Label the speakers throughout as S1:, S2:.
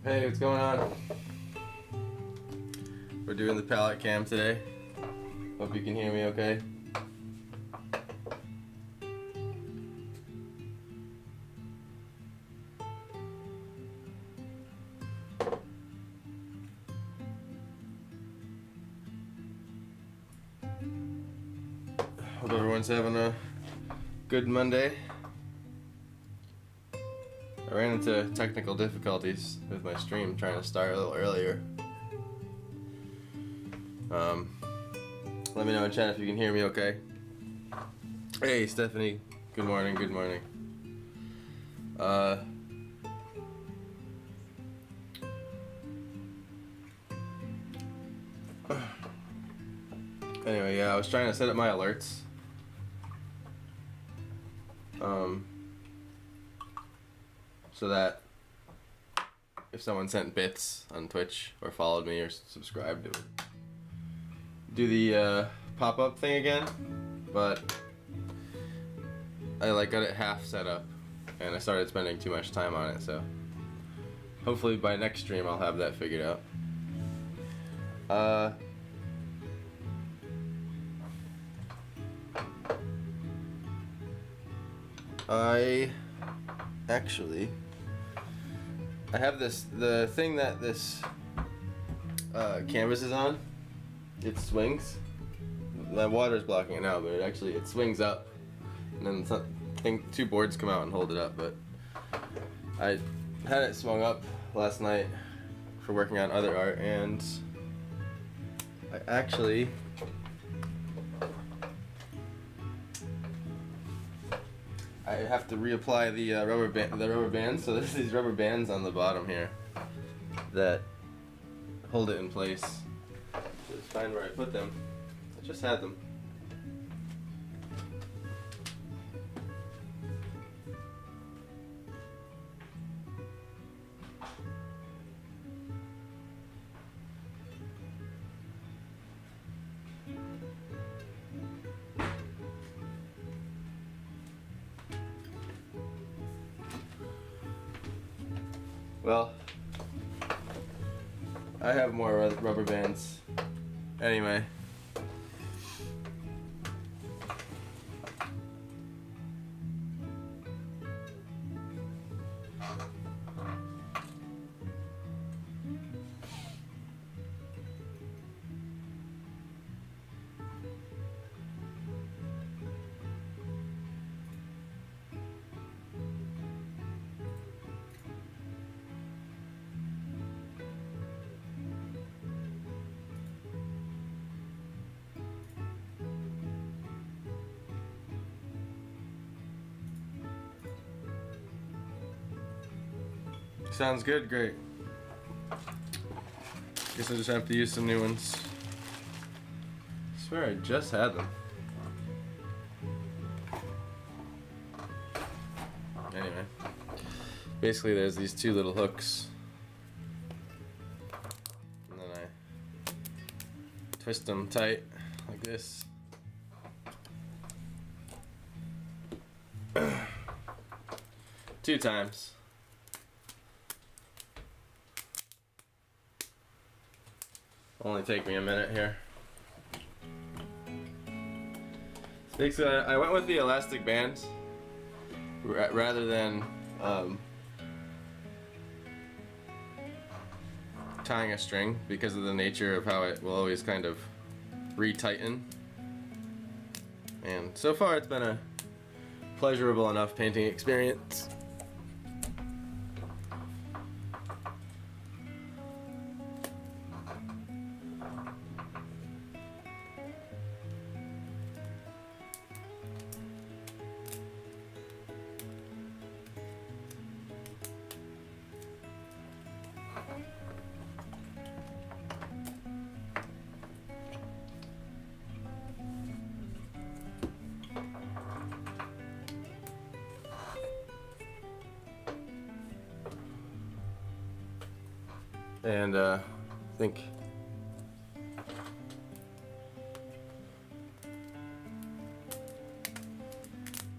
S1: Hey, what's going on? We're doing the palette cam today. Hope you can hear me okay. Hope everyone's having a good Monday. I ran into technical difficulties with my stream trying to start a little earlier. Let me know in chat if you can hear me okay. Hey Stephanie, good morning, good morning. Anyway, yeah, I was trying to set up my alerts. So that if someone sent bits on Twitch or followed me or subscribed, it would do the pop-up thing again. But I got it half set up and I started spending too much time on it, so hopefully by next stream I'll have that figured out. I have the thing that this canvas is on, it swings. The water's blocking it now, but it swings up, and then two boards come out and hold it up. But I had it swung up last night for working on other art, and I have to reapply the rubber bands. So there's these rubber bands on the bottom here that hold it in place. Just find where I put them. I just had them. Well, I have more rubber bands. Anyway. Sounds good, great. Guess I just have to use some new ones. I swear I just had them. Anyway, basically there's these two little hooks, and then I twist them tight like this. Two times. Only take me a minute here. So basically, I went with the elastic bands rather than tying a string because of the nature of how it will always kind of re-tighten. And so far it's been a pleasurable enough painting experience. And I think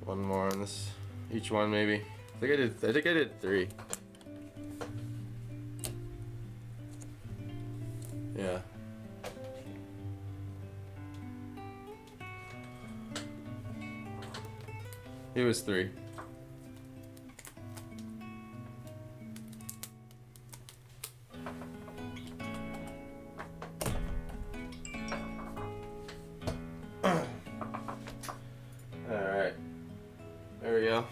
S1: one more on this, each one maybe. I think I did 3. He was 3. Alright. There we go.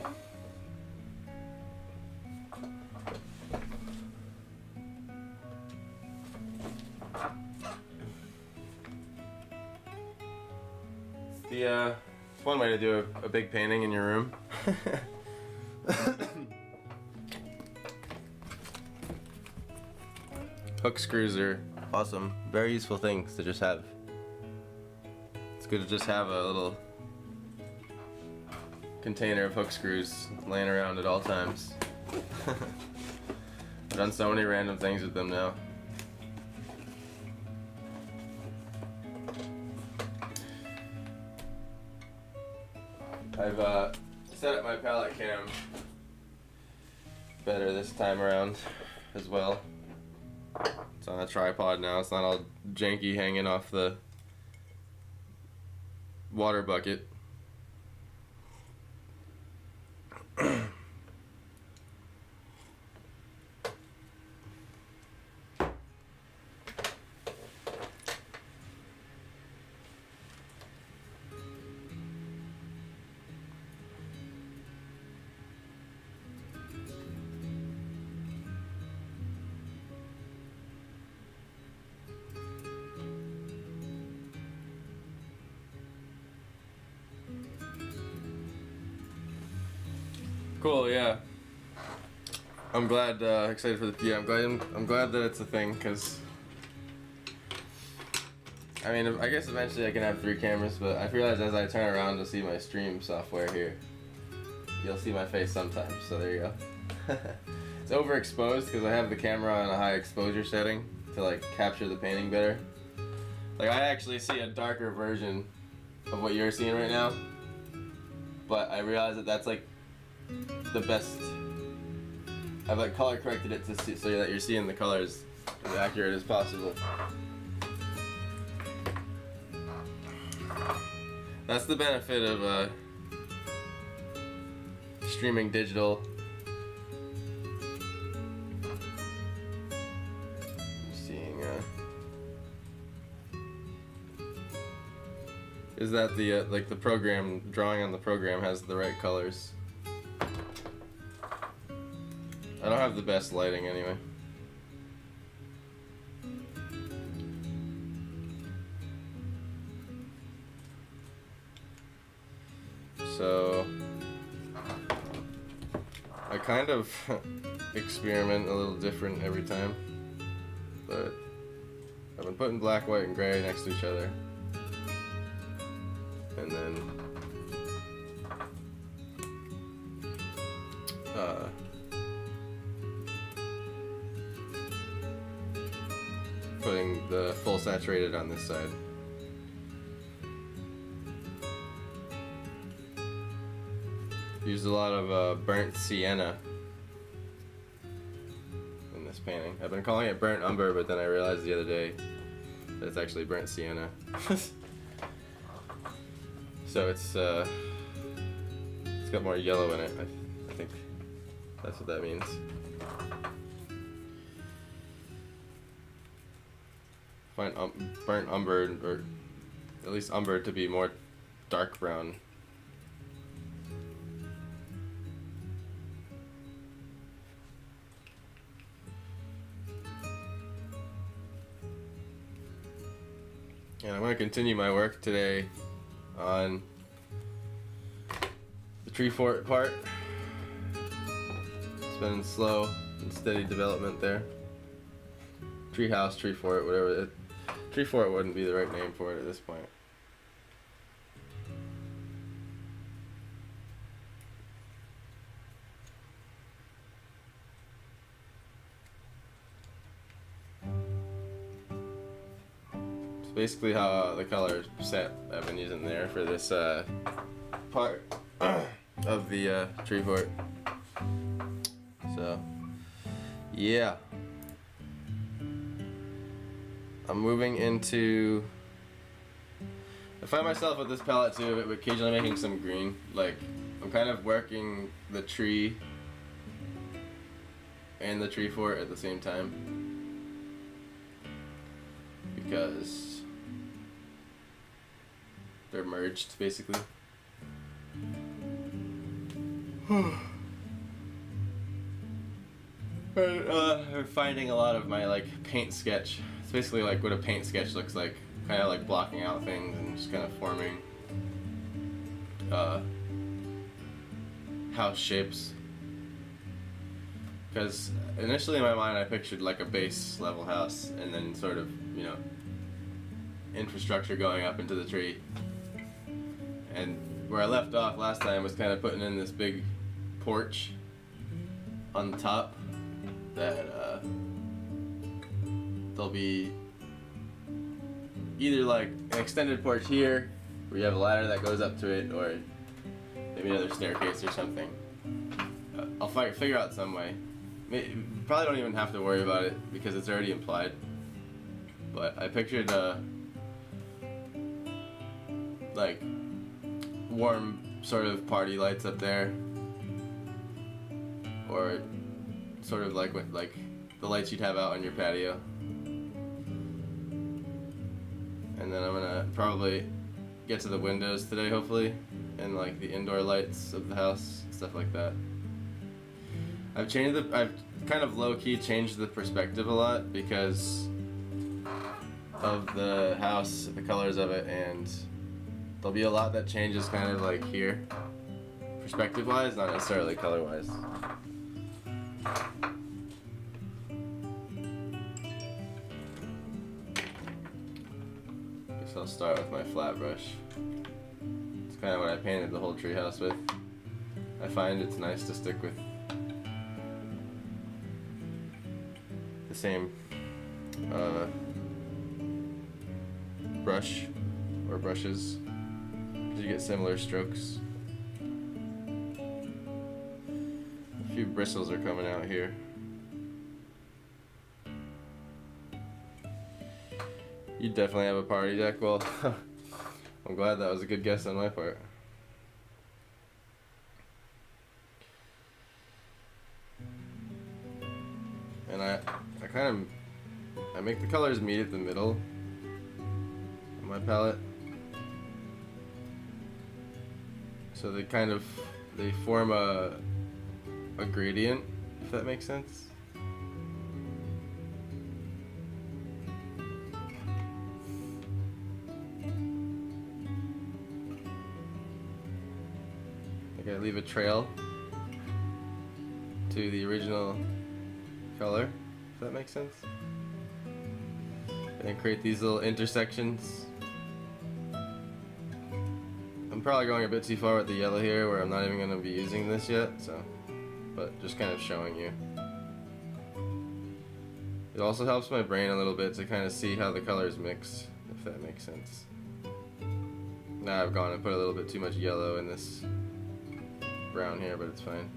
S1: It's one way to do a big painting in your room. Hook screws are awesome. Very useful things to just have. It's good to just have a little container of hook screws laying around at all times. I've done so many random things with them now. I've set up my palette cam better this time around as well. It's on a tripod now, it's not all janky hanging off the water bucket. Cool, yeah. I'm glad, excited for the, yeah, I'm glad that it's a thing, because, I mean, I guess eventually I can have 3 cameras, but I realize as I turn around to see my stream software here, you'll see my face sometimes, so there you go. It's overexposed because I have the camera on a high exposure setting to, like, capture the painting better. Like, I actually see a darker version of what you're seeing right now, but I realize that that's, like, the best. I've like color corrected it to see, so that you're seeing the colors as accurate as possible. That's the benefit of streaming digital. Seeing is that the like the program drawing on the program has the right colors. I don't have the best lighting anyway. So I kind of experiment a little different every time, but I've been putting black, white, and gray next to each other, and then putting the full saturated on this side. Used a lot of burnt sienna in this painting. I've been calling it burnt umber, but then I realized the other day that it's actually burnt sienna. So it's got more yellow in it. I think that's what that means. Find burnt umber, or at least umber, to be more dark brown. And I'm going to continue my work today on the tree fort part. It's been slow and steady development there. Tree house, tree fort, whatever. Tree fort wouldn't be the right name for it at this point. It's basically how the color set I've been using there for this part of the tree fort. So, yeah. I'm moving into I find myself with this palette too, occasionally making some green. Like, I'm kind of working the tree and the tree fort at the same time, because they're merged basically. I'm finding a lot of my like paint sketch. It's basically like what a paint sketch looks like, kind of like blocking out things and just kind of forming house shapes. Because initially in my mind I pictured like a base level house and then sort of, you know, infrastructure going up into the tree. And where I left off last time was kind of putting in this big porch on the top that there'll be either like an extended porch here where you have a ladder that goes up to it, or maybe another staircase or something. I'll figure out some way. Probably don't even have to worry about it because it's already implied. But I pictured like warm sort of party lights up there, or sort of like the lights you'd have out on your patio. And then I'm gonna probably get to the windows today, hopefully, and like the indoor lights of the house, stuff like that. I've kind of low-key changed the perspective a lot because of the house, the colors of it, and there'll be a lot that changes kind of like here, perspective-wise, not necessarily color-wise. Guess I'll start with my flat brush. It's kind of what I painted the whole treehouse with. I find it's nice to stick with the same brush or brushes, because you get similar strokes. A few bristles are coming out here. You definitely have a party deck. Well, I'm glad that was a good guess on my part. And I make the colors meet at the middle of my palette, so they form a gradient, if that makes sense. Like I leave a trail to the original color, if that makes sense. And create these little intersections. I'm probably going a bit too far with the yellow here, where I'm not even going to be using this yet, so, but just kind of showing you. It also helps my brain a little bit to kind of see how the colors mix, if that makes sense. Now I've gone and put a little bit too much yellow in this brown here, but it's fine.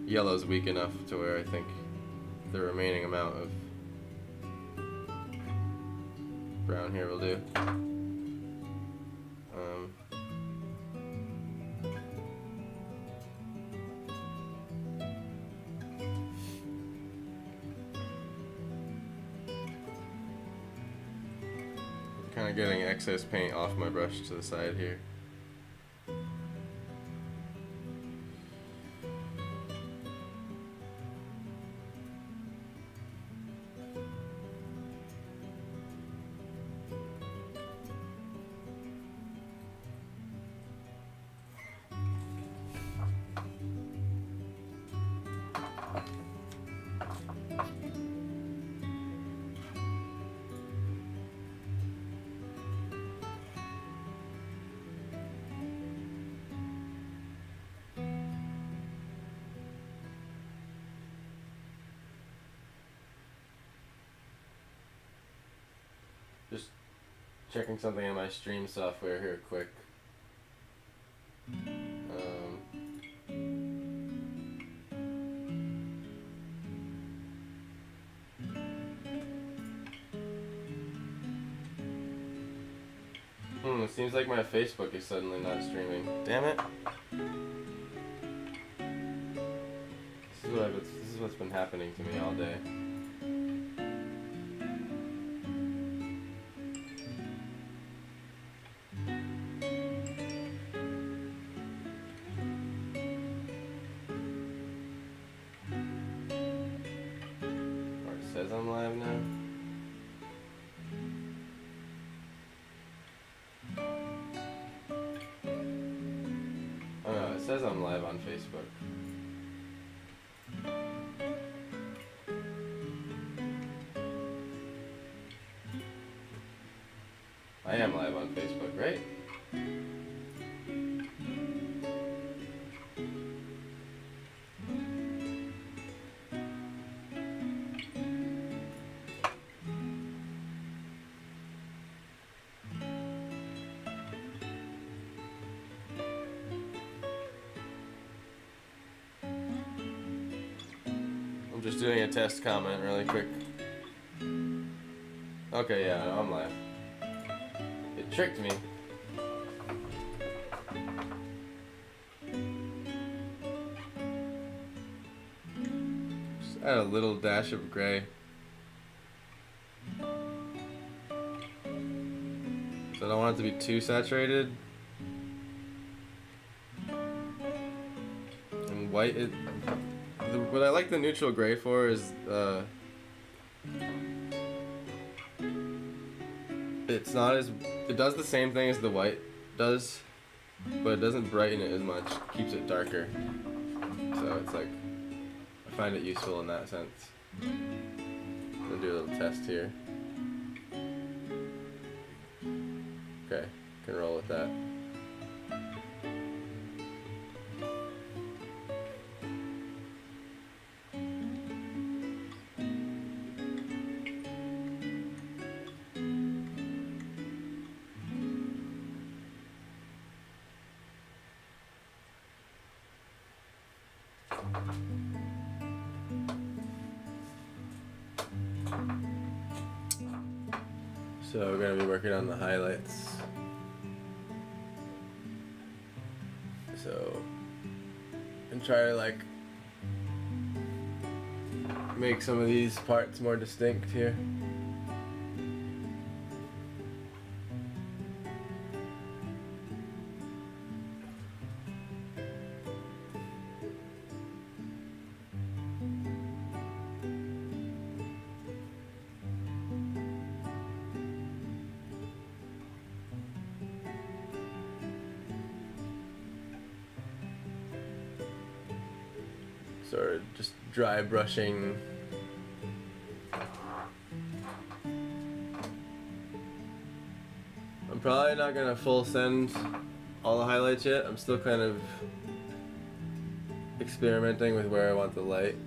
S1: Yellow's weak enough to where I think the remaining amount of brown here will do. Kind of getting excess paint off my brush to the side here. Just checking something in my stream software here quick. It seems like my Facebook is suddenly not streaming. Damn it. This is what's been happening to me all day. Or it says I'm live now. Oh no, it says I'm live on Facebook. I am live on Facebook, right? I'm just doing a test comment really quick. Okay, yeah, no, I'm live. It tricked me. Just add a little dash of gray. So I don't want it to be too saturated. And white, what I like the neutral gray for is it's not as, it does the same thing as the white does, but it doesn't brighten it as much, keeps it darker. So it's like, I find it useful in that sense. I'm gonna do a little test here. Okay, can roll with that. So we're going to be working on the highlights. So, and try to like make some of these parts more distinct here. Sort of just dry brushing. I'm probably not gonna full send all the highlights yet. I'm still kind of experimenting with where I want the light.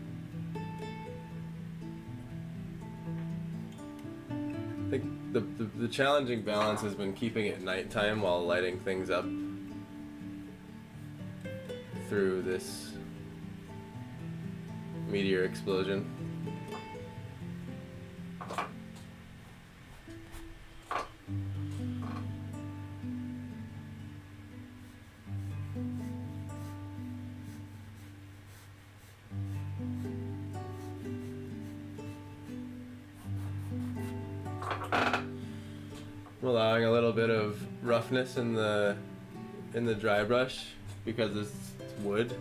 S1: I think the challenging balance has been keeping it nighttime while lighting things up through this meteor explosion. I'm allowing a little bit of roughness in the dry brush because it's wood.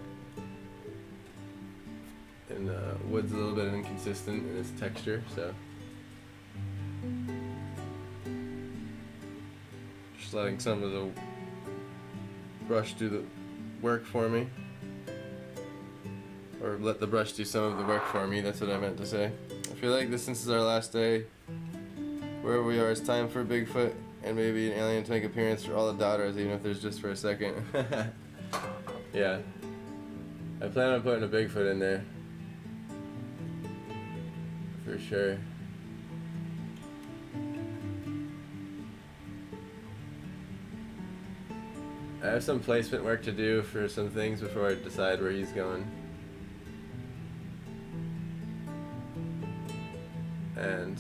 S1: And wood's a little bit inconsistent in its texture, so just letting some of the brush do the work for me, or let the brush do some of the work for me. That's what I meant to say. I feel like since is our last day, wherever we are, it's time for Bigfoot and maybe an alien to make an appearance for all the doubters, even if there's just for a second. Yeah, I plan on putting a Bigfoot in there. For sure. I have some placement work to do for some things before I decide where he's going. And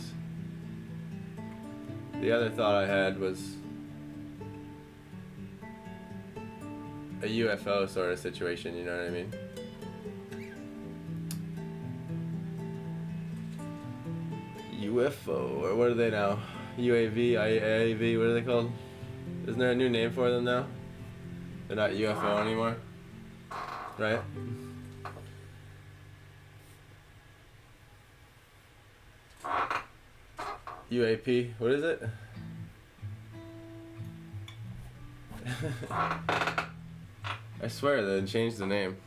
S1: the other thought I had was a UFO sort of situation, you know what I mean? UFO, or what are they now? UAV, IAV, what are they called? Isn't there a new name for them now? They're not UFO anymore, right? UAP, what is it? I swear they changed the name.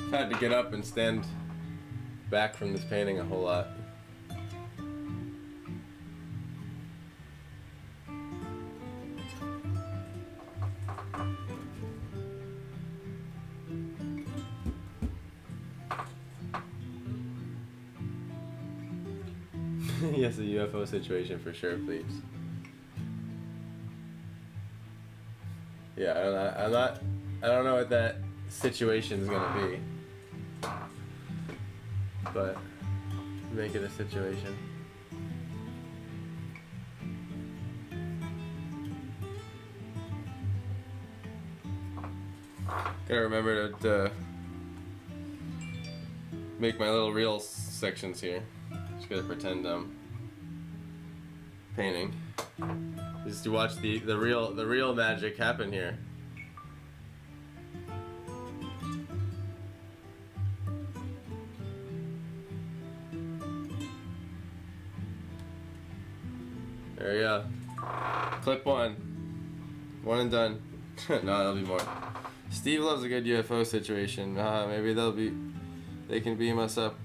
S1: I've had to get up and stand back from this painting a whole lot. Yes, a UFO situation for sure, please. Yeah, I don't know what that situation's gonna be, but make it a situation. Gotta remember to make my little reel sections here. Just gotta pretend I'm painting. Just to watch the real magic happen here. There you go. Clip one. One and done. No, there'll be more. Steve loves a good UFO situation. Maybe they can beam us up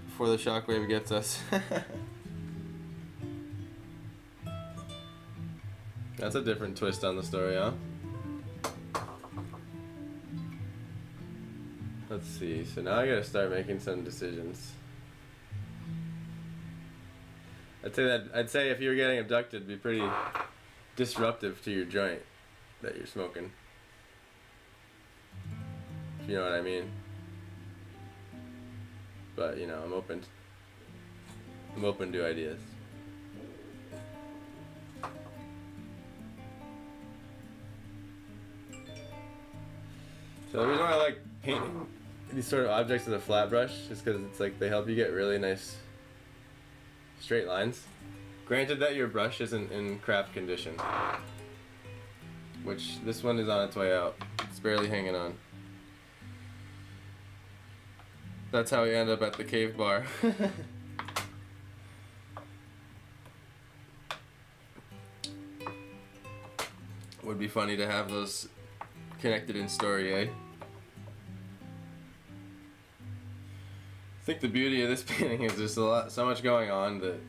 S1: before the shockwave gets us. That's a different twist on the story, huh? Let's see. So now I gotta start making some decisions. I'd say if you were getting abducted, it'd be pretty disruptive to your joint that you're smoking. If you know what I mean. But you know, I'm open to ideas. So the reason why I like painting these sort of objects with a flat brush is because it's like they help you get really nice straight lines. Granted that your brush isn't in craft condition, which this one is on its way out. It's barely hanging on. That's how we end up at the cave bar. Would be funny to have those connected in story, eh? I think the beauty of this painting is there's so much going on that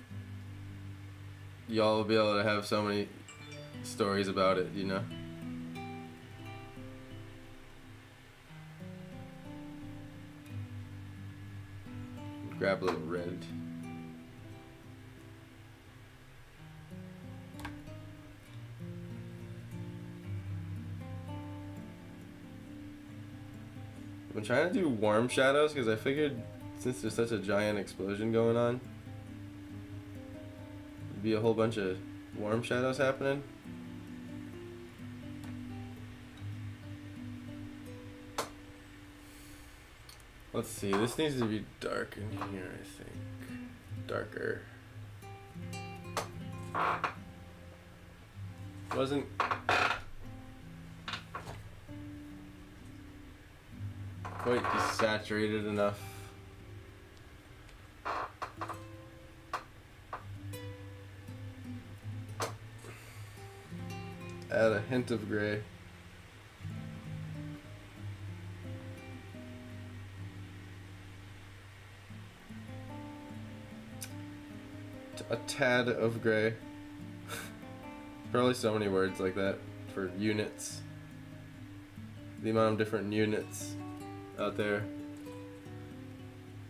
S1: y'all will be able to have so many stories about it, you know? Grab a little red. I'm trying to do warm shadows because I figured since there's such a giant explosion going on, there'd be a whole bunch of warm shadows happening. Let's see, this needs to be dark in here, I think. Darker. Wasn't quite desaturated enough. add a hint of gray. A tad of gray. Probably so many words like that for units. The amount of different units out there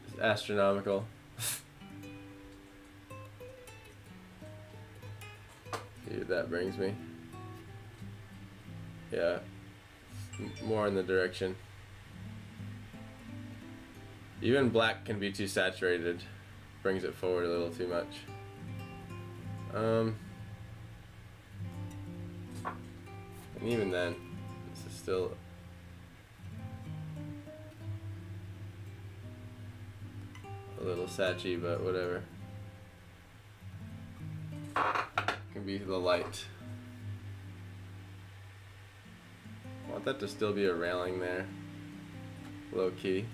S1: is astronomical. See what that brings me. Yeah, more in the direction. Even black can be too saturated. Brings it forward a little too much. And even then, this is still a little satchy, but whatever. Can be the light. I want that to still be a railing there, low key.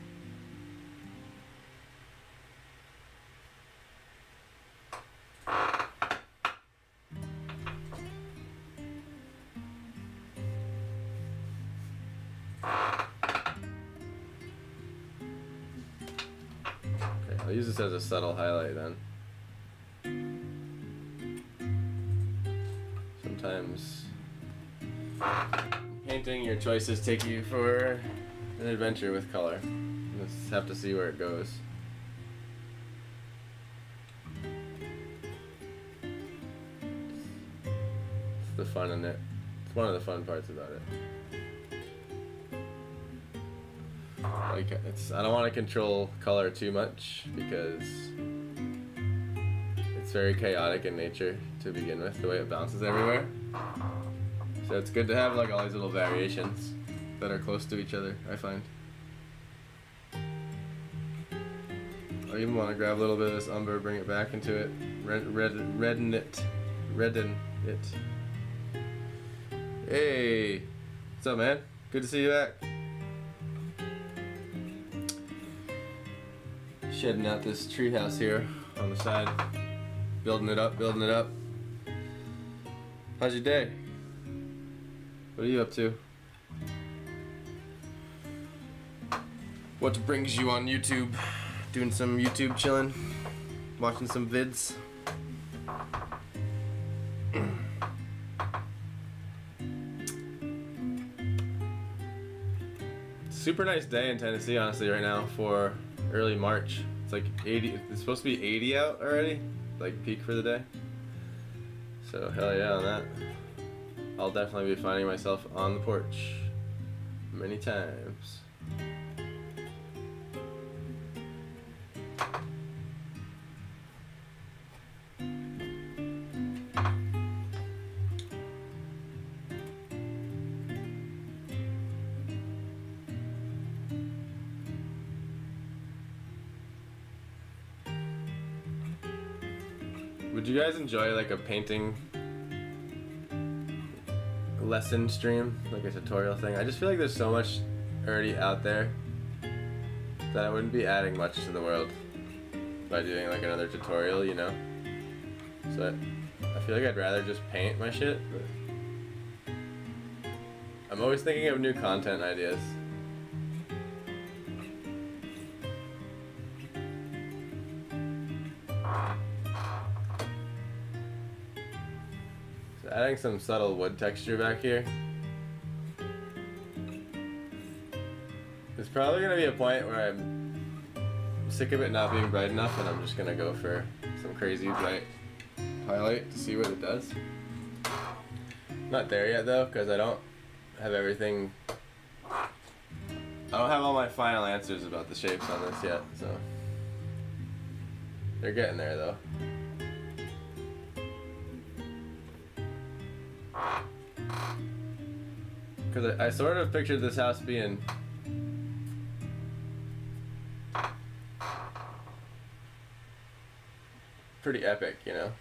S1: I'll use this as a subtle highlight then. Sometimes painting, your choices take you for an adventure with color. You just have to see where it goes. It's the fun in it. It's one of the fun parts about it. Like, I don't want to control color too much because it's very chaotic in nature to begin with, the way it bounces everywhere. So it's good to have like all these little variations that are close to each other, I find. I even want to grab a little bit of this umber, bring it back into it, redden it. Hey, what's up, man? Good to see you back. Shedding out this treehouse here on the side, building it up. How's your day? What are you up to? What brings you on YouTube? Doing some YouTube chilling? Watching some vids? Super nice day in Tennessee, honestly, right now for early March. It's like 80, it's supposed to be 80 out already, like peak for the day. So hell yeah on that. I'll definitely be finding myself on the porch many times. Would you guys enjoy like a painting lesson stream, like a tutorial thing? I just feel like there's so much already out there that I wouldn't be adding much to the world by doing like another tutorial, you know? So I feel like I'd rather just paint my shit, but I'm always thinking of new content ideas. Adding some subtle wood texture back here. There's probably going to be a point where I'm sick of it not being bright enough and I'm just going to go for some crazy bright highlight to see what it does. Not there yet though, because I don't have everything. I don't have all my final answers about the shapes on this yet, so they're getting there though. Because I sort of pictured this house being pretty epic, you know?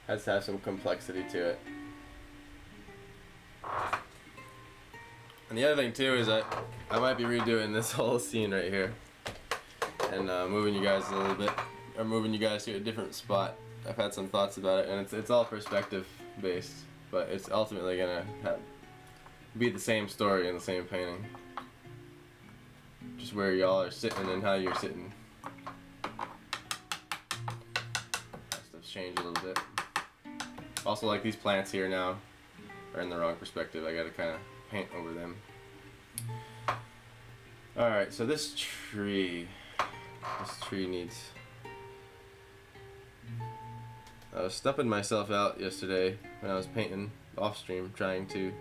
S1: Has to have some complexity to it. And the other thing too is I might be redoing this whole scene right here and moving you guys a little bit, or moving you guys to a different spot. I've had some thoughts about it, and it's all perspective based, but it's ultimately gonna be the same story in the same painting. Just where y'all are sitting and how you're sitting. Stuff's changed a little bit. Also, like these plants here now are in the wrong perspective. I gotta kind of paint over them. Alright, so this tree needs... I was stumping myself out yesterday when I was painting off stream, trying to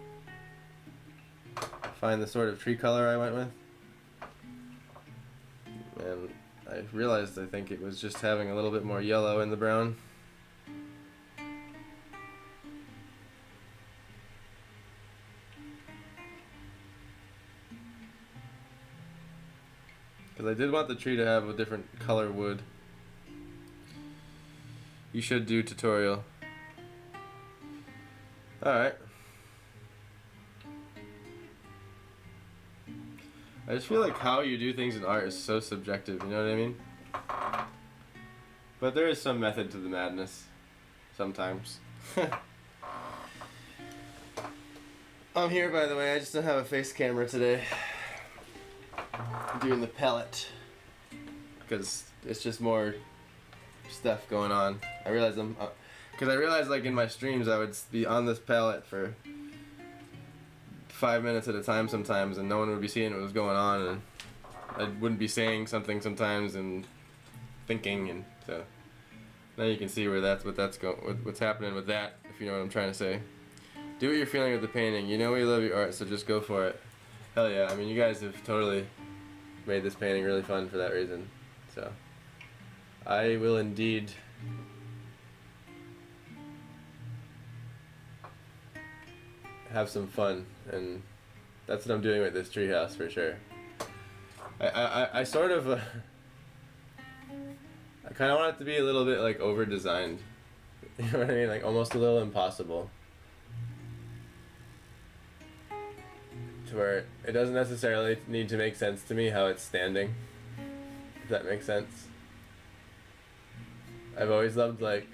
S1: find the sort of tree color I went with. And I realized I think it was just having a little bit more yellow in the brown. Because I did want the tree to have a different color wood. You should do tutorial. Alright. I just feel like how you do things in art is so subjective, you know what I mean? But there is some method to the madness. Sometimes. I'm here, by the way, I just don't have a face camera today. I'm doing the palette. Because it's just more stuff going on. I realize because I realized like in my streams I would be on this palette for 5 minutes at a time sometimes, and no one would be seeing what was going on, and I wouldn't be saying something sometimes and thinking, and so now you can see where what's happening with that, if you know what I'm trying to say. Do what you're feeling with the painting. You know we love your art, so just go for it. Hell yeah! I mean, you guys have totally made this painting really fun for that reason. So I will indeed have some fun, and that's what I'm doing with this treehouse for sure. I sort of I kind of want it to be a little bit like over designed. You know what I mean? Like almost a little impossible. To where it doesn't necessarily need to make sense to me how it's standing. If that makes sense. I've always loved like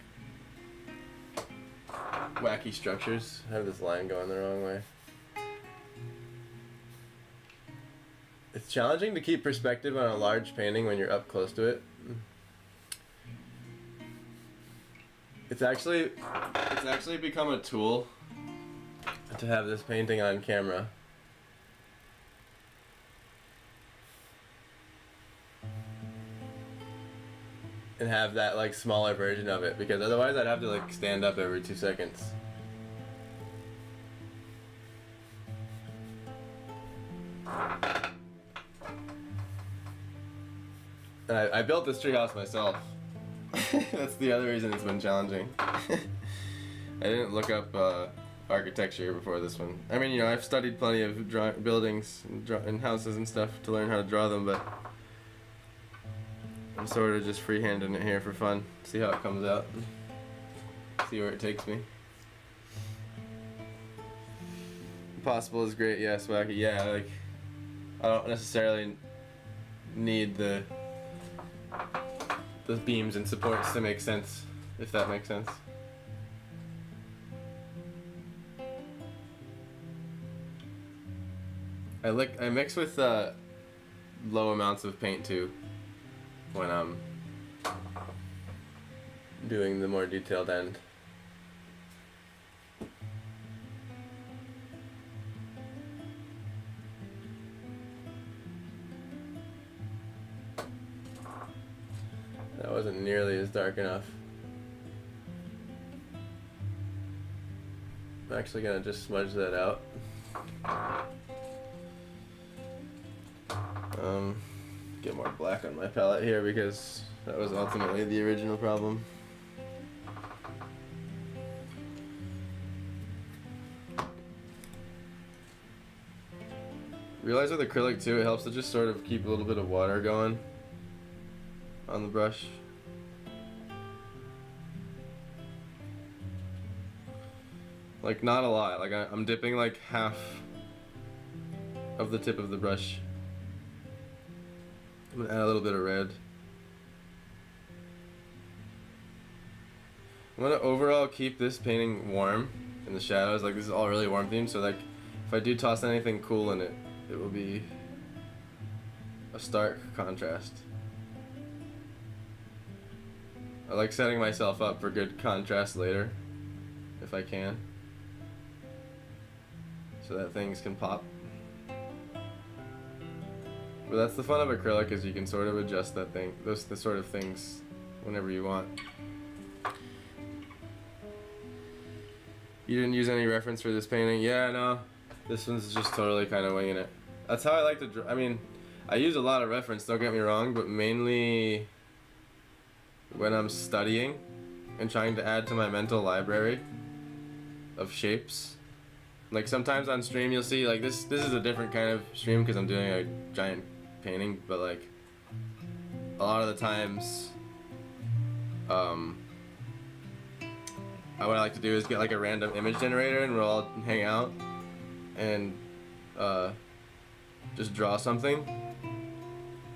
S1: wacky structures. I have this line going the wrong way. It's challenging to keep perspective on a large painting when you're up close to it. It's actually become a tool to have this painting on camera. And have that like smaller version of it, because otherwise I'd have to like stand up every 2 seconds. And I built this treehouse myself. That's the other reason it's been challenging. I didn't look up architecture before this one. I mean, you know, I've studied plenty of buildings and houses and stuff to learn how to draw them, but I'm sort of just freehanding it here for fun. See how it comes out. See where it takes me. Impossible is great, yeah, Swacky. Yeah, like, I don't necessarily need the beams and supports to make sense, if that makes sense. I mix with low amounts of paint too when I'm doing the more detailed end. That wasn't nearly as dark enough. I'm actually gonna just smudge that out. Get more black on my palette here because that was ultimately the original problem. Realize with acrylic too, it helps to just sort of keep a little bit of water going on the brush. Like not a lot, like I'm dipping like half of the tip of the brush. I'm gonna add a little bit of red. I'm gonna overall keep this painting warm in the shadows. Like this is all really warm themed, so like if I do toss anything cool in it, it will be a stark contrast. I like setting myself up for good contrast later, if I can, so that things can pop. But that's the fun of acrylic, is you can sort of adjust that thing, the sort of things, whenever you want. You didn't use any reference for this painting? Yeah, no. This one's just totally kind of winging it. That's how I like to draw. I mean, I use a lot of reference, don't get me wrong, but mainly when I'm studying and trying to add to my mental library of shapes. Like sometimes on stream you'll see, like this is a different kind of stream because I'm doing a giant painting, but like a lot of the times what I like to do is get like a random image generator and we'll all hang out and just draw something.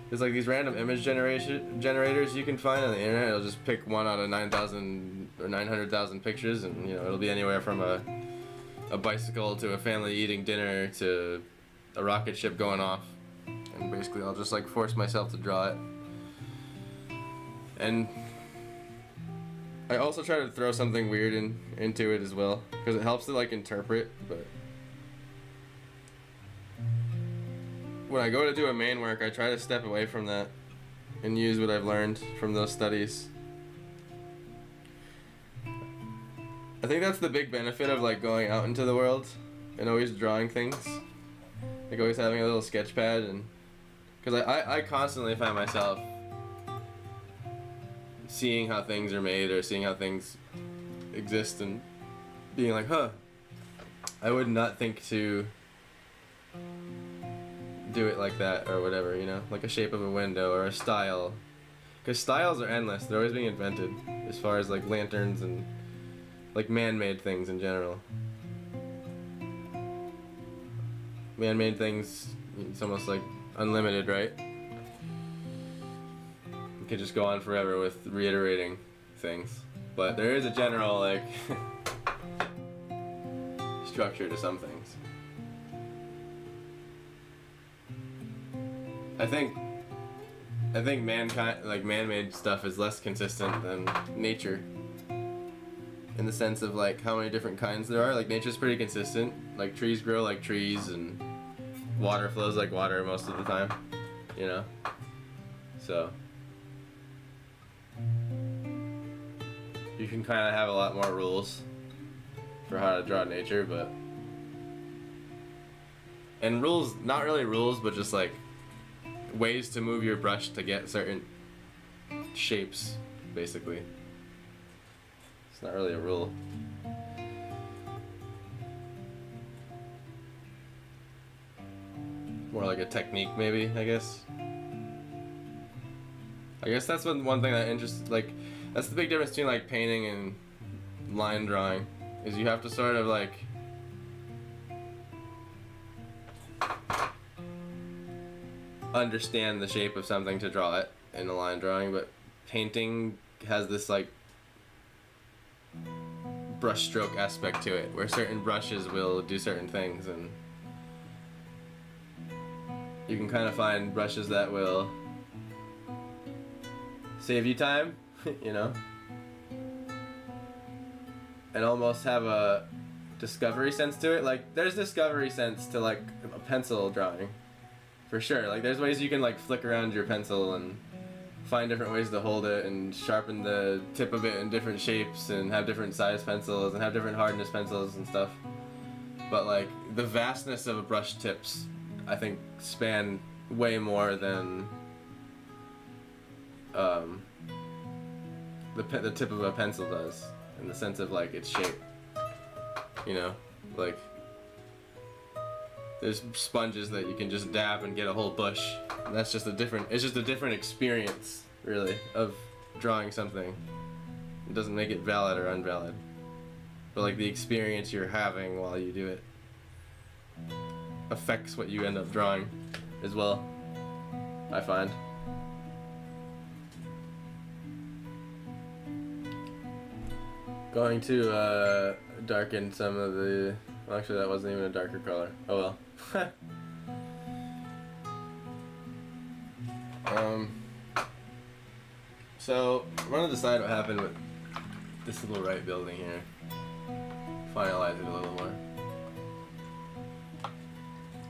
S1: There's like these random image generators you can find on the internet. It'll just pick one out of 9,000 or 900,000 pictures, and you know it'll be anywhere from a bicycle to a family eating dinner to a rocket ship going off. And basically I'll just like force myself to draw it. And I also try to throw something weird into it as well, because it helps to like interpret. But when I go to do a main work, I try to step away from that and use what I've learned from those studies. I think that's the big benefit of like going out into the world and always drawing things, like always having a little sketch pad. And because I constantly find myself seeing how things are made or seeing how things exist and being like, huh, I would not think to do it like that or whatever, you know, like a shape of a window or a style, because styles are endless. They're always being invented as far as like lanterns and like man-made things in general. Man-made things, it's almost like unlimited, right? You could just go on forever with reiterating things, but there is a general like structure to some things. I think mankind, like man-made stuff, is less consistent than nature, in the sense of like how many different kinds there are. Like nature's pretty consistent. Like trees grow like trees and water flows like water most of the time, you know? So you can kind of have a lot more rules for how to draw nature, and rules, not really rules, but just like ways to move your brush to get certain shapes, basically. It's not really a rule. More like a technique, maybe, I guess. I guess that's one thing that interests, like, that's the big difference between like painting and line drawing, is you have to sort of like understand the shape of something to draw it in a line drawing, but painting has this like brush stroke aspect to it, where certain brushes will do certain things, and you can kind of find brushes that will save you time, you know, and almost have a discovery sense to it. Like there's discovery sense to like a pencil drawing, for sure. Like there's ways you can like flick around your pencil and find different ways to hold it and sharpen the tip of it in different shapes and have different size pencils and have different hardness pencils and stuff. But like the vastness of a brush tips, I think, span way more than the tip of a pencil does, in the sense of like its shape, you know? Like there's sponges that you can just dab and get a whole bush, and that's just it's just a different experience, really, of drawing something. It doesn't make it valid or invalid, but like the experience you're having while you do it affects what you end up drawing as well, I find. Going to darken some of the... Well, actually, that wasn't even a darker color. Oh well. So, I'm gonna decide what happened with this little right building here. Finalize it a little more.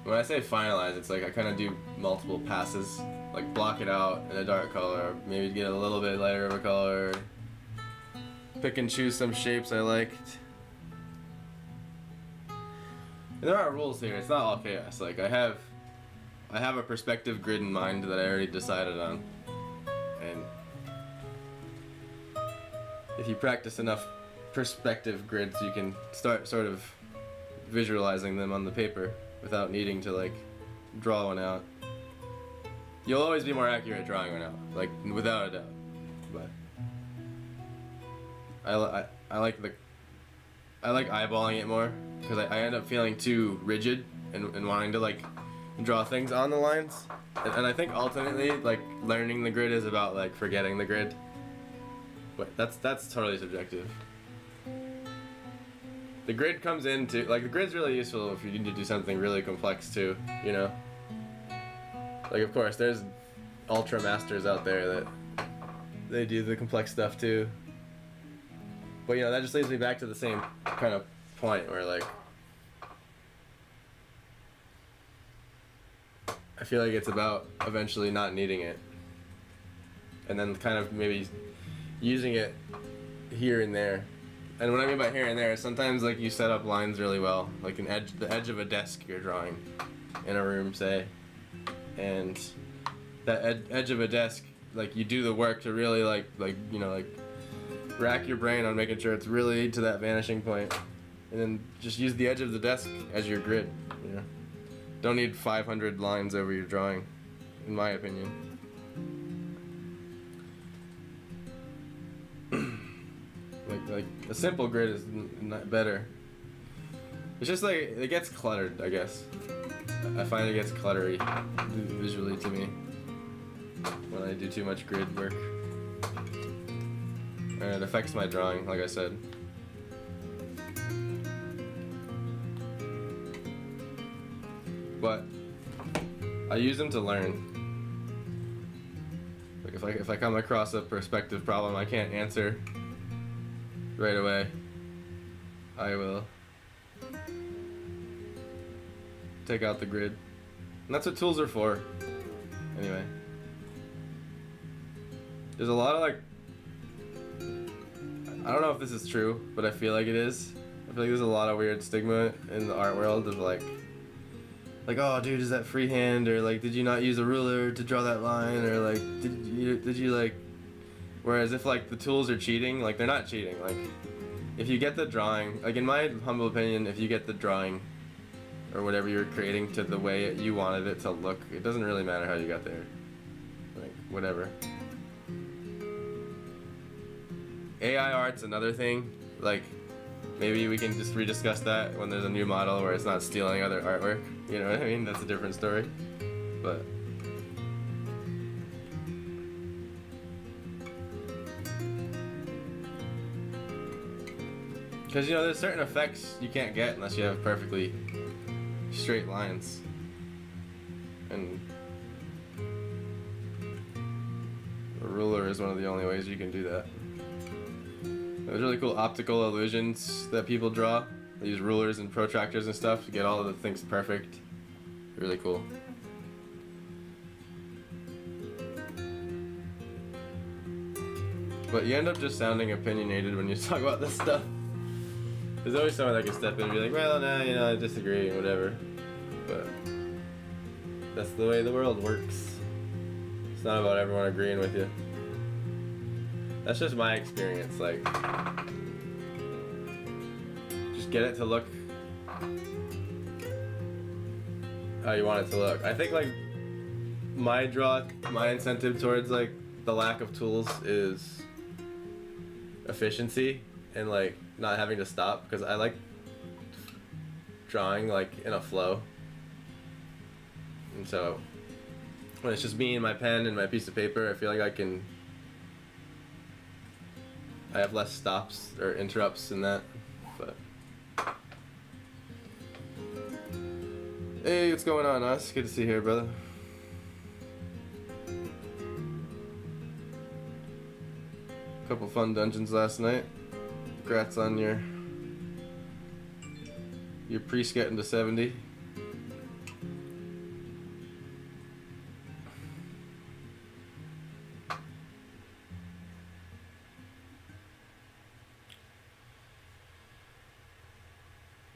S1: When I say finalize, it's like I kind of do multiple passes. Like block it out in a dark color, maybe get a little bit lighter of a color. Pick and choose some shapes I liked. And there are rules here, it's not all chaos. Like I have a perspective grid in mind that I already decided on. And if you practice enough perspective grids, you can start sort of visualizing them on the paper without needing to like draw one out. You'll always be more accurate at drawing one out, like without a doubt. But I like eyeballing it more because I end up feeling too rigid and wanting to like draw things on the lines. And I think ultimately like learning the grid is about like forgetting the grid. But that's totally subjective. The grid comes into like the grid's really useful if you need to do something really complex too, you know? Like of course there's ultra masters out there that they do the complex stuff too. But you know, that just leads me back to the same kind of point where like I feel like it's about eventually not needing it. And then kind of maybe using it here and there. And what I mean by here and there is sometimes like you set up lines really well, like the edge of a desk you're drawing in a room, say, and that edge of a desk, like you do the work to really like you know like rack your brain on making sure it's really to that vanishing point, and then just use the edge of the desk as your grid. You know, don't need 500 lines over your drawing, in my opinion. Like a simple grid is not better. It's just like it gets cluttered, I guess. I find it gets cluttery visually to me when I do too much grid work, and it affects my drawing, like I said. But I use them to learn. Like if I come across a perspective problem I can't answer right away, I will take out the grid. And that's what tools are for. Anyway. There's a lot of like, I don't know if this is true, but I feel like it is. I feel like there's a lot of weird stigma in the art world of like, oh dude, is that freehand? Or like, did you not use a ruler to draw that line? Or like, did you like, whereas if like the tools are cheating, like they're not cheating. Like if you get the drawing, like in my humble opinion, if you get the drawing or whatever you're creating to the way you wanted it to look, it doesn't really matter how you got there. Like whatever. AI art's another thing. Like maybe we can just rediscuss that when there's a new model where it's not stealing other artwork. You know what I mean? That's a different story. But because you know there's certain effects you can't get unless you have perfectly straight lines. And a ruler is one of the only ways you can do that. There's really cool optical illusions that people draw. They use rulers and protractors and stuff to get all of the things perfect. Really cool. But you end up just sounding opinionated when you talk about this stuff. There's always someone that can step in and be like, well, no, you know, I disagree, whatever. But that's the way the world works. It's not about everyone agreeing with you. That's just my experience, like, just get it to look how you want it to look. I think, like, my incentive towards, like, the lack of tools is efficiency and, like, not having to stop, because I like drawing, like, in a flow. And so, when it's just me and my pen and my piece of paper, I feel like I can I have less stops or interrupts in that, but. Hey, what's going on, Us? Good to see you here, brother. Couple fun dungeons last night. Congrats on your priest getting to 70.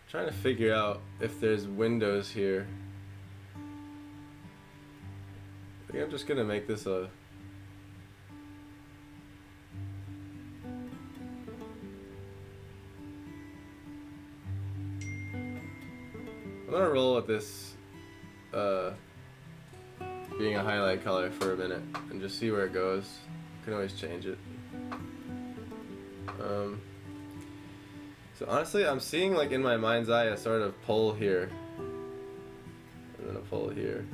S1: Trying to figure out if there's windows here. I think I'm just gonna make this a I'm gonna roll with this being a highlight color for a minute and just see where it goes. Can always change it. So honestly, I'm seeing like in my mind's eye a sort of pull here, and then a pull here.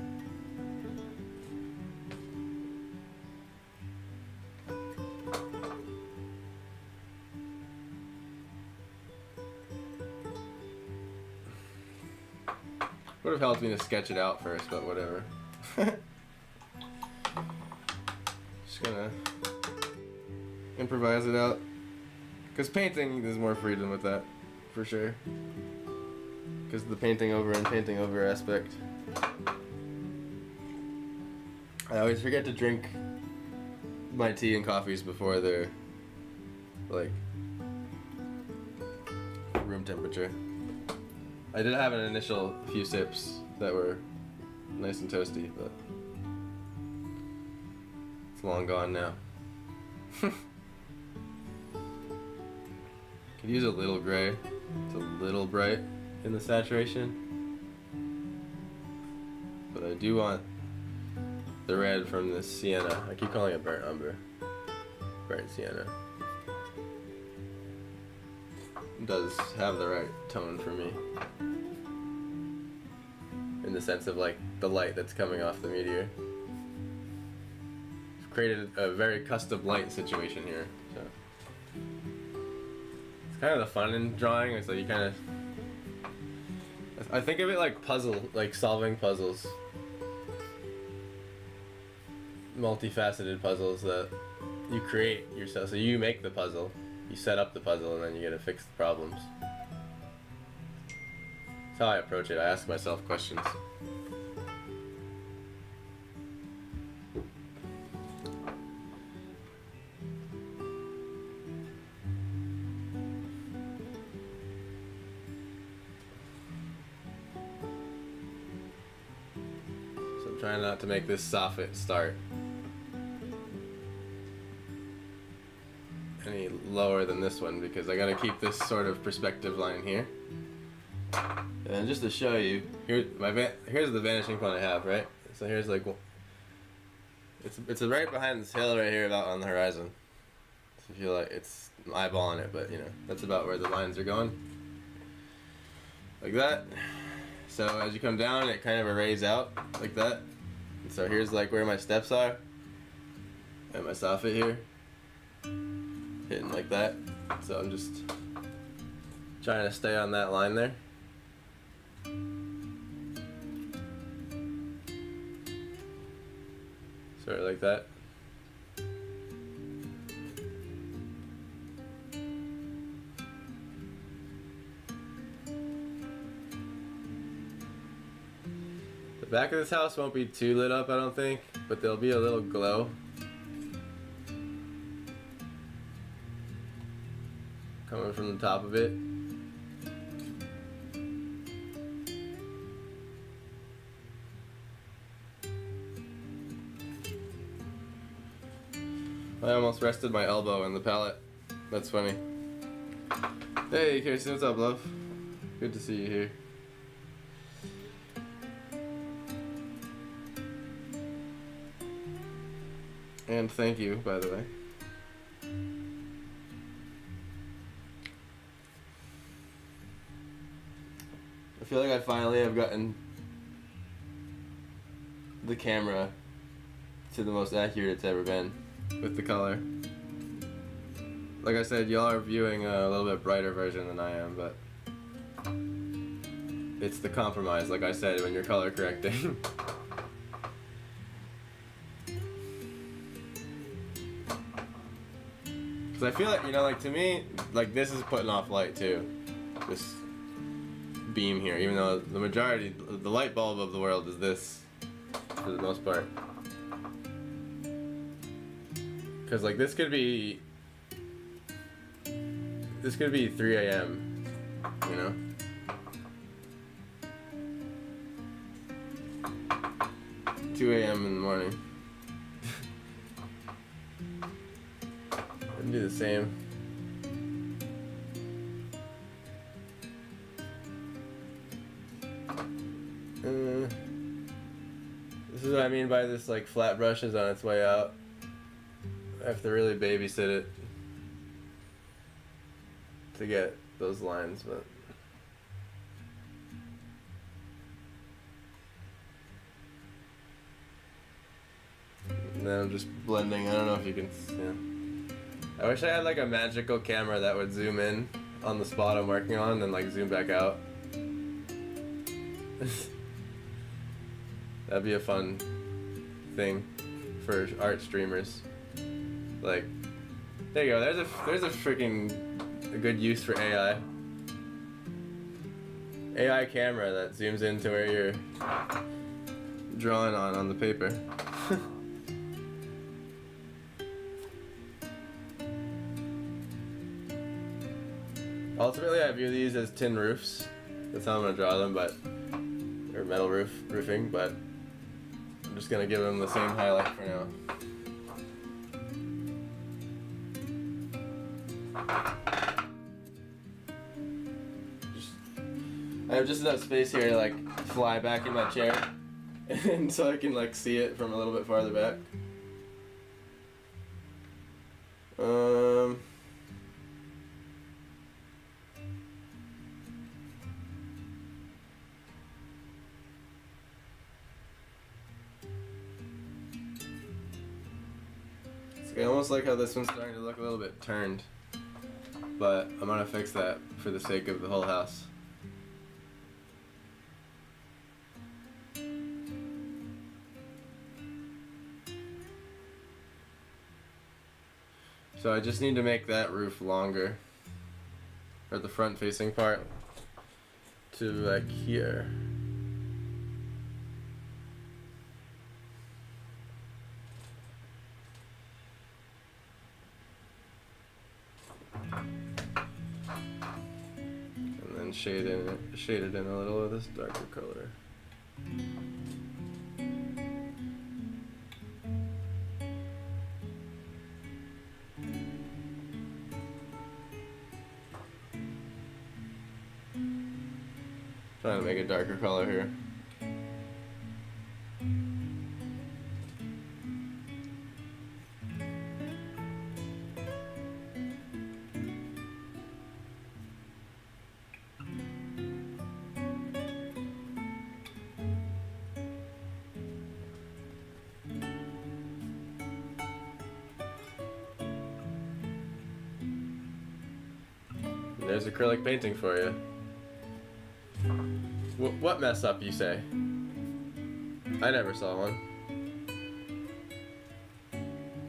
S1: Would have helped me to sketch it out first, but whatever. Just gonna improvise it out. Because painting, there's more freedom with that, for sure. Because of the painting over and painting over aspect. I always forget to drink my tea and coffees before they're, like, room temperature. I did have an initial few sips that were nice and toasty, but it's long gone now. Could use a little gray. It's a little bright in the saturation. But I do want the red from this sienna. I keep calling it burnt umber. Burnt sienna. It does have the right tone for me. In the sense of like the light that's coming off the meteor. I've created a very custom light situation here. So. Kind of the fun in drawing is like you kind of I think of it like puzzle, like solving puzzles, multifaceted puzzles that you create yourself. So you make the puzzle, you set up the puzzle, and then you get to fix the problems. That's how I approach it. I ask myself questions. Trying not to make this soffit start any lower than this one because I gotta keep this sort of perspective line here. And just to show you, here's the vanishing point I have, right? So here's like, it's right behind this hill right here about on the horizon. So I feel like it's eyeballing it, but you know, that's about where the lines are going. Like that. So as you come down, it kind of arrays out like that. And so here's like where my steps are. And my soffit here. Hitting like that. So I'm just trying to stay on that line there. Sort of like that. The back of this house won't be too lit up, I don't think, but there'll be a little glow. Coming from the top of it. I almost rested my elbow in the palette. That's funny. Hey, Kirsten, what's up, love? Good to see you here. And thank you, by the way. I feel like I finally have gotten the camera to the most accurate it's ever been with the color. like I said, y'all are viewing a little bit brighter version than I am, but it's the compromise, like I said, when you're color correcting. Because I feel like, you know, like to me, like this is putting off light too. This beam here, even though the majority, the light bulb of the world is this, for the most part. Because like this could be 3 a.m., you know? Two a.m. in the morning. It'd be the same. This is what I mean by this, like, flat brush is on its way out. I have to really babysit it to get those lines, but and then I'm just blending. I don't know if you can, yeah. I wish I had like a magical camera that would zoom in on the spot I'm working on and then like zoom back out. That'd be a fun thing for art streamers. Like, there you go. There's a freaking good use for AI. AI camera that zooms into where you're drawing on the paper. Ultimately, I view these as tin roofs. That's how I'm gonna draw them, or metal roofing. But I'm just gonna give them the same highlight for now. I have just enough space here to like fly back in my chair, and so I can like see it from a little bit farther back. I almost like how this one's starting to look a little bit turned, but I'm gonna fix that for the sake of the whole house. So I just need to make that roof longer, or the front facing part, to like here. And then shade it in a little with this darker color. Trying to make a darker color here. There's acrylic painting for you. What mess up, you say? I never saw one.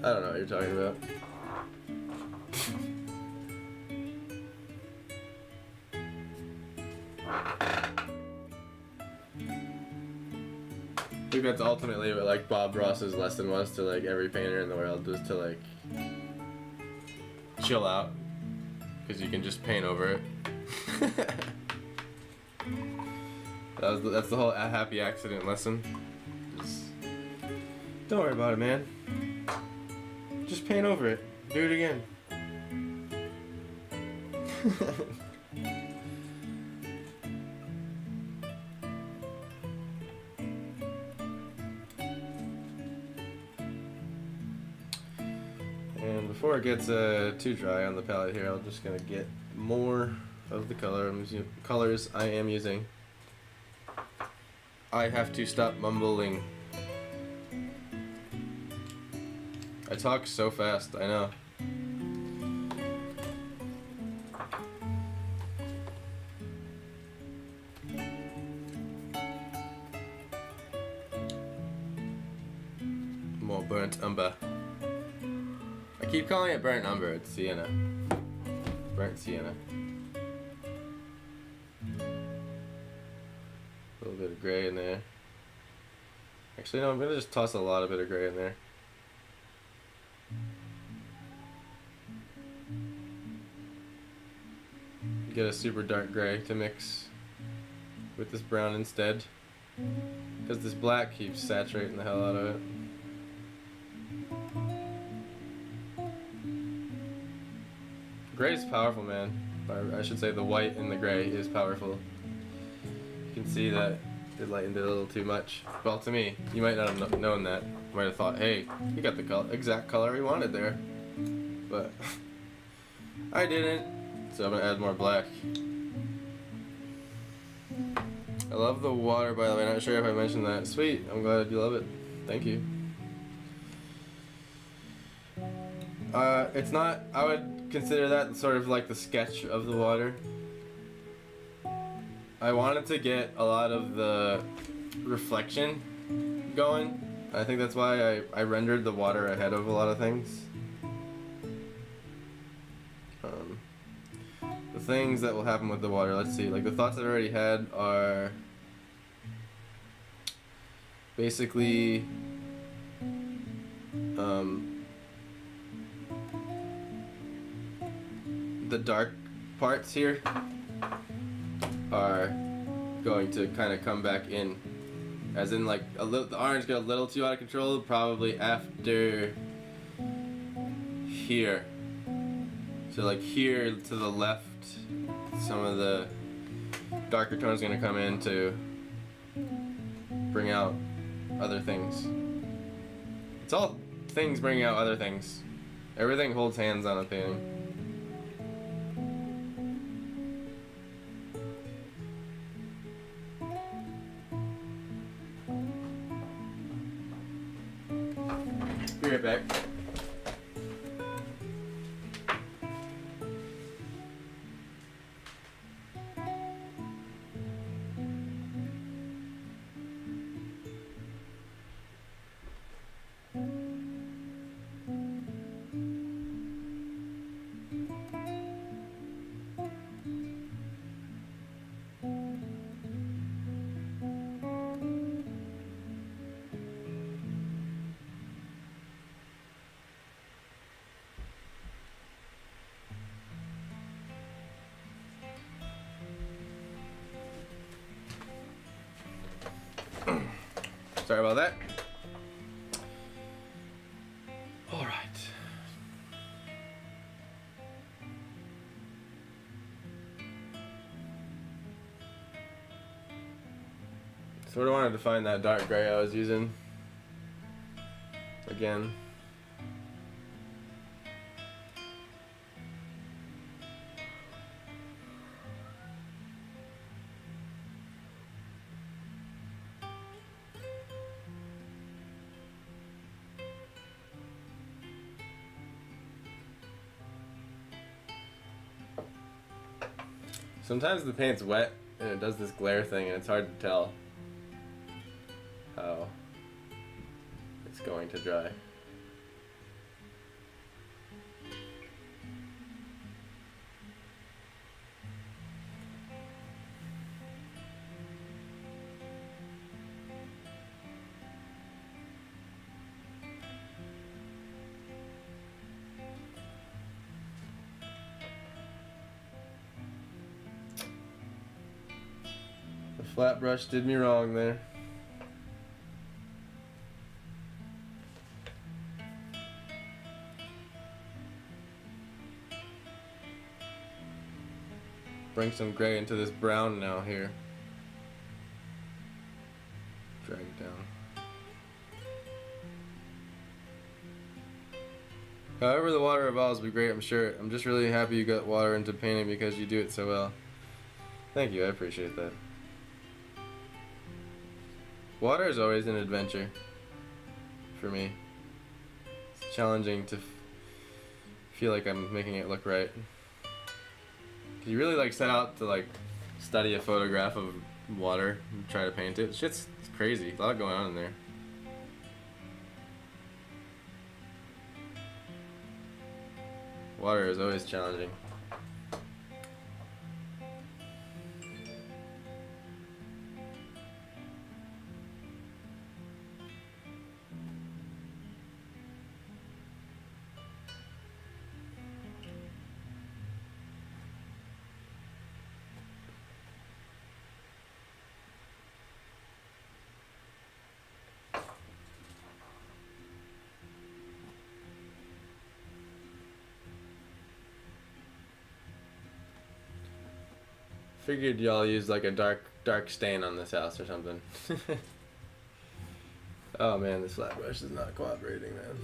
S1: I don't know what you're talking about. I think that's ultimately what like Bob Ross's lesson was to like every painter in the world, was to like chill out, because you can just paint over it. That's the whole happy accident lesson. Just don't worry about it, man. Just paint over it. Do it again. And before it gets too dry on the palette here, I'm just gonna get more of the colors I am using. I have to stop mumbling. I talk so fast, I know. burnt umber. I keep calling it burnt umber, it's sienna. Burnt sienna. A little bit of gray in there. Actually, no, I'm gonna just toss a lot of bit of gray in there. Get a super dark gray to mix with this brown instead, because this black keeps saturating the hell out of it. Gray is powerful, man. Or I should say the white in the gray is powerful. You can see that it lightened it a little too much. Well, to me, you might not have known that. You might have thought, hey, you got the exact color we wanted there. But I didn't, so I'm gonna add more black. I love the water, by the way. Not sure if I mentioned that. Sweet, I'm glad you love it. Thank you. It's not, I would consider that sort of like the sketch of the water. I wanted to get a lot of the reflection going. I think that's why I rendered the water ahead of a lot of things. The things that will happen with the water, let's see, like the thoughts I've already had are basically the dark parts here are going to kind of come back in, as in like the orange got a little too out of control probably after here. So like here to the left, some of the darker tones are going to come in to bring out other things. It's all things bringing out other things. Everything holds hands on a painting. Be right back. Sorry about that. All right. Sort of wanted to find that dark gray I was using again. Sometimes the paint's wet and it does this glare thing and it's hard to tell how it's going to dry. The flat brush did me wrong there. Bring some gray into this brown now here. Drag it down. However the water evolves will be great, I'm sure. I'm just really happy you got water into painting because you do it so well. Thank you, I appreciate that. Water is always an adventure for me. It's challenging to feel like I'm making it look right. You really like set out to like study a photograph of water and try to paint it. Shit's crazy. A lot going on in there. Water is always challenging. Figured y'all use like a dark stain on this house or something. Oh man, this flat brush is not cooperating, man.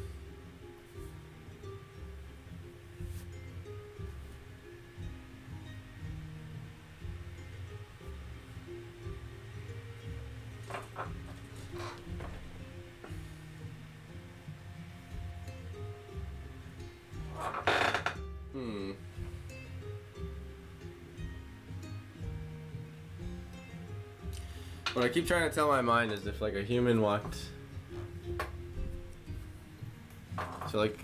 S1: What I keep trying to tell my mind is if like a human walked. So like,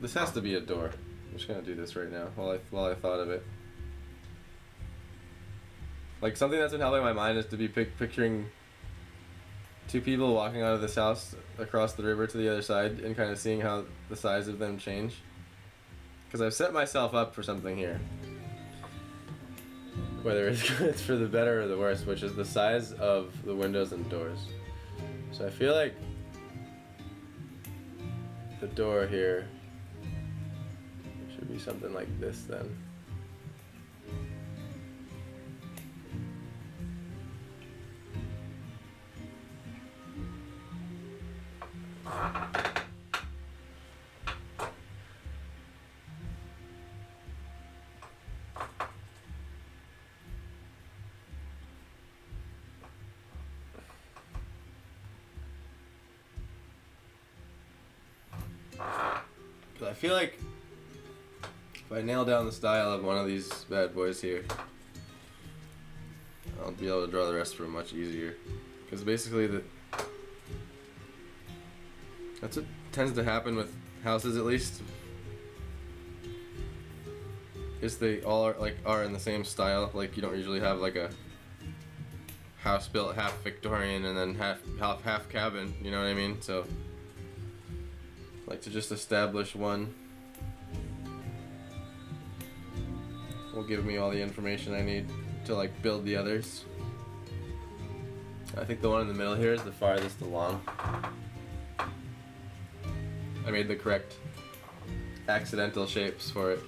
S1: this has to be a door. I'm just gonna do this right now while I thought of it. Like something that's been helping my mind is to be picturing two people walking out of this house across the river to the other side and kind of seeing how the size of them change. Because I've set myself up for something here. Whether it's for the better or the worse, which is the size of the windows and doors. So I feel like the door here should be something like this then. I feel like if I nail down the style of one of these bad boys here, I'll be able to draw the rest for much easier. Because basically that's what tends to happen with houses, at least. Is they all are in the same style. Like you don't usually have like a house built half Victorian and then half cabin. You know what I mean? So. Like to just establish one will give me all the information I need to like build the others. I think the one in the middle here is the farthest along. I made the correct accidental shapes for it.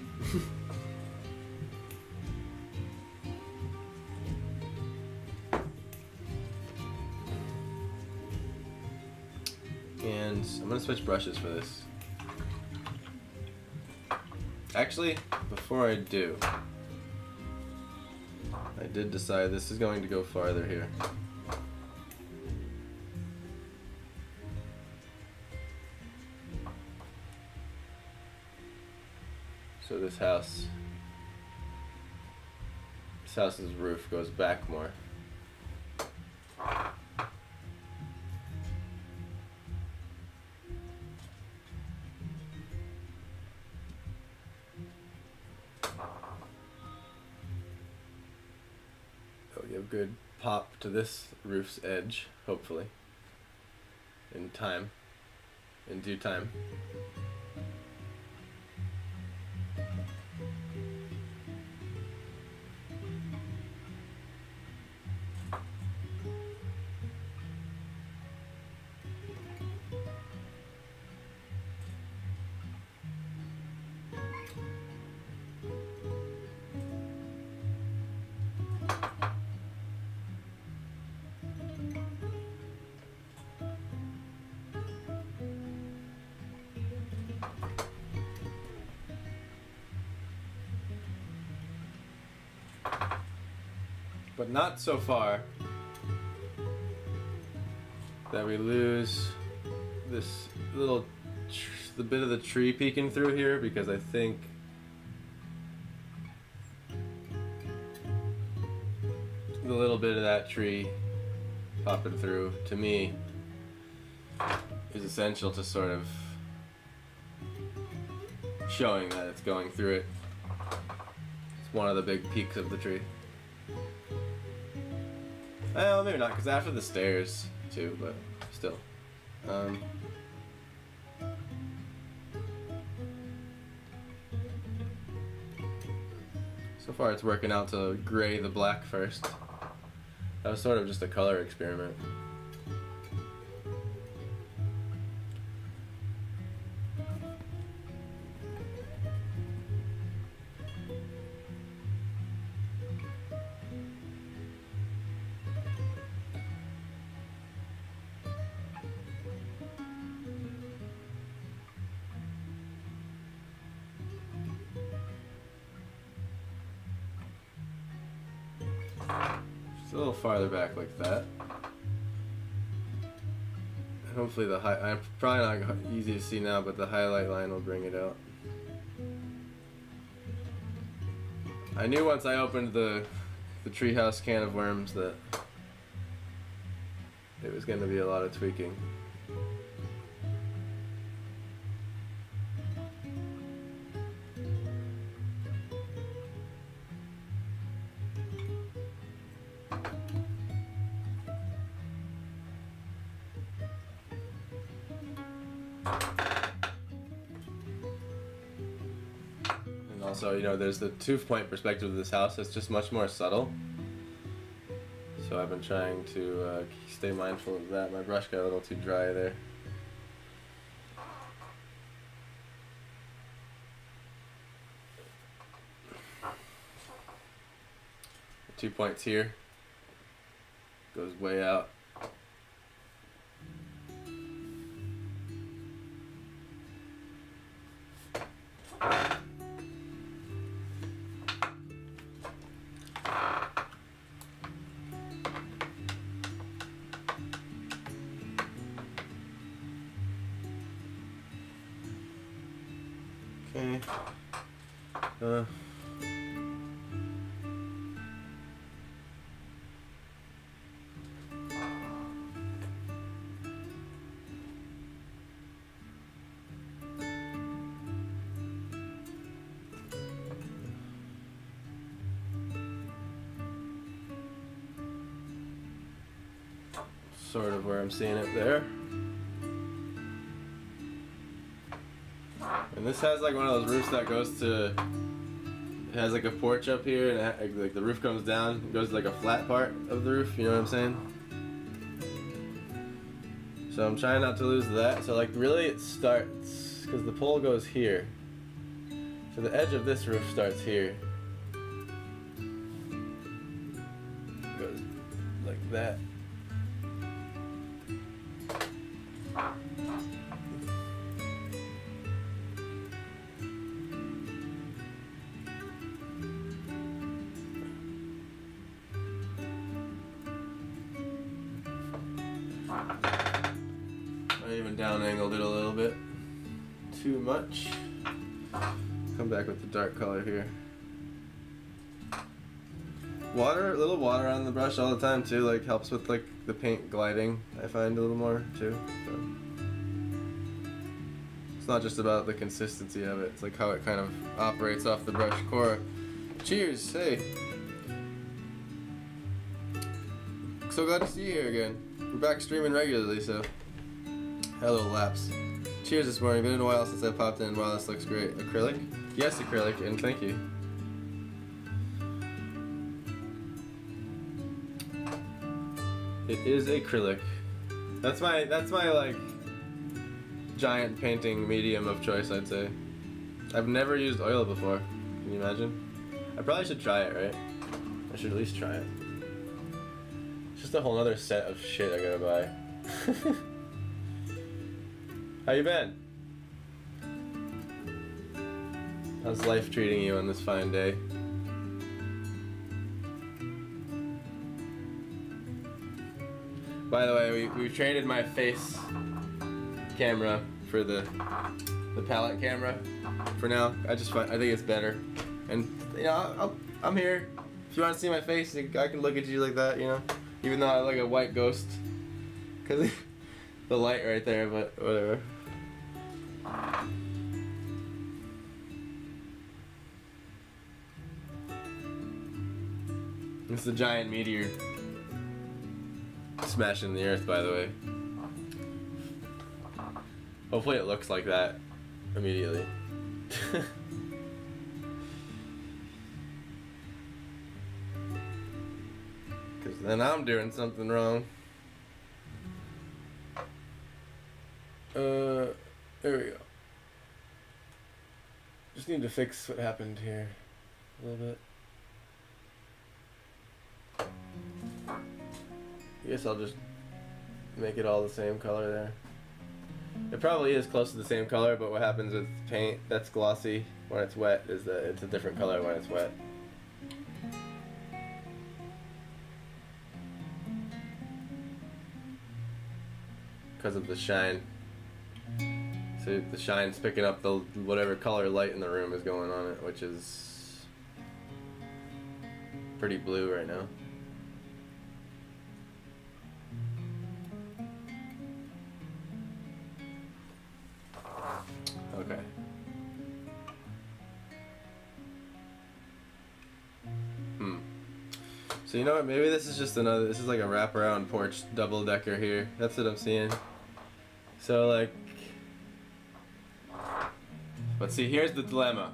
S1: And I'm gonna switch brushes for this. Actually, before I do, I did decide this is going to go farther here. So this house's roof goes back more. Give good pop to this roof's edge, hopefully, in due time. But not so far that we lose this little the bit of the tree peeking through here, because I think the little bit of that tree popping through to me is essential to sort of showing that it's going through it. It's one of the big peaks of the tree. Well, maybe not, because after the stairs too, but still. So far it's working out to gray the black first. That was sort of just a color experiment. A little farther back like that. And hopefully the I'm probably not easy to see now, but the highlight line will bring it out. I knew once I opened the treehouse can of worms that it was going to be a lot of tweaking. Also, you know, there's the 2-point perspective of this house that's just much more subtle. So I've been trying to stay mindful of that. My brush got a little too dry there. 2 points here. Goes way out. Okay. Sort of where I'm seeing it there. And this has like one of those roofs that goes to, it has like a porch up here, and like the roof comes down, it goes to like a flat part of the roof, you know what I'm saying? So I'm trying not to lose that. So like really it starts, because the pole goes here. So the edge of this roof starts here. It goes like that. I even down angled it a little bit too much. Come back with the dark color here. Water, a little water on the brush all the time too, like helps with like the paint gliding, I find a little more too. So it's not just about the consistency of it, it's like how it kind of operates off the brush core. Cheers, hey. So glad to see you here again. We're back streaming regularly, so had a little lapse. Cheers this morning. Been a while since I popped in. Wow, this looks great. Acrylic? Yes, acrylic, and thank you. It is acrylic. That's my like giant painting medium of choice, I'd say. I've never used oil before. Can you imagine? I probably should try it, right? I should at least try it. It's just a whole other set of shit I gotta buy. How you been? How's life treating you on this fine day? By the way, we traded my face camera for the palette camera for now. I think it's better. And you know, I'm here. If you want to see my face, I can look at you like that, you know? Even though I look like a white ghost. Cause the light right there, but whatever. It's the giant meteor smashing the earth, by the way. Hopefully it looks like that immediately. Because then I'm doing something wrong. There we go. Just need to fix what happened here a little bit. I guess I'll just make it all the same color there. It probably is close to the same color, but what happens with paint that's glossy when it's wet is that it's a different color when it's wet. Because of the shine. So the shine's picking up the whatever color light in the room is going on it, which is pretty blue right now. Okay. So you know what, maybe this is just another, this is like a wraparound porch double decker here. That's what I'm seeing. So like, but see, here's the dilemma.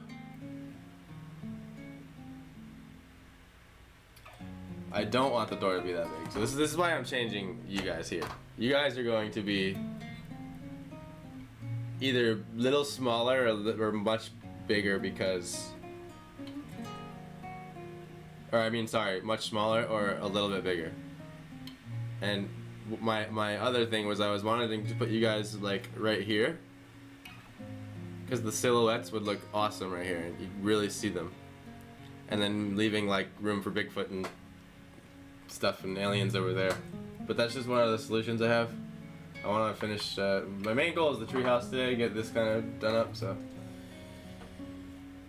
S1: I don't want the door to be that big. So this is why I'm changing you guys here. You guys are going to be either a little smaller or much bigger because, or I mean, sorry, much smaller or a little bit bigger. And my other thing was I was wanting to put you guys like right here because the silhouettes would look awesome right here and you'd really see them. And then leaving like room for Bigfoot and stuff and aliens over there. But that's just one of the solutions I have. I want to finish, my main goal is the treehouse today, get this kind of done up, so.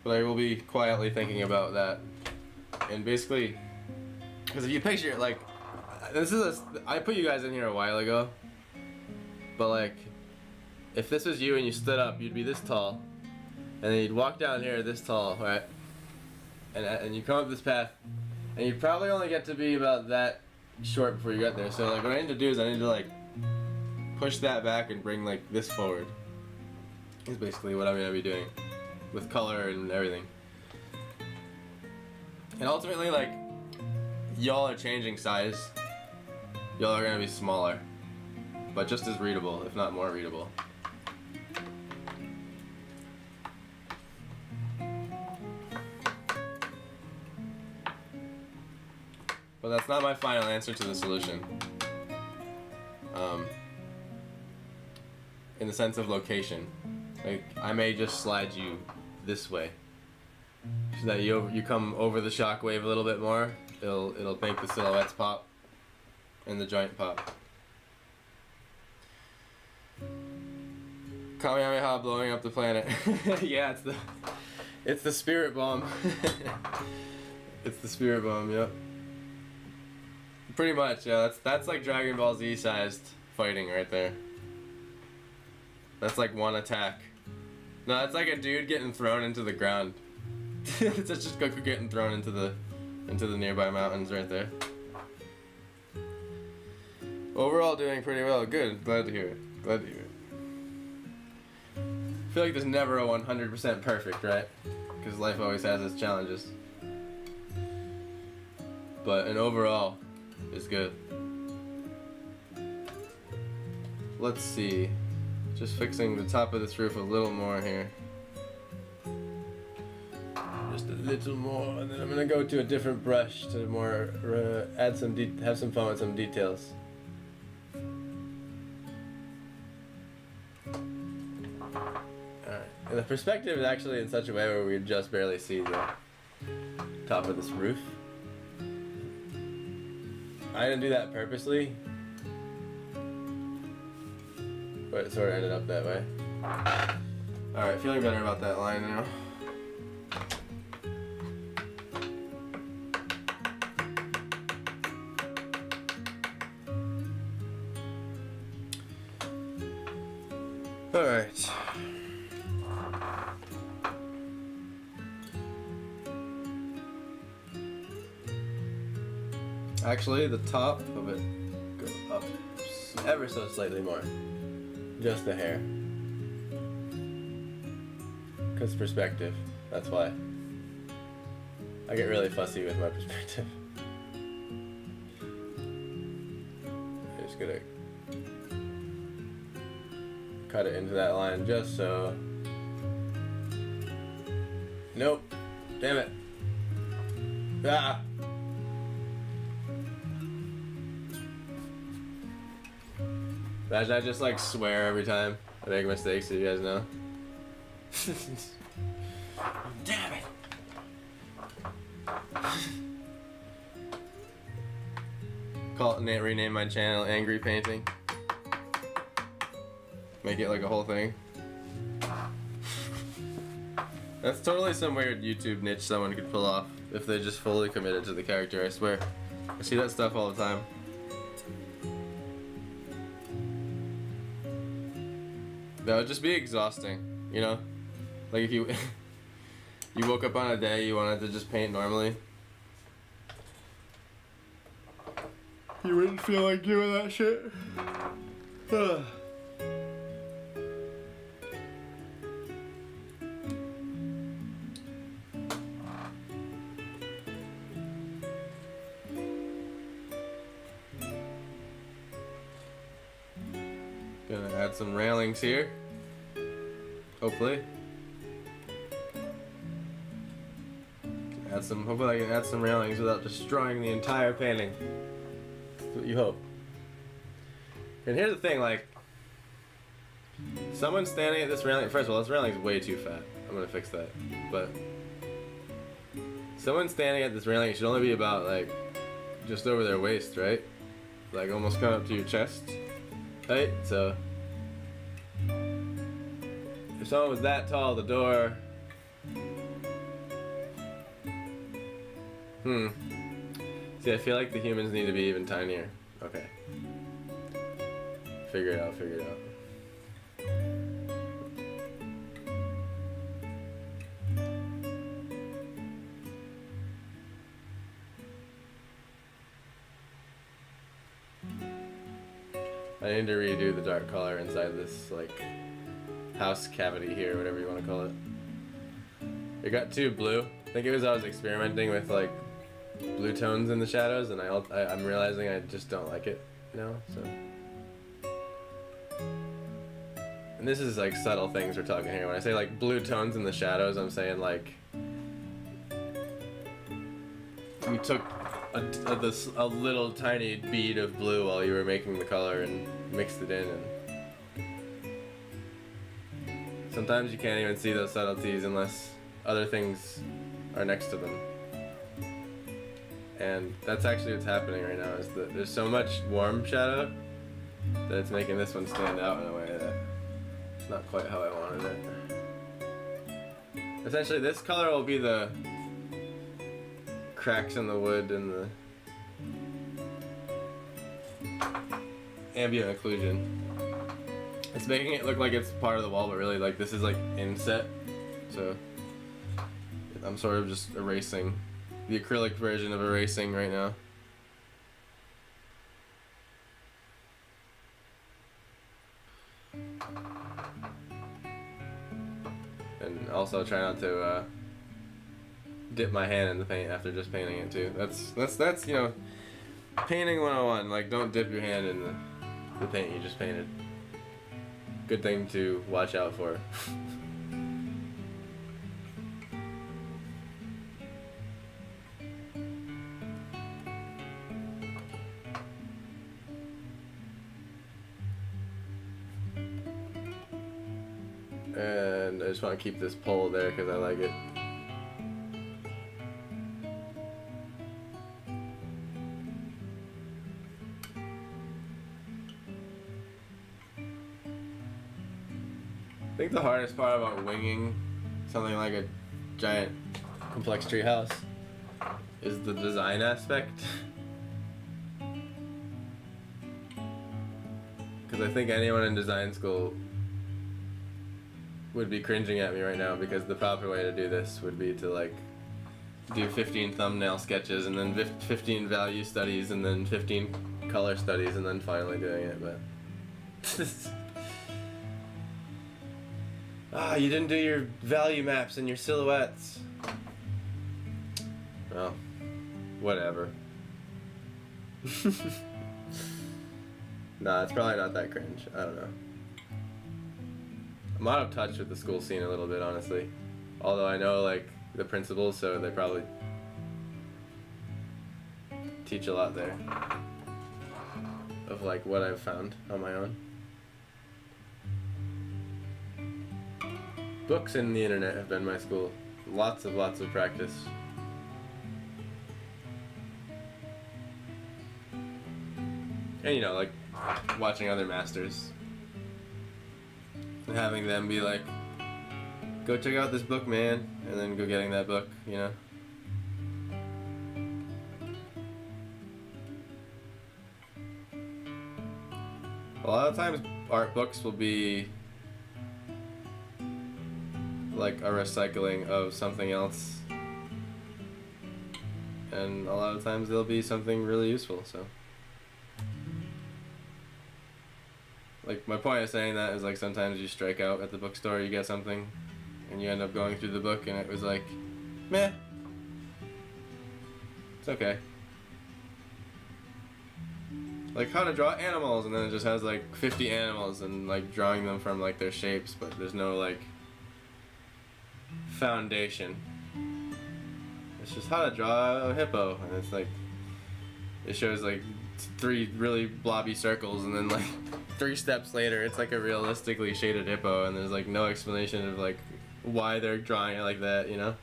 S1: But I will be quietly thinking about that. And basically, because if you picture it, like, I put you guys in here a while ago, but like, if this was you and you stood up, you'd be this tall, and then you'd walk down here this tall, right? And you come up this path, and you'd probably only get to be about that short before you get there. So like, what I need to do is I need to like, push that back and bring like this forward. Is basically what I'm gonna be doing with color and everything. And ultimately, like, y'all are changing size. Y'all are gonna be smaller, but just as readable, if not more readable. But that's not my final answer to the solution. In the sense of location, like I may just slide you this way, so that you come over the shockwave a little bit more. It'll make the silhouettes pop, and the joint pop. Kamehameha blowing up the planet. Yeah, it's the spirit bomb. It's the spirit bomb. Yep. Pretty much. Yeah. That's like Dragon Ball Z sized fighting right there. That's like one attack. No, that's like a dude getting thrown into the ground. It's just Goku getting thrown into the nearby mountains right there. Overall doing pretty well. Good. Glad to hear it. Glad to hear it. I feel like there's never a 100% perfect, right? Because life always has its challenges. But an overall is good. Let's see. Just fixing the top of this roof a little more here. Just a little more, and then I'm gonna go to a different brush to more add some have some fun with some details. Alright, and the perspective is actually in such a way where we just barely see the top of this roof. I didn't do that purposely, but it sort of ended up that way. Alright, feeling better about that line now. Alright. Actually, the top of it goes up ever so slightly more. Just the hair. Because perspective. That's why. I get really fussy with my perspective. I'm just gonna cut it into that line just so. Nope. Damn it. Ah! Imagine I just like swear every time I make mistakes so you guys know. Damn it! Rename my channel Angry Painting. Make it like a whole thing. That's totally some weird YouTube niche someone could pull off if they just fully committed to the character, I swear. I see that stuff all the time. That would just be exhausting, you know? Like if you you woke up on a day you wanted to just paint normally. You wouldn't feel like doing that shit. Gonna add some railings here. Hopefully. Hopefully I can add some railings without destroying the entire painting. That's what you hope. And here's the thing, like, someone standing at this railing, first of all, this railing's way too fat. I'm gonna fix that. But someone standing at this railing should only be about, like, just over their waist, right? Like, almost coming up to your chest height, so if someone was that tall, the door... See, I feel like the humans need to be even tinier. Okay. Figure it out, figure it out. I need to redo the dark color inside this, like, house cavity here, whatever you want to call it. It got too blue. I think it was I was experimenting with, like, blue tones in the shadows, and I'm realizing I just don't like it, you know, so. And this is, like, subtle things we're talking here. When I say, like, blue tones in the shadows, I'm saying, like, you took a little tiny bead of blue while you were making the color and mixed it in, and sometimes you can't even see those subtleties unless other things are next to them. And that's actually what's happening right now, is that there's so much warm shadow that it's making this one stand out in a way that it's not quite how I wanted it. Essentially, this color will be the cracks in the wood and the ambient occlusion. It's making it look like it's part of the wall, but really, like, this is like inset. So I'm sort of just erasing the acrylic version of erasing right now. And also try not to dip my hand in the paint after just painting it too. That's you know, painting 101. Like, don't dip your hand in the paint you just painted. Good thing to watch out for. And I just want to keep this pole there because I like it. I think the hardest part about winging something like a giant complex tree house is the design aspect. Because I think anyone in design school would be cringing at me right now, because the proper way to do this would be to, like, do 15 thumbnail sketches and then 15 value studies and then 15 color studies and then finally doing it, but you didn't do your value maps and your silhouettes. Well, whatever. Nah, it's probably not that cringe. I don't know. I'm out of touch with the school scene a little bit, honestly. Although I know, like, the principals, so they probably teach a lot there of, like, what I've found on my own. Books and the internet have been my school. Lots of practice. And, you know, like, watching other masters and having them be like, go check out this book, man, and then go getting that book, you know? A lot of times art books will be like a recycling of something else, and a lot of times they'll be something really useful, so. Like, my point of saying that is, like, sometimes you strike out at the bookstore, you get something, and you end up going through the book, and it was like, meh. It's okay. Like, how to draw animals, and then it just has, like, 50 animals, and, like, drawing them from, like, their shapes, but there's no, like, foundation. It's just how to draw a hippo, and it's, like, it shows, like, 3 really blobby circles, and then, like, 3 steps later, it's like a realistically shaded hippo, and there's like no explanation of like why they're drawing it like that, you know?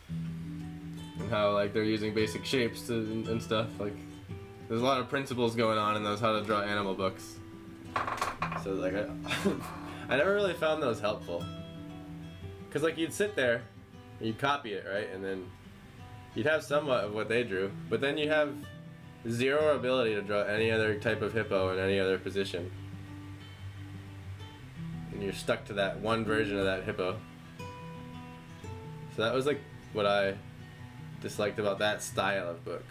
S1: And how like they're using basic shapes and stuff. Like, there's a lot of principles going on in those how to draw animal books. So like I never really found those helpful. Cause like you'd sit there, and you'd copy it, right? And then you'd have somewhat of what they drew, but then you have 0 ability to draw any other type of hippo in any other position. And you're stuck to that one version of that hippo. So that was like what I disliked about that style of book.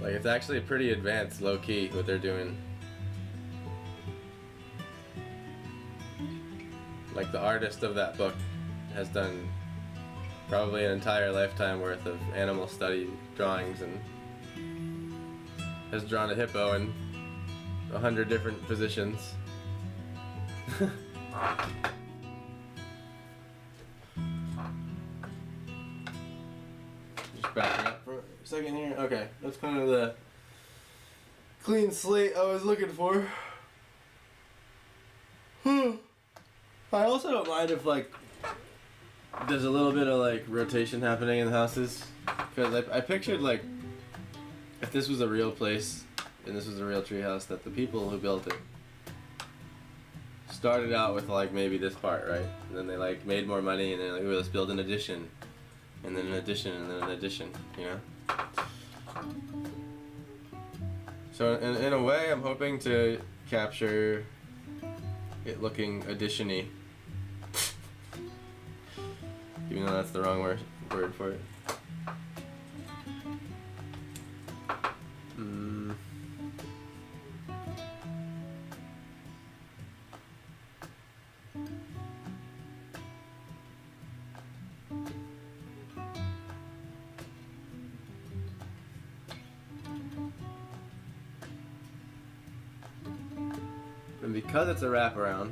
S1: Like, it's actually pretty advanced, low-key, what they're doing. Like, the artist of that book has done probably an entire lifetime worth of animal study drawings and has drawn a hippo in 100 different positions. Just backing up for a second here. Okay, that's kind of the clean slate I was looking for. I also don't mind if, like, there's a little bit of, like, rotation happening in the houses. Because I pictured, like, if this was a real place and this was a real treehouse, that the people who built it started out with, like, maybe this part, right? And then they, like, made more money and they're like, ooh, let's build an addition. And then an addition and then an addition, you know? So, in a way, I'm hoping to capture it looking addition-y. Even though that's the wrong word for it. And because it's a wraparound,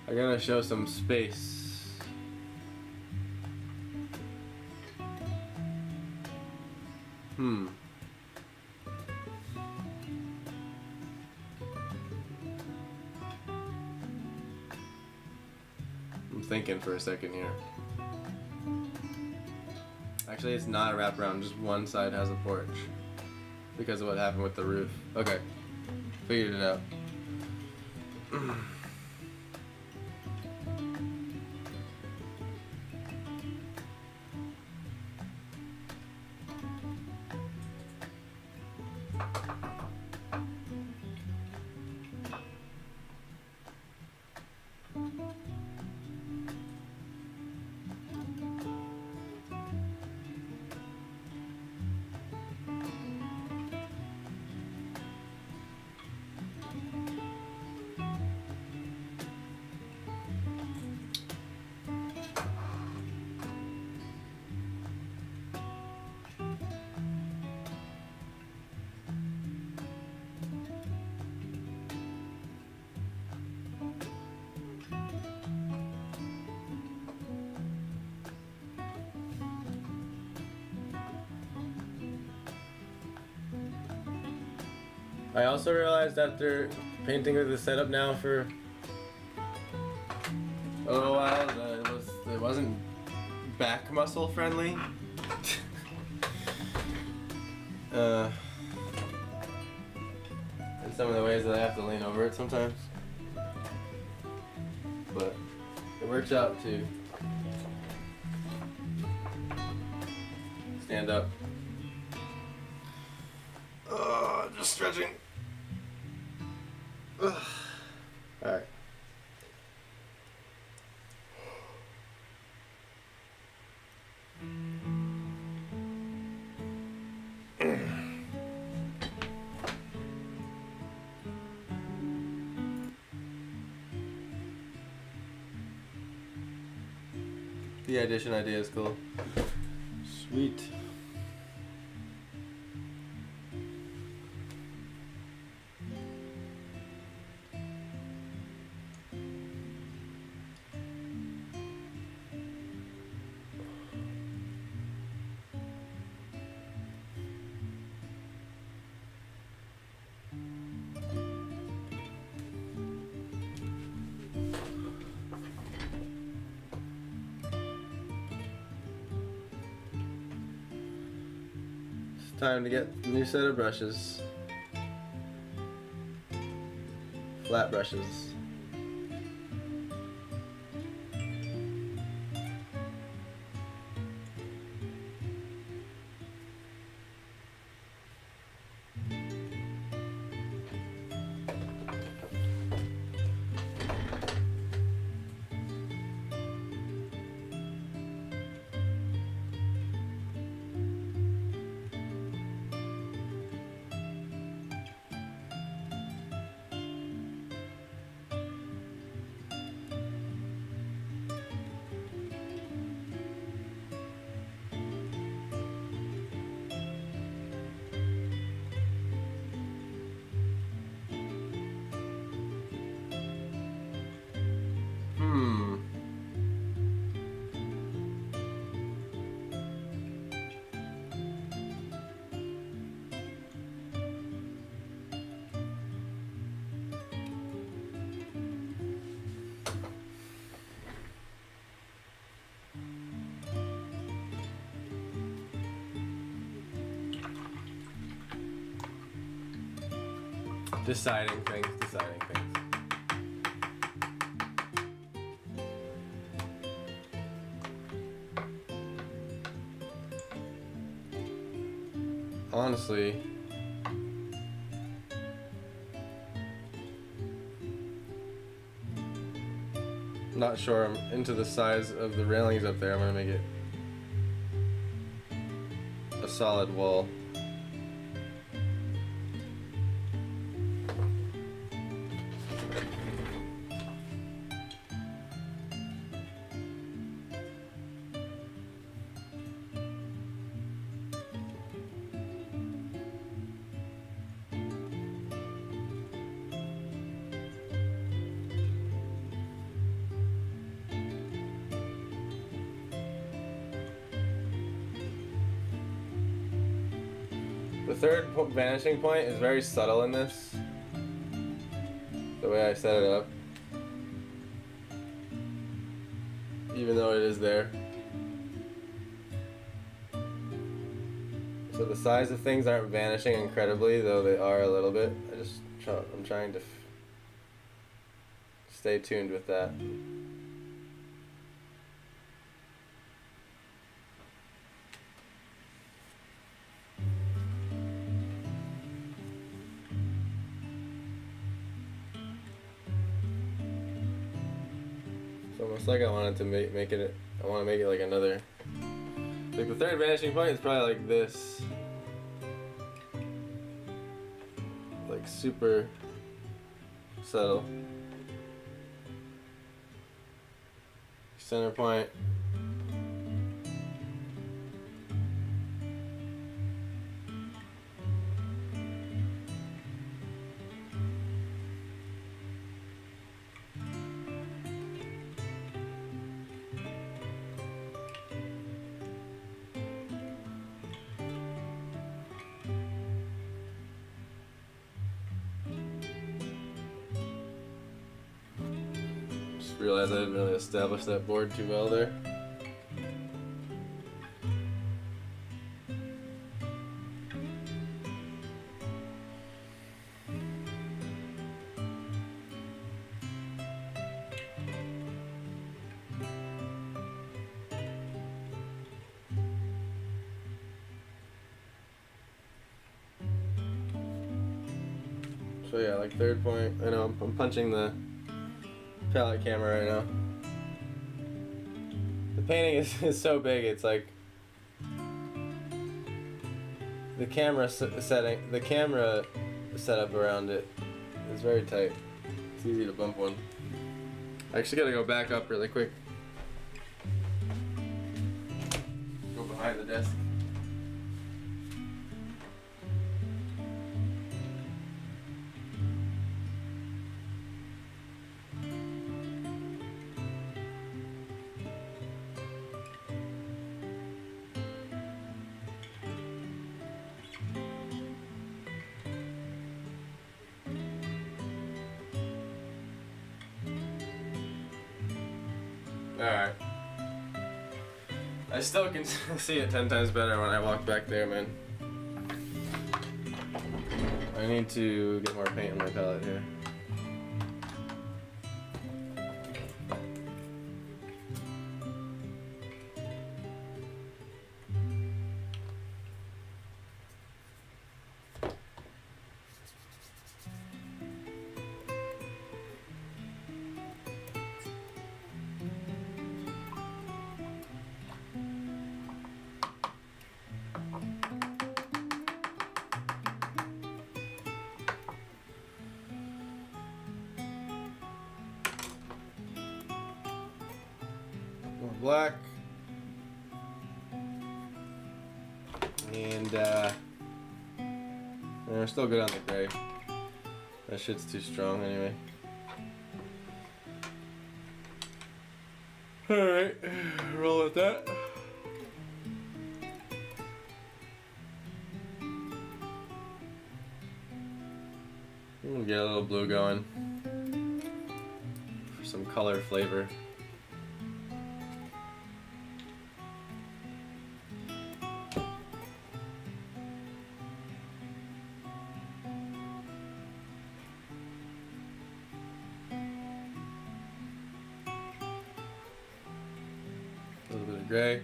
S1: I gotta show some space. I'm thinking for a second here. Actually, it's not a wraparound, just one side has a porch. Because of what happened with the roof. Okay, figured it out. I also realized after painting with the setup now for a little while that it wasn't back muscle friendly. And some of the ways that I have to lean over it sometimes. But it works out to stand up. Oh, just stretching. Alright. The addition idea is cool. Sweet. Time to get a new set of brushes. Flat brushes. Deciding things. Honestly, not sure I'm into the size of the railings up there. I'm gonna make it a solid wall. The third vanishing point is very subtle in this, the way I set it up, even though it is there. So the size of things aren't vanishing incredibly, though they are a little bit. I'm trying to stay tuned with that. It's almost like I wanted to make it. I want to make it like another. Like the third vanishing point is probably like this. Like super subtle. Center point. realized I didn't really establish that board too well there. So yeah, like third point. I know I'm punching the palette camera right now. The painting is so big. It's like the camera setup around it is very tight. It's easy to bump one. I actually gotta go back up really quick. Go behind the desk. Alright. I still can see it 10 times better when I walk back there, man. I need to get more paint on my palette here. Black and we're still good on the gray. That shit's too strong anyway. Alright, roll with that. I'm gonna get a little blue going for some color flavor. A little bit of gray.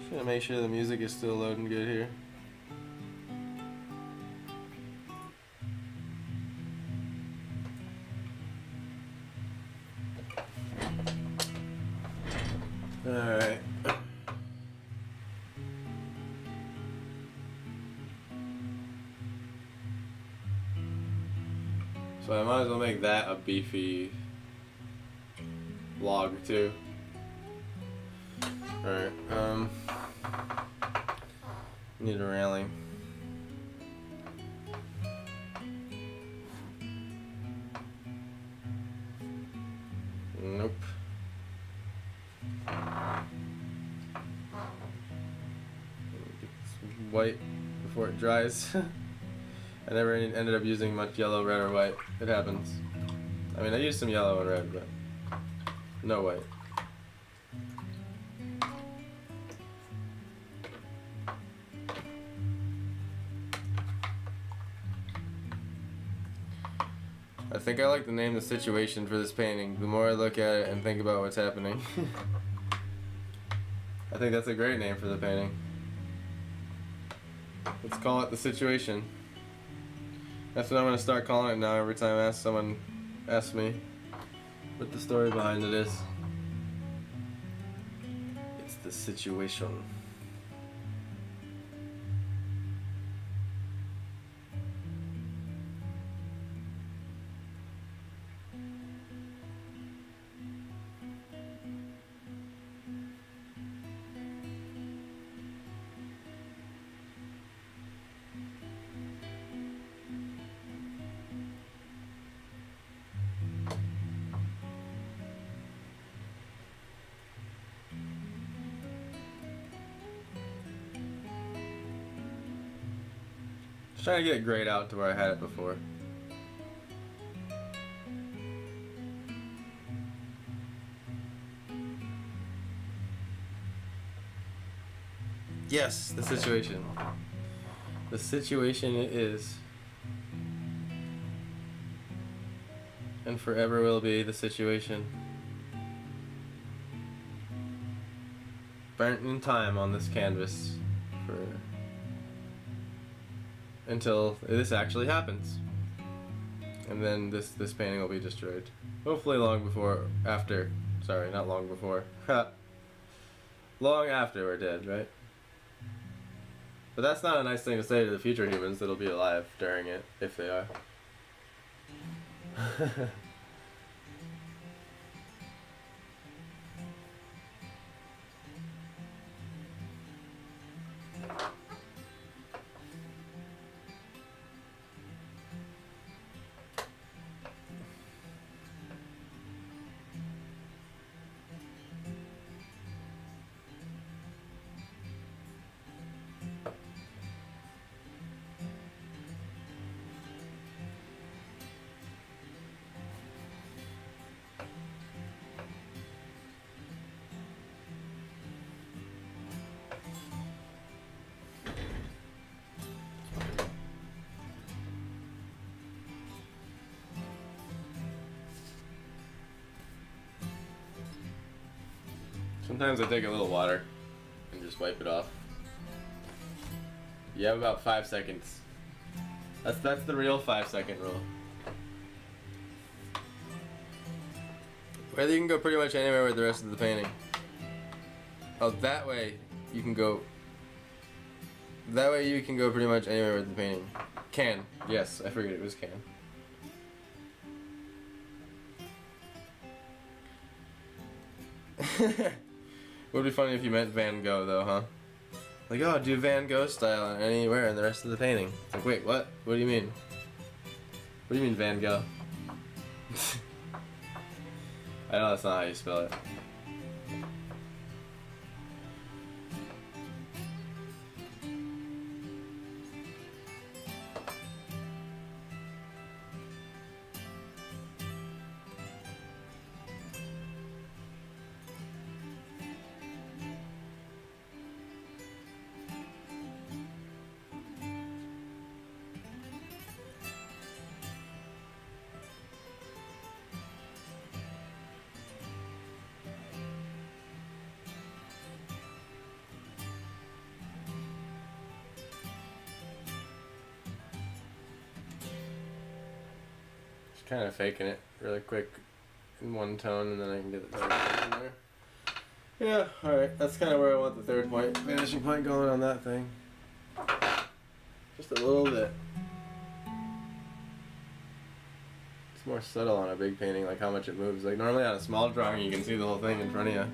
S1: Just gonna make sure the music is still loading good here. Alright. So I might as well make that a beefy vlog too. Alright, need a railing. Nope. Get some white before it dries. I never ended up using much yellow, red, or white. It happens. I mean, I used some yellow and red, but no white. I think I like to name the situation for this painting. The more I look at it and think about what's happening. I think that's a great name for the painting. Let's call it The Situation. That's what I'm going to start calling it now every time someone asks me what the story behind it is. It's the situation. Just trying to get it grayed out to where I had it before. Yes, the situation. The situation it is. And forever will be the situation. Burnt in time on this canvas for until this actually happens. And then this painting will be destroyed. Hopefully long before, after, sorry, not long before. Long after we're dead, right? But that's not a nice thing to say to the future humans that'll be alive during it, if they are. Sometimes I take a little water and just wipe it off. You have about 5 seconds. That's the real 5-second rule. Whether you can go pretty much anywhere with the rest of the painting. Oh, that way you can go. That way you can go pretty much anywhere with the painting. Can. Yes, I forget it was can. Would be funny if you meant Van Gogh though, huh? Like, oh, do Van Gogh style anywhere in the rest of the painting. It's like, wait, what? What do you mean? What do you mean Van Gogh? I know that's not how you spell it. Kind of faking it really quick in one tone, and then I can get the third in there. Yeah, alright, that's kind of where I want the third point, finishing point going on that thing. Just a little bit. It's more subtle on a big painting, like how much it moves. Like normally on a small drawing you can see the whole thing in front of you.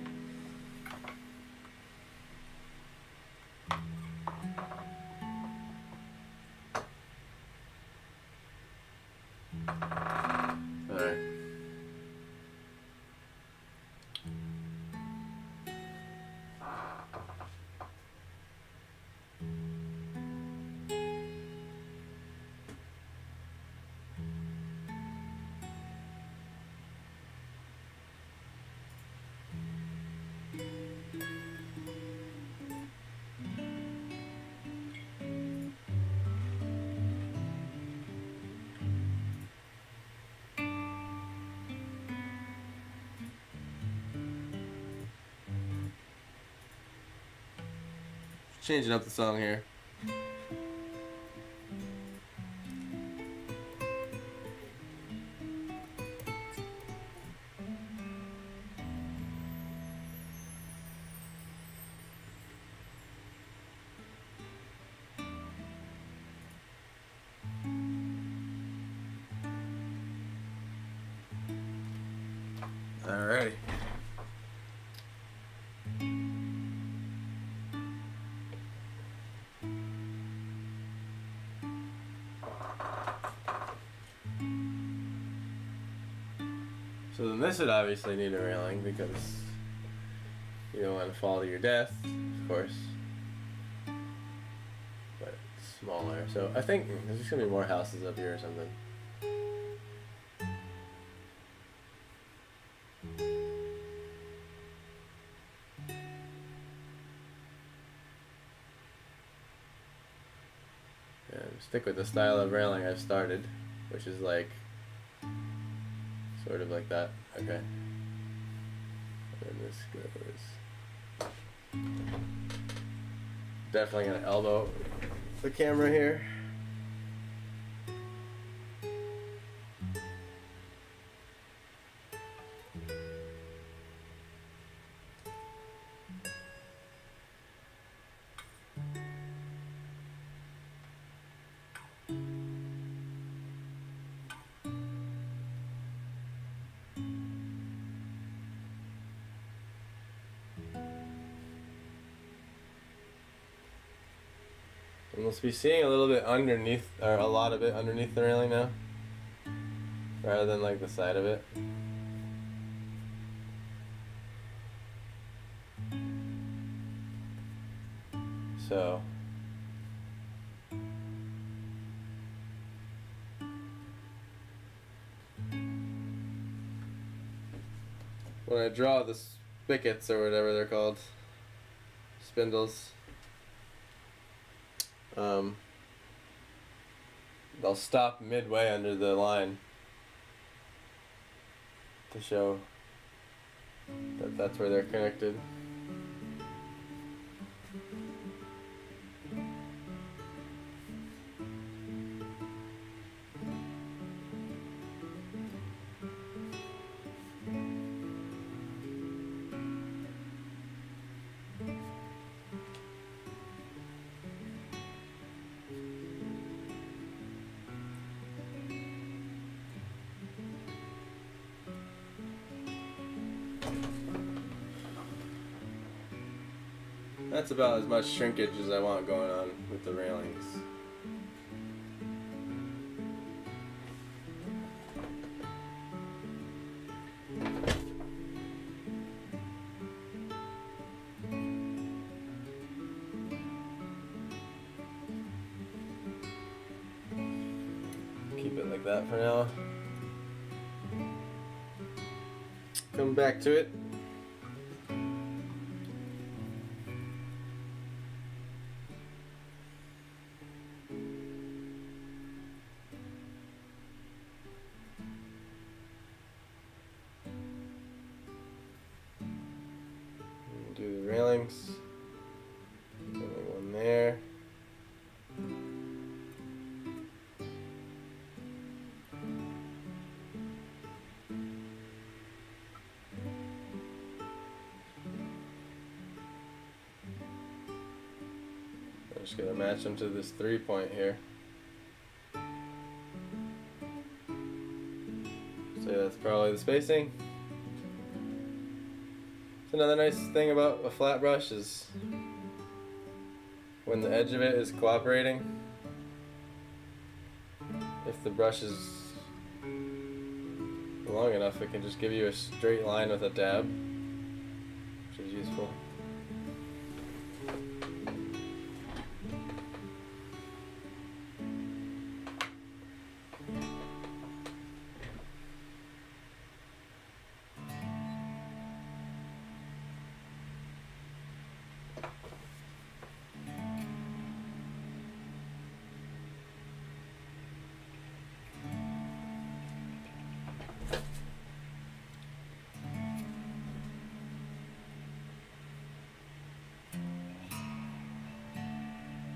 S1: Changing up the song here. Alrighty. So then this would obviously need a railing because you don't want to fall to your death, of course. But it's smaller. So I think there's just gonna be more houses up here or something. And stick with the style of railing I've started, which is like sort of like that. Okay. And then this goes. Definitely gonna elbow the camera here. And we'll be seeing a little bit underneath, or a lot of it underneath the railing now, rather than like the side of it. So when I draw the spigots or whatever they're called, spindles, they'll stop midway under the line to show that that's where they're connected. That's about as much shrinkage as I want going on with the railings. Keep it like that for now. Come back to it. Do the railings. Only one there. I'm just gonna match them to this 3-point here. So that's probably the spacing. Another nice thing about a flat brush is when the edge of it is cooperating. If the brush is long enough, it can just give you a straight line with a dab, which is useful.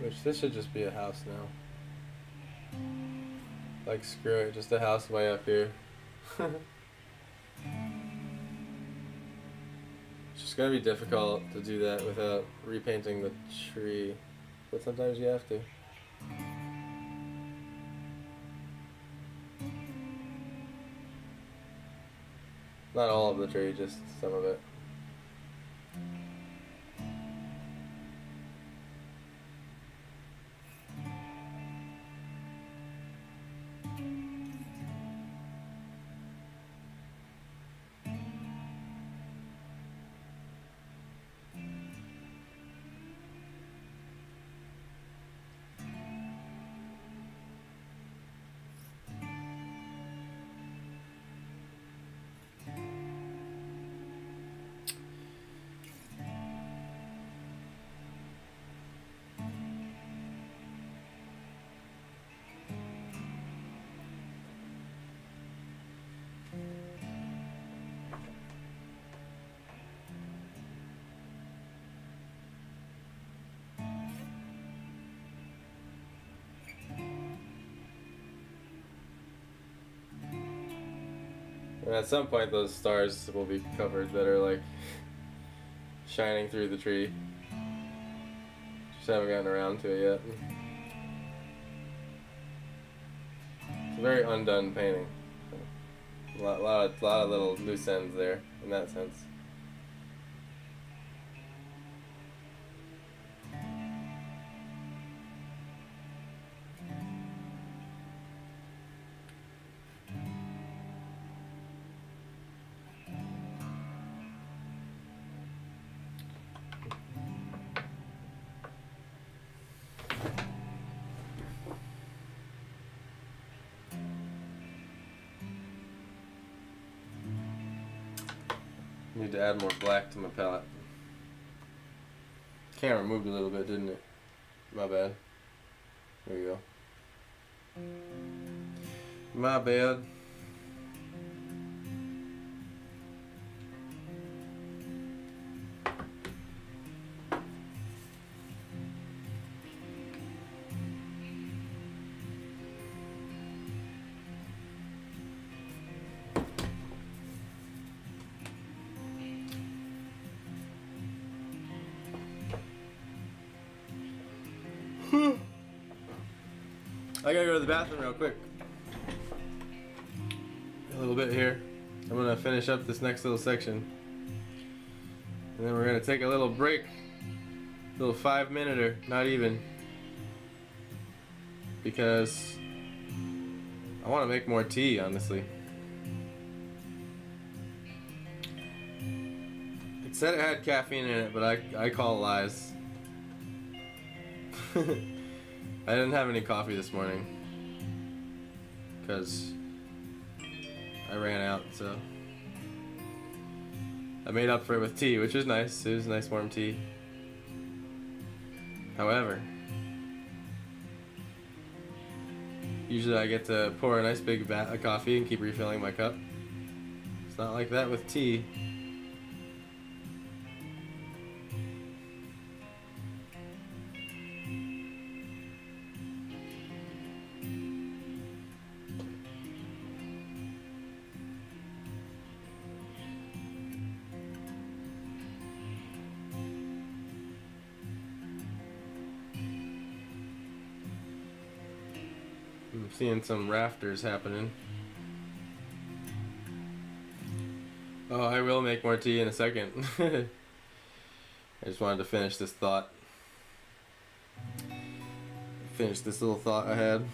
S1: Which this should just be a house now. Like screw it, just a house way up here. It's just gonna be difficult to do that without repainting the tree, but sometimes you have to. Not all of the tree, just some of it. And at some point those stars will be covered that are like shining through the tree. Just haven't gotten around to it yet. It's a very undone painting. A lot of little loose ends there in that sense. Need to add more black to my palette. Camera moved a little bit, didn't it? My bad. There you go. My bad. I gotta go to the bathroom real quick. A little bit here. I'm gonna finish up this next little section. And then we're gonna take a little break. A little 5-minute, not even. Because I wanna make more tea, honestly. It said it had caffeine in it, but I call lies. I didn't have any coffee this morning because I ran out, so I made up for it with tea, which was nice. It was nice warm tea. However, usually I get to pour a nice big vat of coffee and keep refilling my cup. It's not like that with tea. I'm seeing some rafters happening. Oh, I will make more tea in a second. I just wanted to finish this thought. Finish this little thought I had.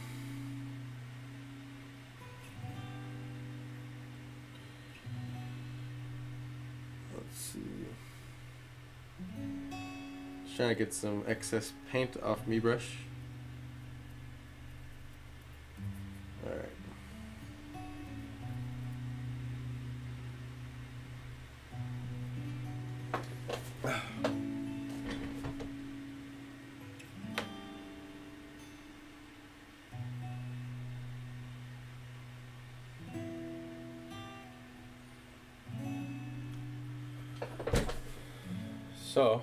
S1: Let's see. Just trying to get some excess paint off me brush. Alright. So,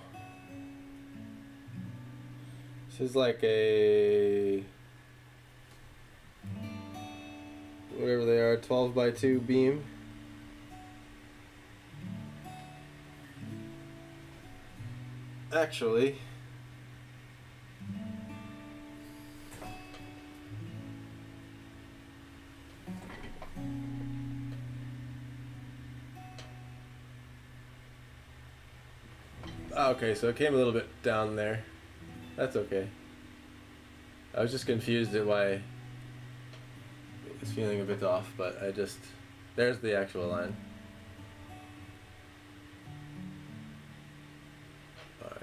S1: this is like a, whatever they are, 12 by 2 beam. Actually, Okay, so it came a little bit down there. That's okay. I was just confused at why it's feeling a bit off, but I just... There's the actual line. Alright.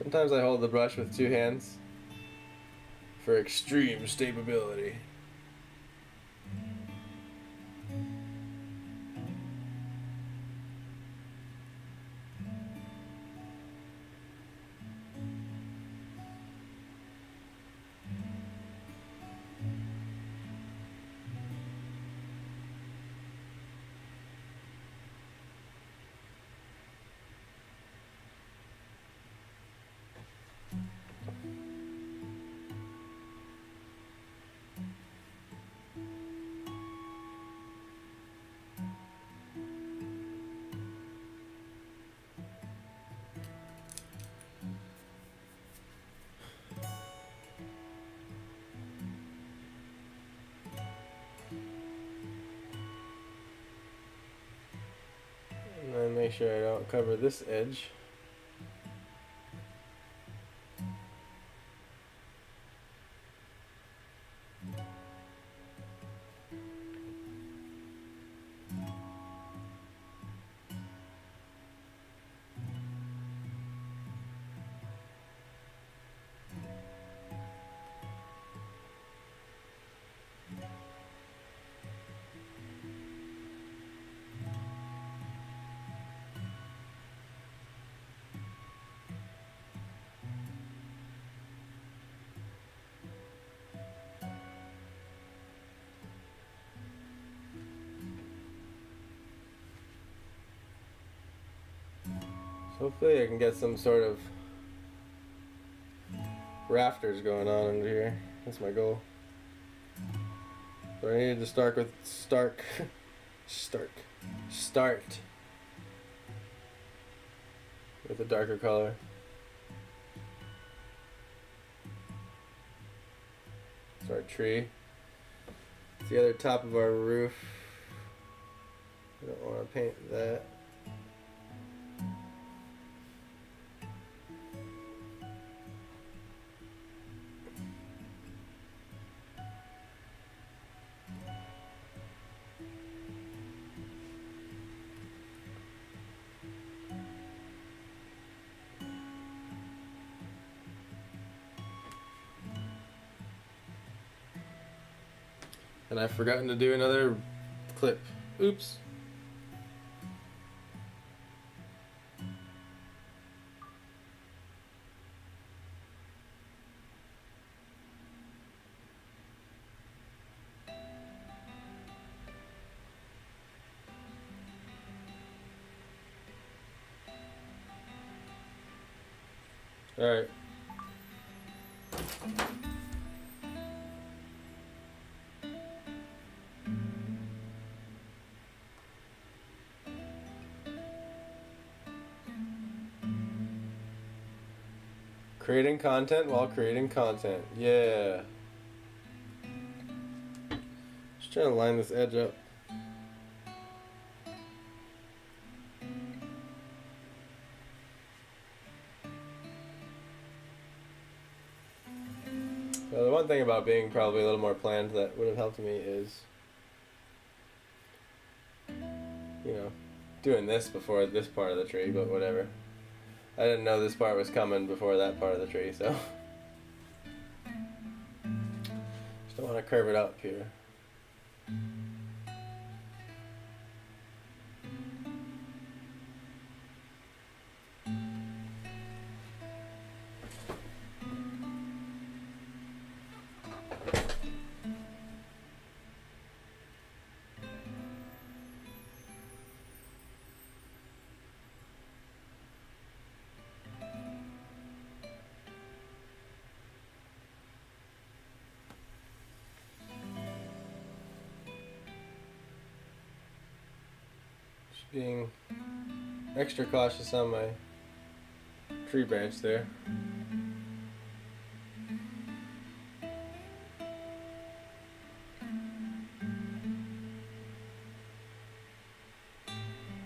S1: Sometimes I hold the brush with two hands for extreme stability. And then make sure I don't cover this edge. Hopefully I can get some sort of rafters going on under here. That's my goal. So I needed to start with start with a darker color. It's our tree. It's the other top of our roof. I don't want to paint that. And I've forgotten to do another clip. Oops. All right. Creating content while creating content. Yeah. Just trying to line this edge up. Well, the one thing about being probably a little more planned that would have helped me is, you know, doing this before this part of the tree, but whatever. I didn't know this part was coming before that part of the tree, so. Just don't want to curve it up here. being extra cautious on my tree branch there.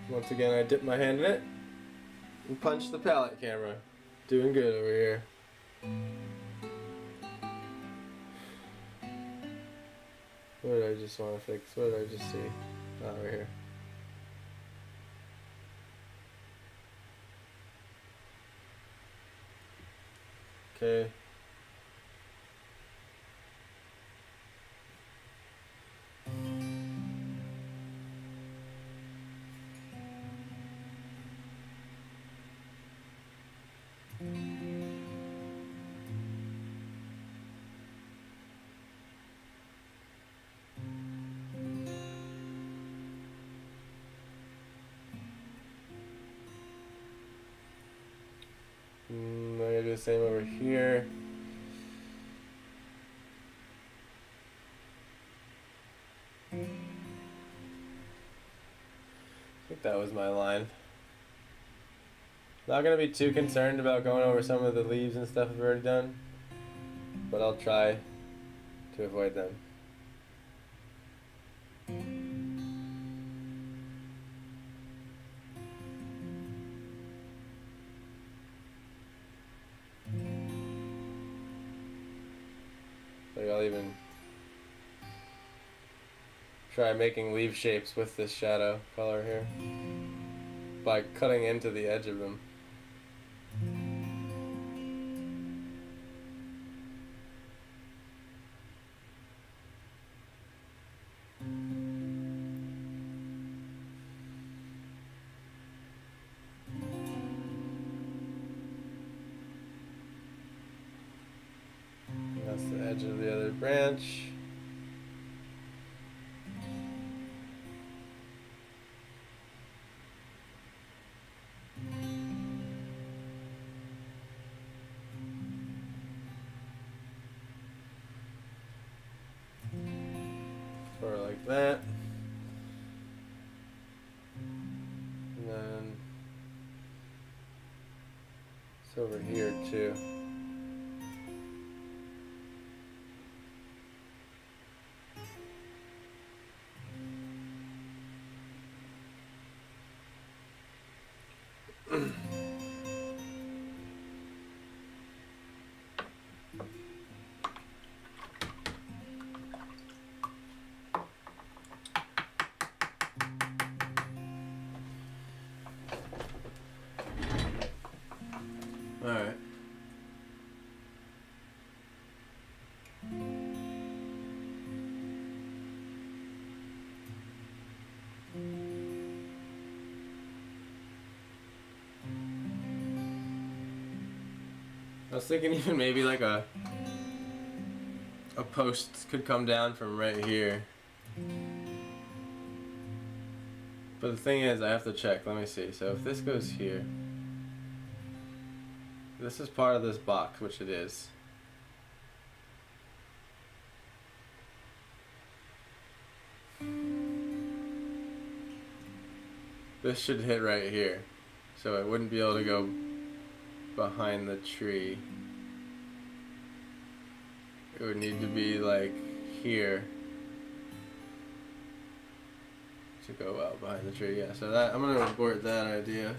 S1: Once again, I dip my hand in it and punch the palette camera. Doing good over here. What did I just want to fix? What did I just see? Oh, right here. Okay. I'm gonna do the same over here. I think that was my line. Not gonna be too concerned about going over some of the leaves and stuff I've already done, but I'll try to avoid them. Like I'll even try making leaf shapes with this shadow color here by cutting into the edge of them. That's the edge of the other branch. Or like that. And then it's over here too. All right. I was thinking even maybe like a post could come down from right here. But the thing is, I have to check. Let me see. So if this goes here, this is part of this box, which it is. This should hit right here. So it wouldn't be able to go behind the tree. It would need to be like here to go out behind the tree. Yeah, so that I'm gonna abort that idea.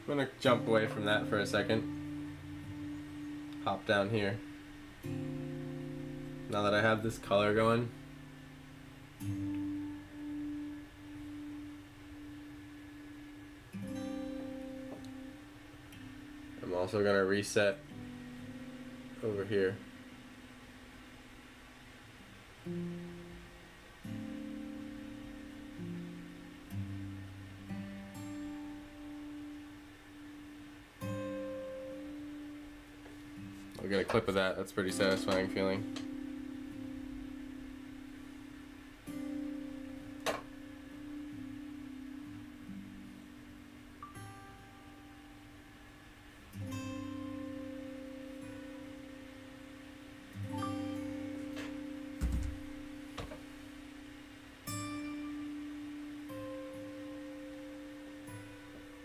S1: I'm gonna jump away from that for a second. Hop down here. Now that I have this color going. I'm also gonna reset over here. I'll get a clip of that. That's a pretty satisfying feeling.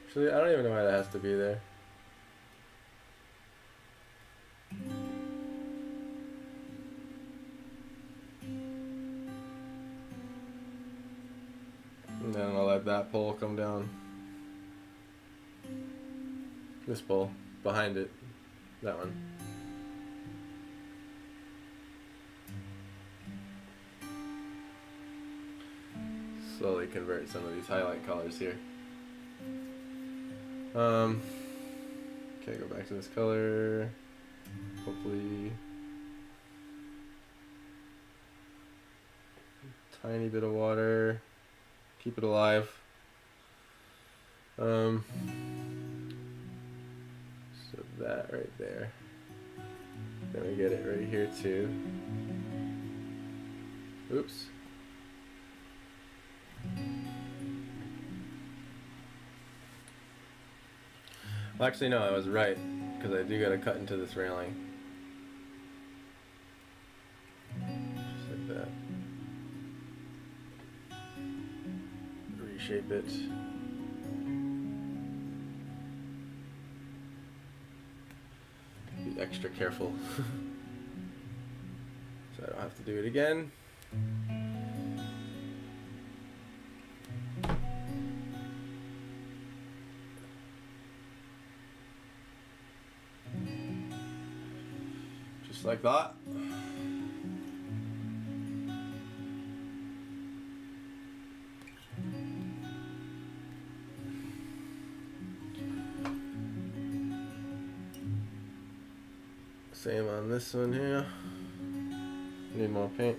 S1: Actually, I don't even know why that has to be there. And then I'll let that pole come down. This pole, behind it, that one. Slowly convert some of these highlight colors here. Okay, go back to this color. Hopefully, tiny bit of water. Keep it alive. So that right there. Then we get it right here too. Oops. Well, actually, no, I was right, because I do gotta cut into this railing. Just like that. Reshape it. Be extra careful. So I don't have to do it again. Just like that. Same on this one here. Need more paint.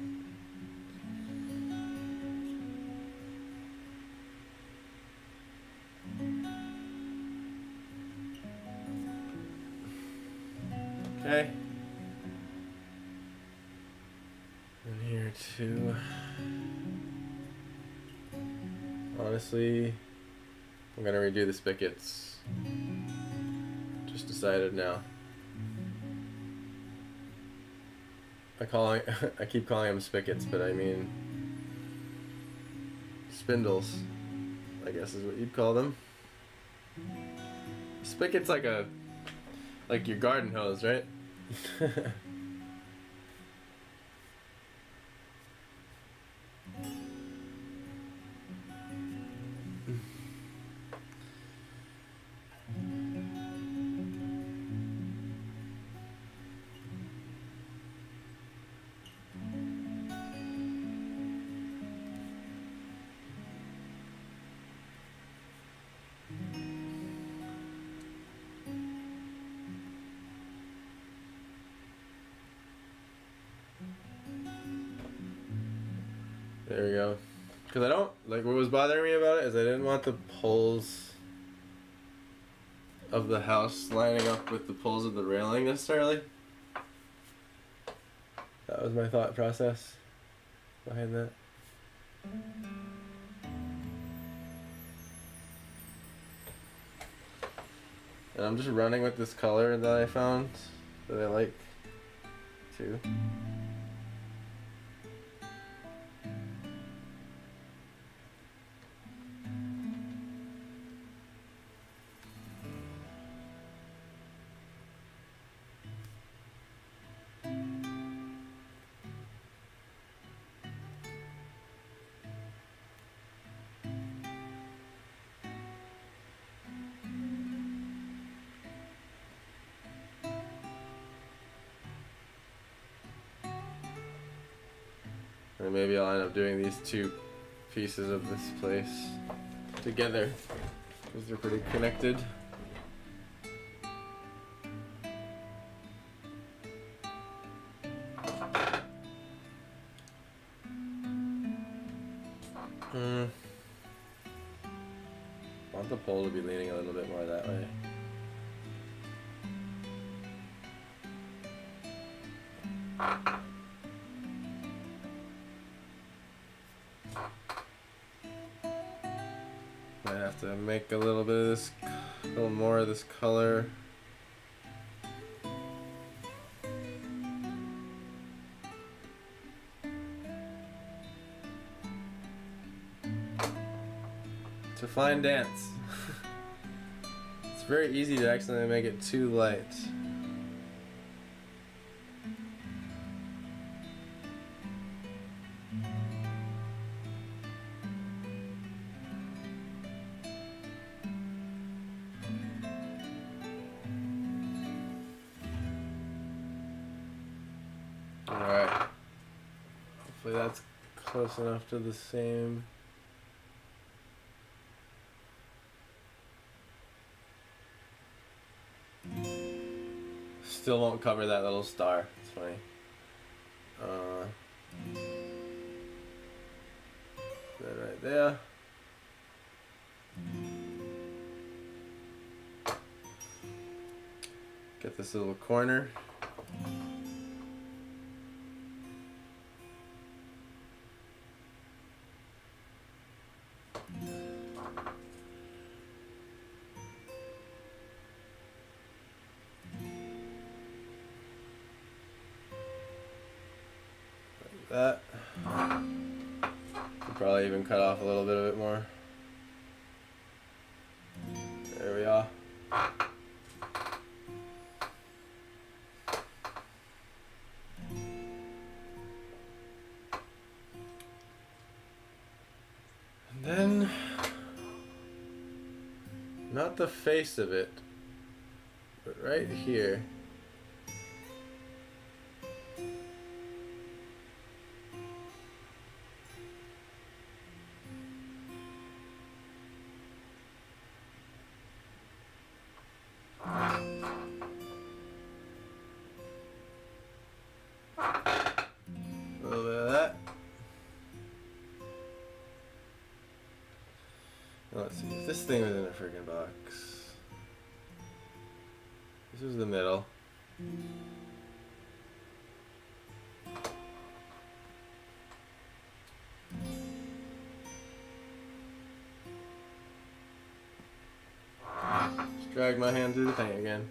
S1: Okay. And here too. Honestly, I'm gonna redo the spigots. Just decided now. I keep calling them spigots, but I mean spindles, I guess is what you'd call them. Spigot's like your garden hose, right? There we go. Because I don't, like, what was bothering me about it is I didn't want the poles of the house lining up with the poles of the railing necessarily. That was my thought process behind that. And I'm just running with this color that I found that I like too. And maybe I'll end up doing these two pieces of this place together because they're pretty connected. Want the pole to be leaning a little bit more that way. Might have to make a little bit of this, a little more of this color. It's a fine dance. It's very easy to accidentally make it too light. Alright. Hopefully that's close enough to the same. Still won't cover that little star. It's funny. That right there. Get this little corner. That. Could probably even cut off a little bit of it more. There we are. And then, not the face of it, but right here. A little bit of that. Now let's see, if this thing was in a freaking box. This was the middle. Just drag my hand through the paint again.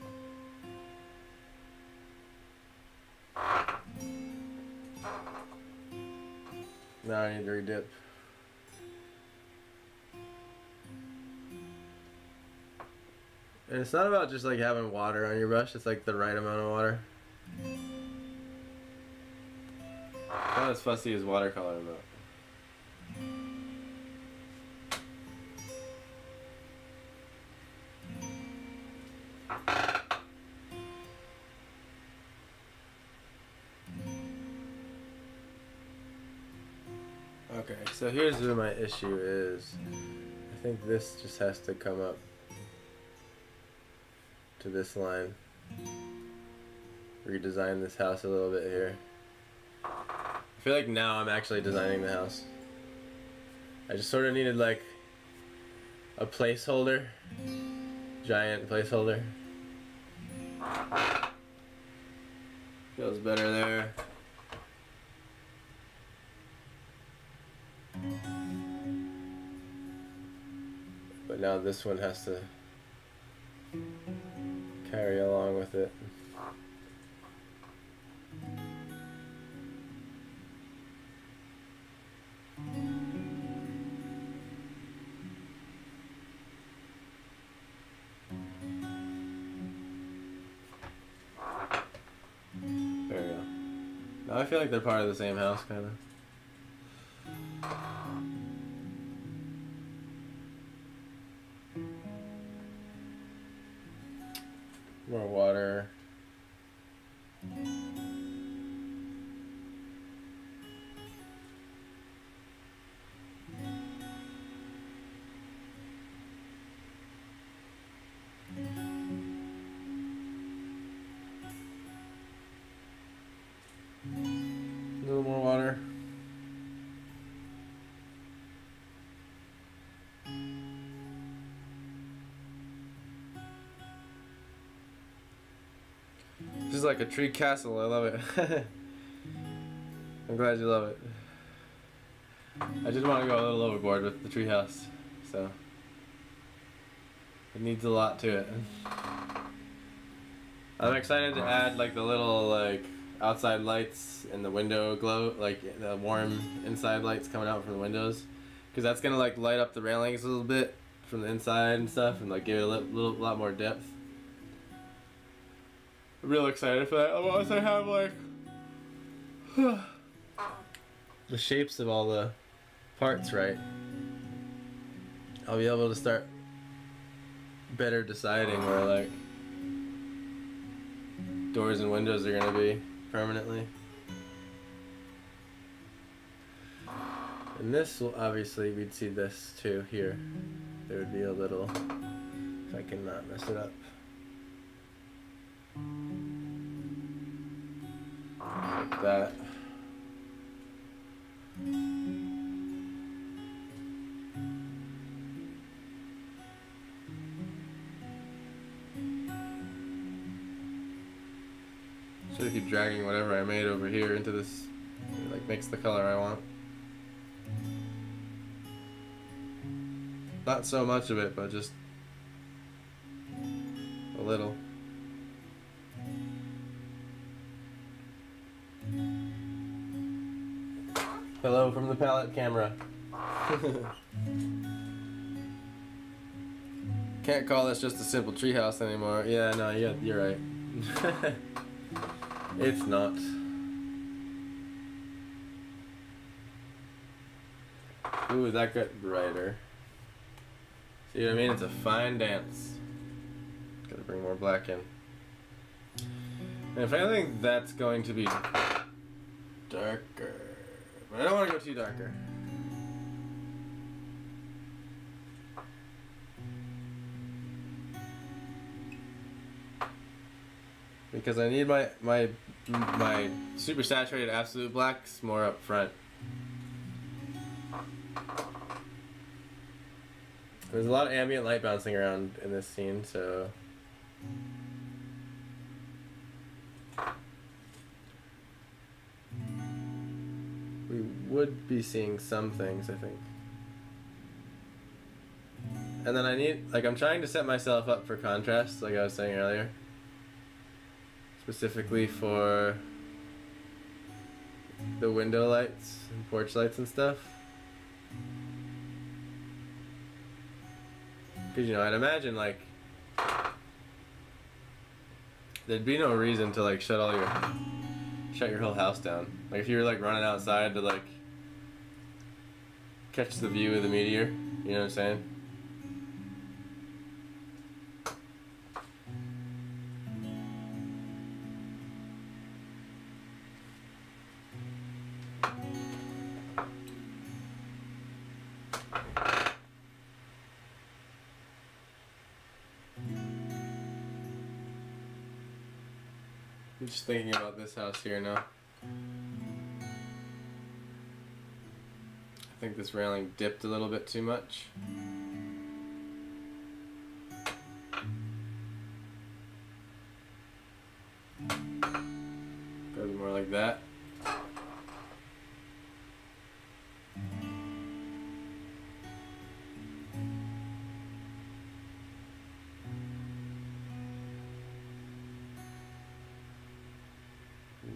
S1: Now I need to redip. And it's not about just like having water on your brush, it's like the right amount of water. Not as fussy as watercolor, but. Okay, so here's where my issue is. I think this just has to come up to this line. Redesign this house a little bit here. I feel like now I'm actually designing the house. I just sort of needed like a placeholder, giant placeholder. Feels better there. But now this one has to carry along with it. There we go. Now I feel like they're part of the same house, kind of. More water. A little more water. This is like a tree castle. I love it. I'm glad you love it. I did want to go a little overboard with the tree house, so It needs a lot to it. I'm excited to add like the little like outside lights and the window glow, like the warm inside lights coming out from the windows, because that's gonna like light up the railings a little bit from the inside and stuff, and like give it a lot more depth. I'm real excited for that. Once I have like the shapes of all the parts right, I'll be able to start better deciding where like doors and windows are gonna be permanently. And this will obviously, we'd see this too here. There would be a little, if I can not mess it up. Like that. So I keep dragging whatever I made over here into this, it like makes the color I want. Not so much of it, but just a little. Hello from the palette camera. Can't call this just a simple treehouse anymore. Yeah, no, you're right. It's not. Ooh, that got brighter. See what I mean? It's a fine dance. Gotta bring more black in. And if anything, that's going to be darker. But I don't want to go too darker. Because I need my super saturated absolute blacks more up front. There's a lot of ambient light bouncing around in this scene, so we would be seeing some things, I think. And then I need, like, I'm trying to set myself up for contrast, like I was saying earlier. Specifically for the window lights and porch lights and stuff. Because, you know, I'd imagine, like, there'd be no reason to, like, shut your whole house down. Like, if you were, like, running outside to, like, catch the view of the meteor, you know what I'm saying? I'm just thinking about this house here now. I think this railing dipped a little bit too much. Goes more like that.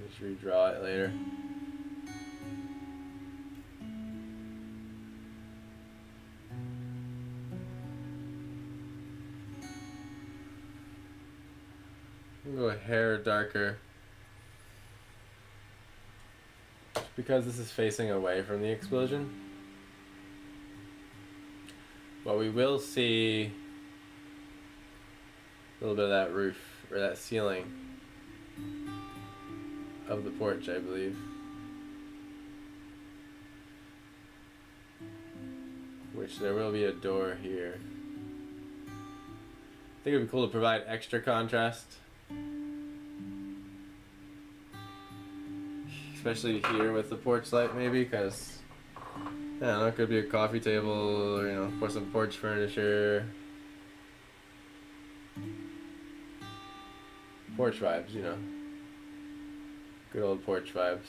S1: Just redraw it later. I'm gonna go a hair darker. Just because this is facing away from the explosion. But we will see a little bit of that roof, or that ceiling of the porch, I believe. Which there will be a door here. I think it would be cool to provide extra contrast. Especially here with the porch light, maybe, because I don't know, it could be a coffee table, or, you know, for some porch furniture. Porch vibes, you know. Good old porch vibes.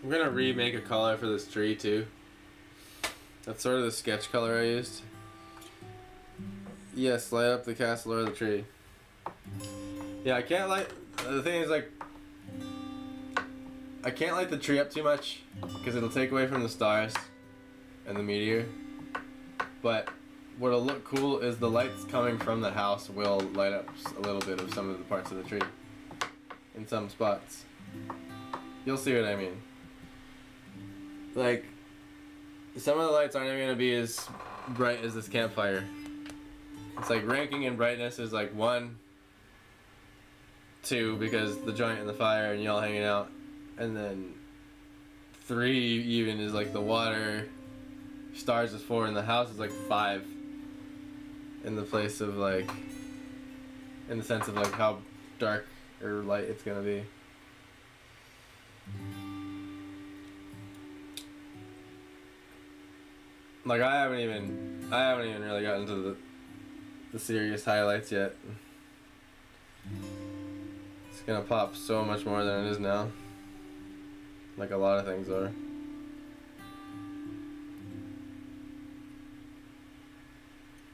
S1: I'm gonna remake a color for this tree too. That's sort of the sketch color I used. Yes, light up the castle or the tree. Yeah, I can't light. The thing is, like, I can't light the tree up too much because it'll take away from the stars and the meteor. But what'll look cool is the lights coming from the house will light up a little bit of some of the parts of the tree in some spots. You'll see what I mean. Like, some of the lights aren't even gonna be as bright as this campfire. It's like ranking in brightness is like 1, 2 because the joint and the fire and y'all hanging out, and then 3 even is like the water. Stars is 4 and the house is like 5. In the place of like, in the sense of like how dark or light it's gonna be. Like I haven't even really gotten to the serious highlights yet. It's gonna pop so much more than it is now. Like a lot of things are.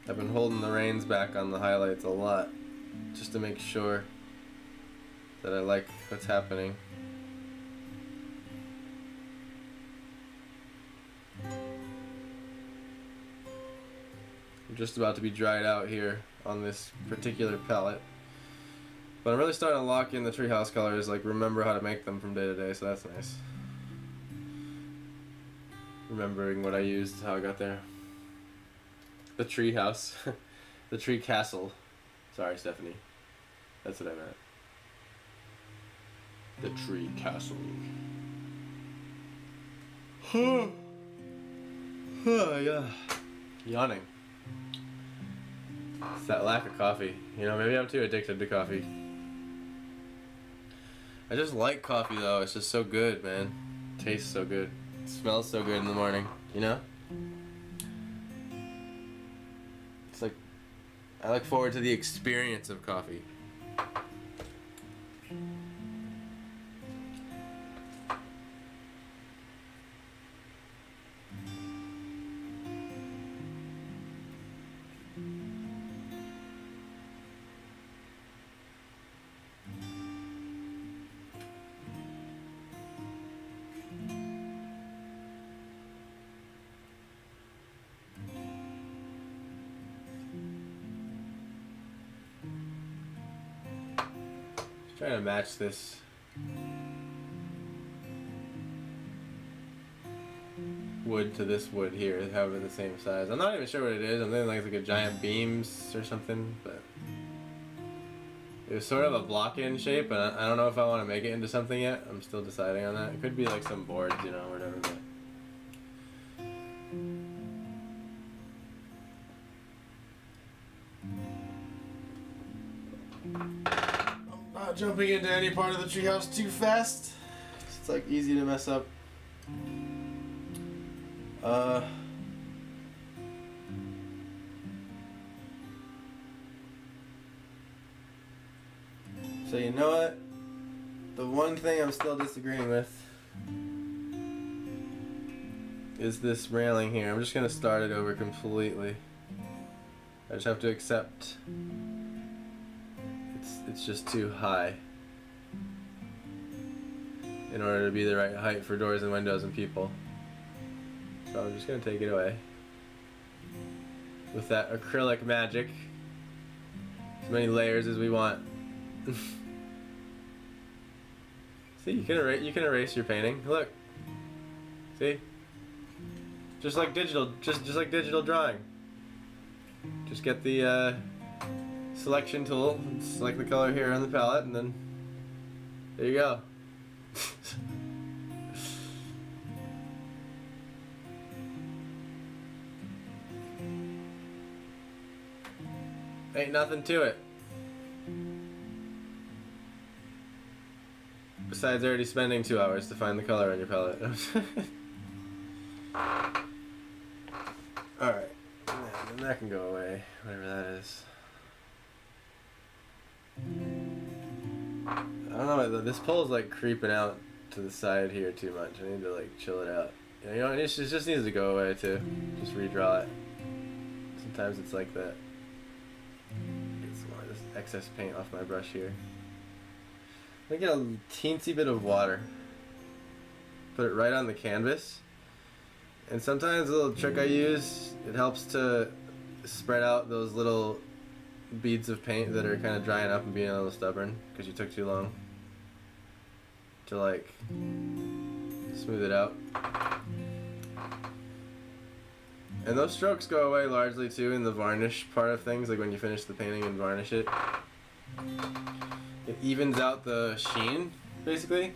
S1: I've been holding the reins back on the highlights a lot, just to make sure that I like what's happening. I'm just about to be dried out here on this particular palette. But I'm really starting to lock in the treehouse colors, like remember how to make them from day to day, so that's nice. Remembering what I used, how I got there. The tree house. The tree castle. Sorry, Stephanie. That's what I meant. The tree castle. Yeah. Yawning. It's that lack of coffee. You know, maybe I'm too addicted to coffee. I just like coffee though. It's just so good, man. It tastes so good. It smells so good in the morning, you know? It's like, I look forward to the experience of coffee. Trying to match this wood to this wood here, however the same size. I'm not even sure what it is. I'm thinking like a giant beams or something, but it was sort of a block-in shape, and I don't know if I want to make it into something yet. I'm still deciding on that. It could be like some boards, you know, or whatever. But not jumping into any part of the treehouse too fast. It's like easy to mess up. So you know what? The one thing I'm still disagreeing with is this railing here. I'm just gonna start it over completely. I just have to accept it's just too high in order to be the right height for doors and windows and people. So I'm just gonna take it away with that acrylic magic. As many layers as we want. See, you can erase your painting. Look, see, just like digital, just like digital drawing. Just get the selection tool, select the color here on the palette, and then there you go. Ain't nothing to it. Besides already spending 2 hours to find the color on your palette. Alright. And that can go away, whatever that is. I don't know, this pole's like creeping out to the side here too much. I need to like chill it out. You know, it just needs to go away too. Just redraw it. Sometimes it's like that. Get some more of this excess paint off my brush here. I get a teensy bit of water. Put it right on the canvas. And sometimes a little trick I use, it helps to spread out those little beads of paint that are kind of drying up and being a little stubborn because you took too long to like smooth it out. And those strokes go away largely too in the varnish part of things, like when you finish the painting and varnish it. It evens out the sheen, basically.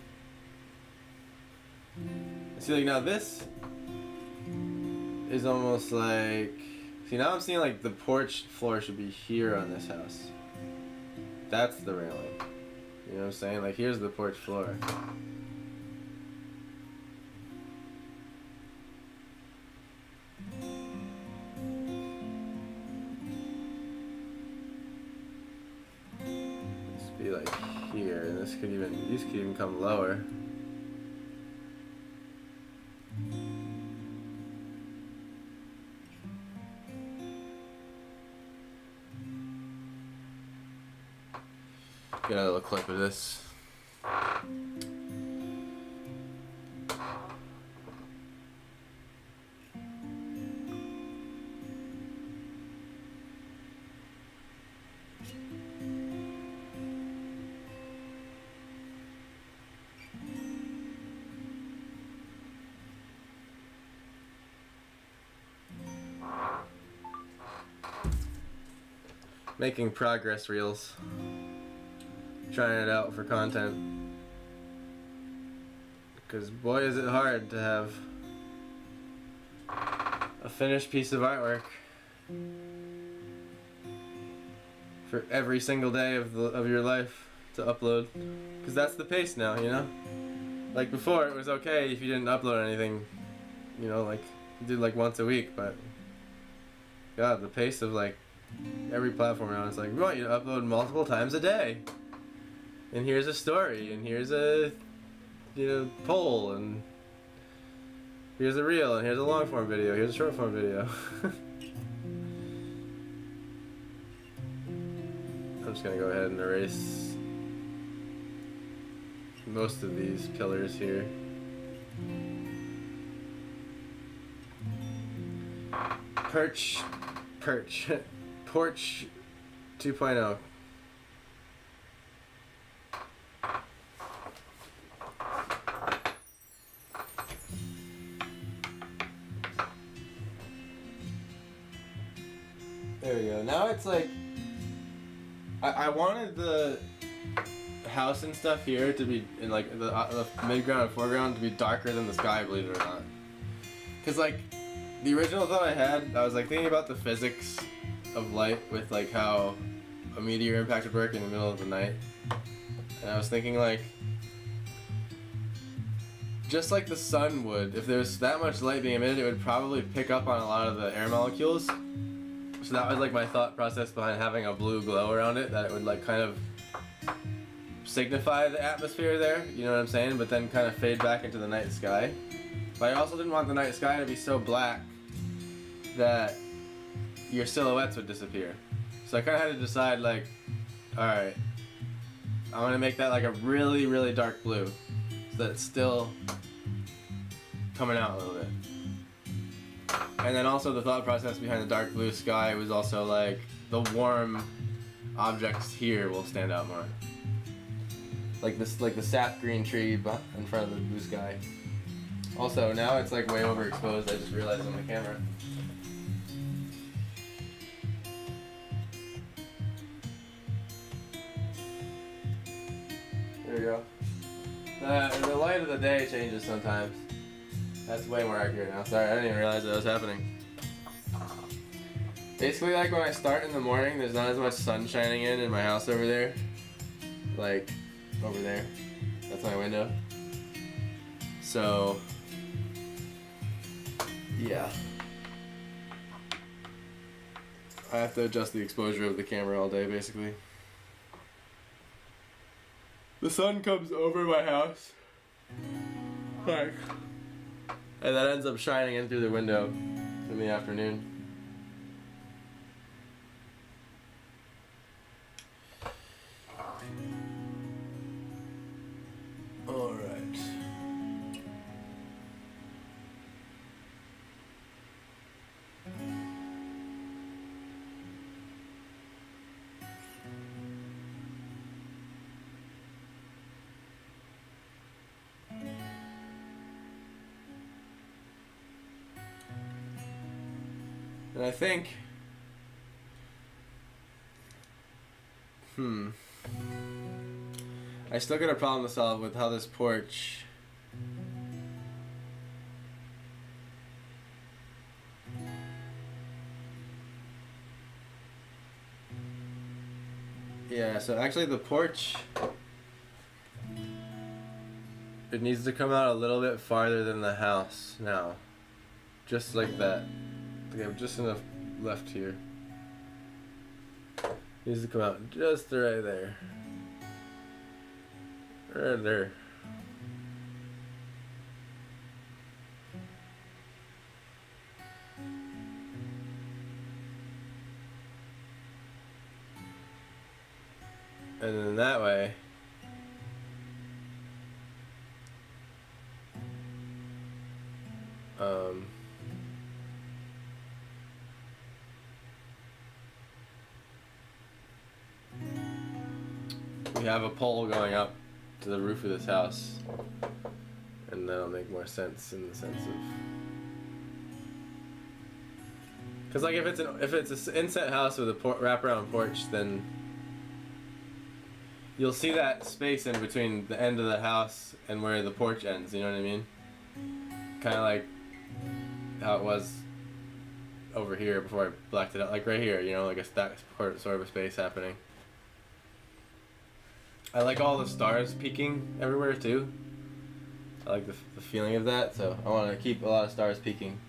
S1: See, like now this is almost like, see now I'm seeing like the porch floor should be here on this house. That's the railing. You know what I'm saying? Like here's the porch floor. This would be like here, and these could even come lower. Get a little clip of this. Making progress reels. Trying it out for content. Because boy is it hard to have a finished piece of artwork for every single day of your life to upload. Because that's the pace now, you know? Like before it was okay if you didn't upload anything, you know, like you did like once a week, but God, the pace of like every platform now is like, we want you to upload multiple times a day. And here's a story, and here's a, you know, poll, and here's a reel, and here's a long form video, here's a short form video. I'm just gonna go ahead and erase most of these pillars here. Porch 2.0. There we go. Now it's like, I wanted the house and stuff here to be in like the midground and foreground to be darker than the sky, believe it or not. Cause like the original thought I had, I was like thinking about the physics of light with like how a meteor impact would work in the middle of the night, and I was thinking like, just like the sun would, if there's that much light being emitted, it would probably pick up on a lot of the air molecules. So that was like my thought process behind having a blue glow around it, that it would like kind of signify the atmosphere there, you know what I'm saying, but then kind of fade back into the night sky. But I also didn't want the night sky to be so black that your silhouettes would disappear. So I kind of had to decide like, alright, I'm going to make that like a really, really dark blue so that it's still coming out a little bit. And then also the thought process behind the dark blue sky was also like the warm objects here will stand out more. Like this, like the sap green tree in front of the blue sky. Also, now it's like way overexposed, I just realized on the camera. There we go. The light of the day changes sometimes. That's way more accurate now. Sorry, I didn't even realize that was happening. Basically, like when I start in the morning, there's not as much sun shining in my house over there. Like, over there. That's my window. So, yeah. I have to adjust the exposure of the camera all day, basically. The sun comes over my house Like, and that ends up shining in through the window in the afternoon. Alright. And I think, I still got a problem to solve with how this porch yeah, so actually the porch, it needs to come out a little bit farther than the house now. Just like that. Okay, just enough left here. Needs to come out just right there. Right there. And then that way, we have a pole going up to the roof of this house, and that'll make more sense in the sense of, because like if it's an inset house with a wraparound porch, then you'll see that space in between the end of the house and where the porch ends. You know what I mean? Kind of like how it was over here before I blacked it out, like right here. You know, like that sort of a space happening. I like all the stars peeking everywhere too. I like the feeling of that, so I want to keep a lot of stars peeking.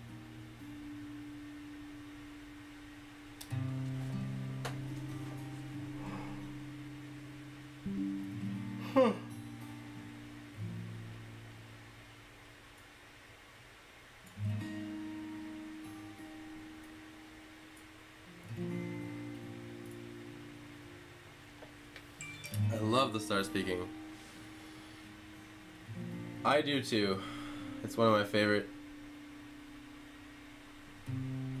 S1: I love the stars peeking. I do too. It's one of my favorite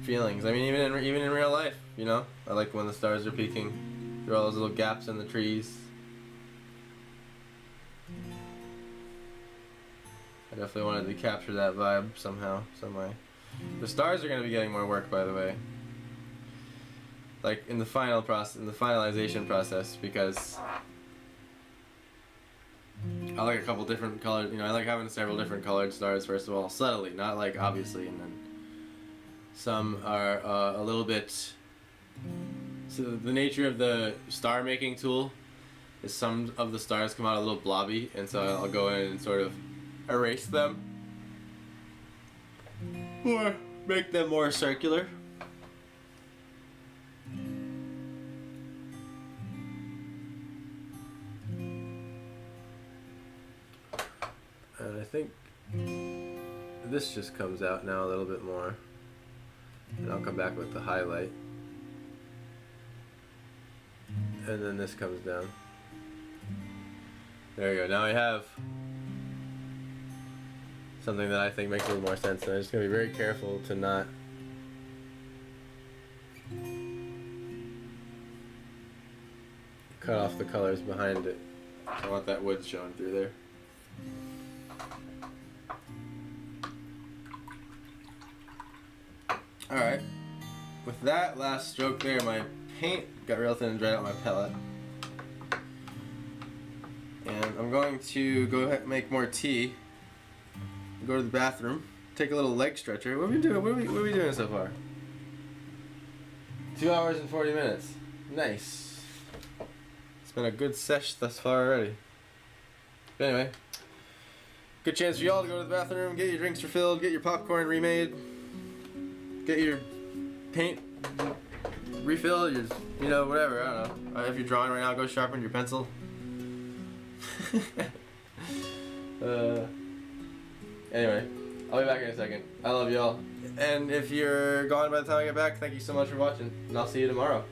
S1: feelings. I mean, even in real life, you know, I like when the stars are peeking through all those little gaps in the trees. I definitely wanted to capture that vibe somehow, some way. The stars are going to be getting more work, by the way. Like in the finalization process, because I like a couple different colored, you know, I like having several different colored stars, first of all, subtly, not like obviously, and then some are a little bit, so the nature of the star making tool is some of the stars come out a little blobby, and so I'll go in and sort of erase them, or make them more circular. And I think this just comes out now a little bit more. And I'll come back with the highlight. And then this comes down. There you go. Now I have something that I think makes a little more sense. And I'm just going to be very careful to not cut off the colors behind it. I want that wood showing through there. Alright, with that last stroke there, my paint got real thin and dried out my palette. And I'm going to go ahead and make more tea, go to the bathroom, take a little leg stretcher. What are we doing? What are we doing so far? 2 hours and 40 minutes. Nice. It's been a good sesh thus far already. But anyway, good chance for y'all to go to the bathroom, get your drinks refilled, get your popcorn remade, get your paint refilled, your, you know, whatever, I don't know. If you're drawing right now, go sharpen your pencil. Anyway, I'll be back in a second. I love y'all. And if you're gone by the time I get back, thank you so much for watching. And I'll see you tomorrow.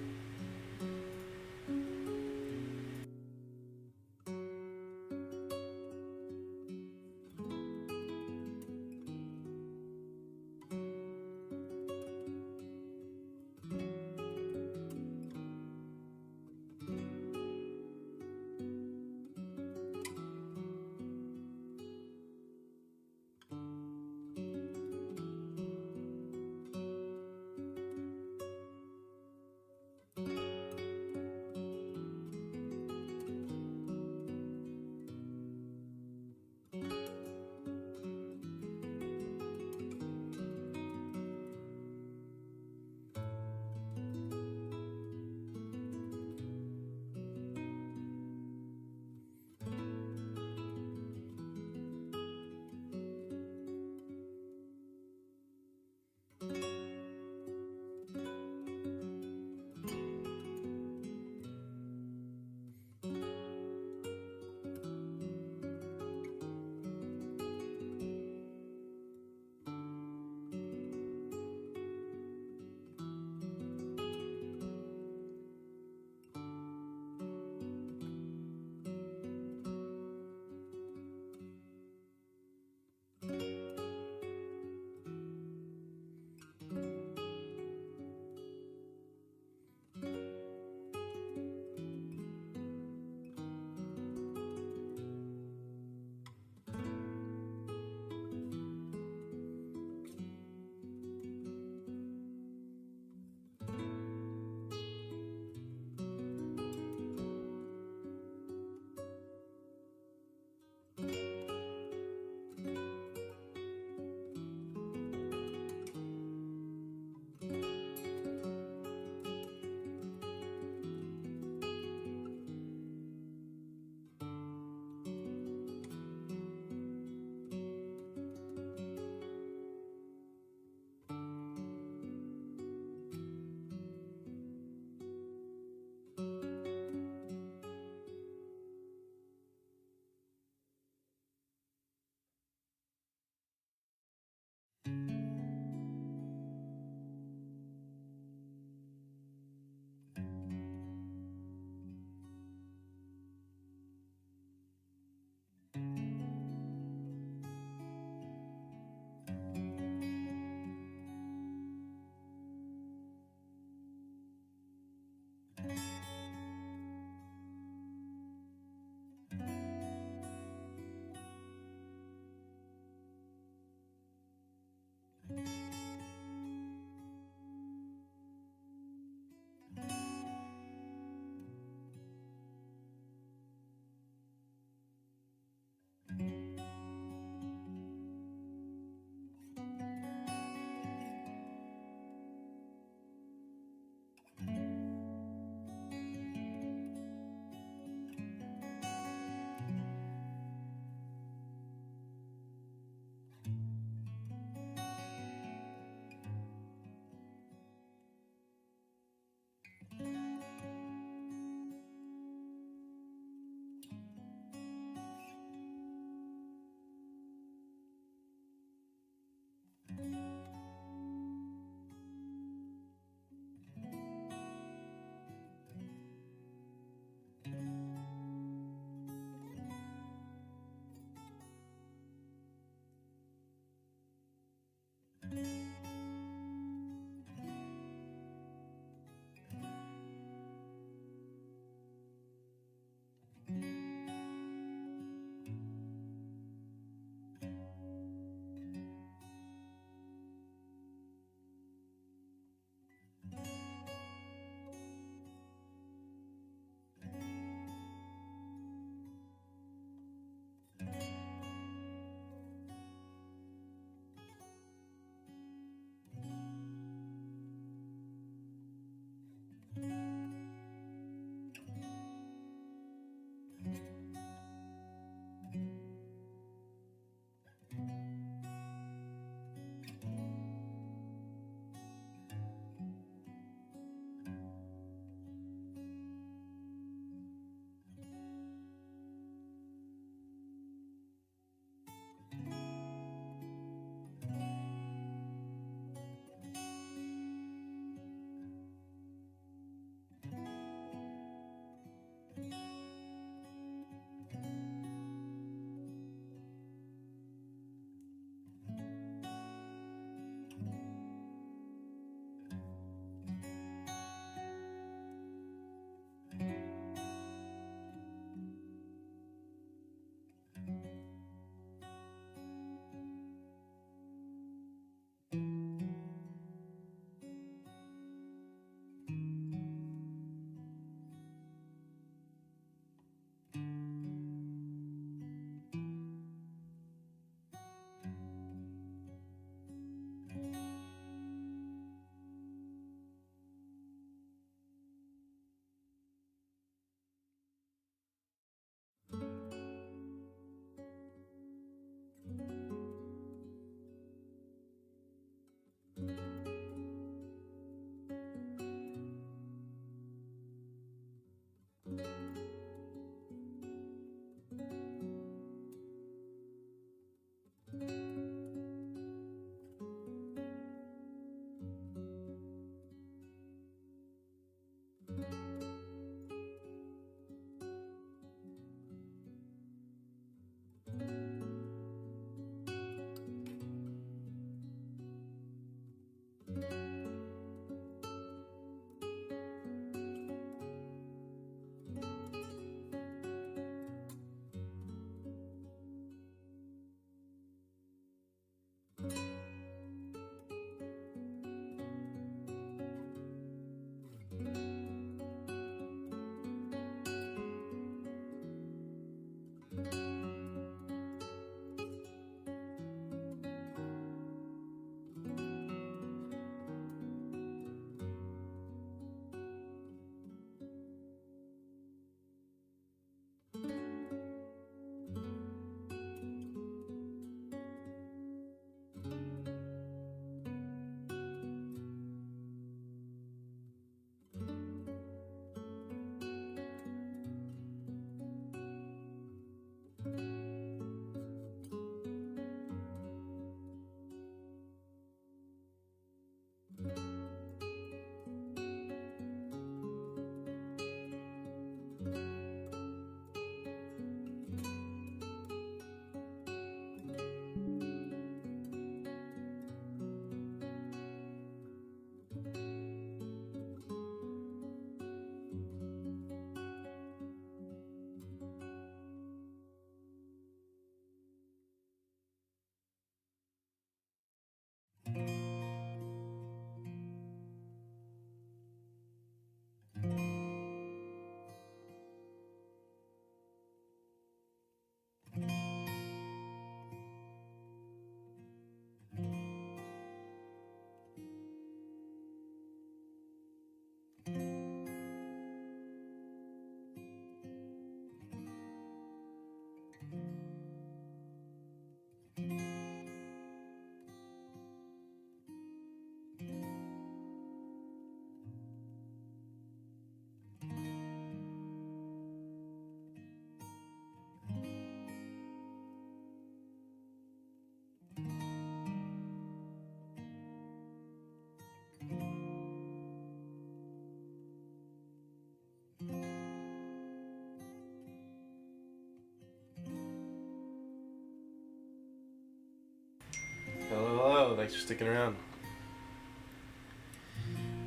S1: Thanks for sticking around.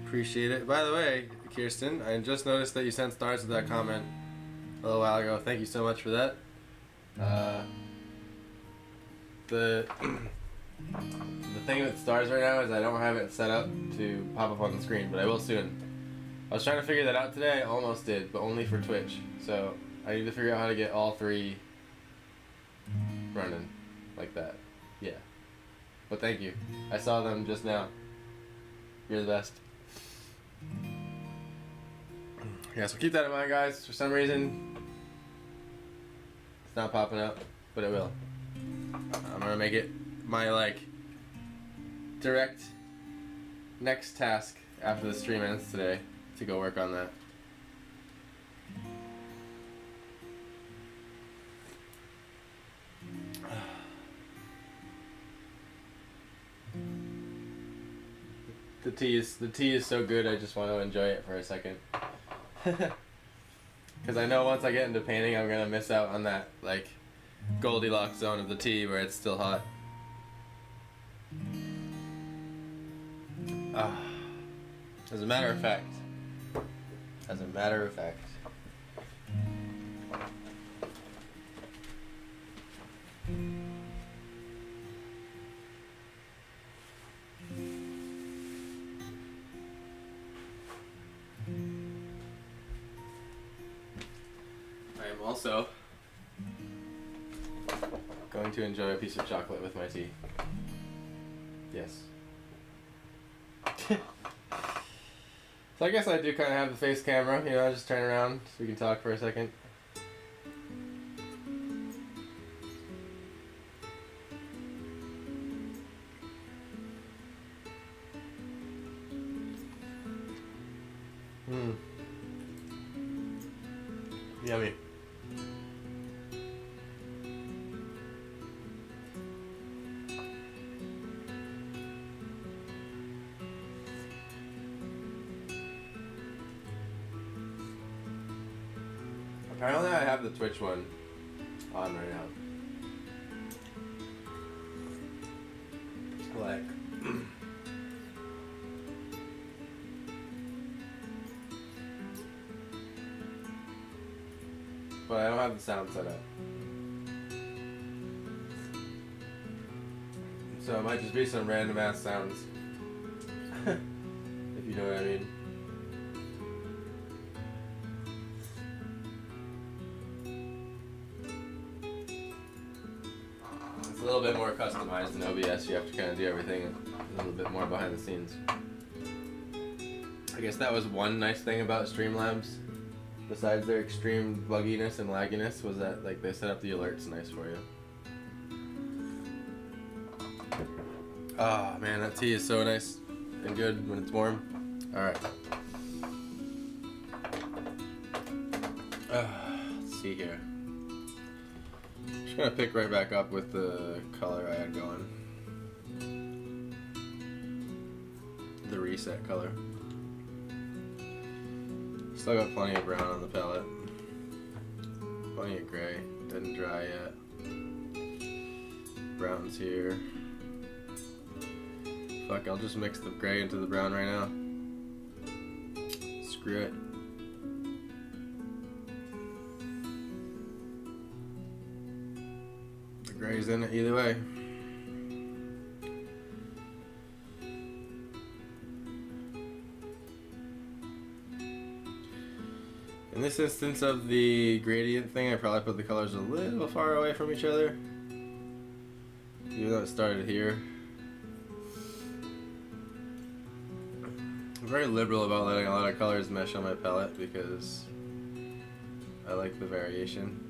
S1: Appreciate it. By the way, Kirsten, I just noticed that you sent stars with that comment a little while ago. Thank you so much for that. The thing with stars right now is I don't have it set up to pop up on the screen, but I will soon. I was trying to figure that out today. I almost did, but only for Twitch. So I need to figure out how to get all 3 running like that. Yeah. But thank you. I saw them just now. You're the best. Yeah, so keep that in mind, guys. For some reason, it's not popping up, but it will. I'm gonna make it my, like, direct next task after the stream ends today to go work on that. The tea is so good. I just want to enjoy it for a second. Because I know once I get into painting, I'm gonna miss out on that, like, Goldilocks zone of the tea where it's still hot. As a matter of fact, I am also going to enjoy a piece of chocolate with my tea. Yes. So I guess I do kind of have the face camera, you know, just turn around so we can talk for a second. Yummy. Apparently I have the Twitch one on right now. Like, but I don't have the sound set up. So it might just be some random ass sounds. If you know what I mean. It's a little bit more customized in OBS. You have to kind of do everything a little bit more behind the scenes. I guess that was one nice thing about Streamlabs, besides their extreme bugginess and lagginess, was that, like, they set up the alerts nice for you. Ah, oh, man, that tea is so nice and good when it's warm. Alright. Let's see here. Just gonna pick right back up with the color I had going. The reset color. Still got plenty of brown on the palette. Plenty of gray. Didn't dry yet. Brown's here. Fuck, I'll just mix the gray into the brown right now. Screw it. The gray's in it either way. In this instance of the gradient thing, I probably put the colors a little far away from each other. Even though it started here. I'm very liberal about letting a lot of colors mesh on my palette because I like the variation.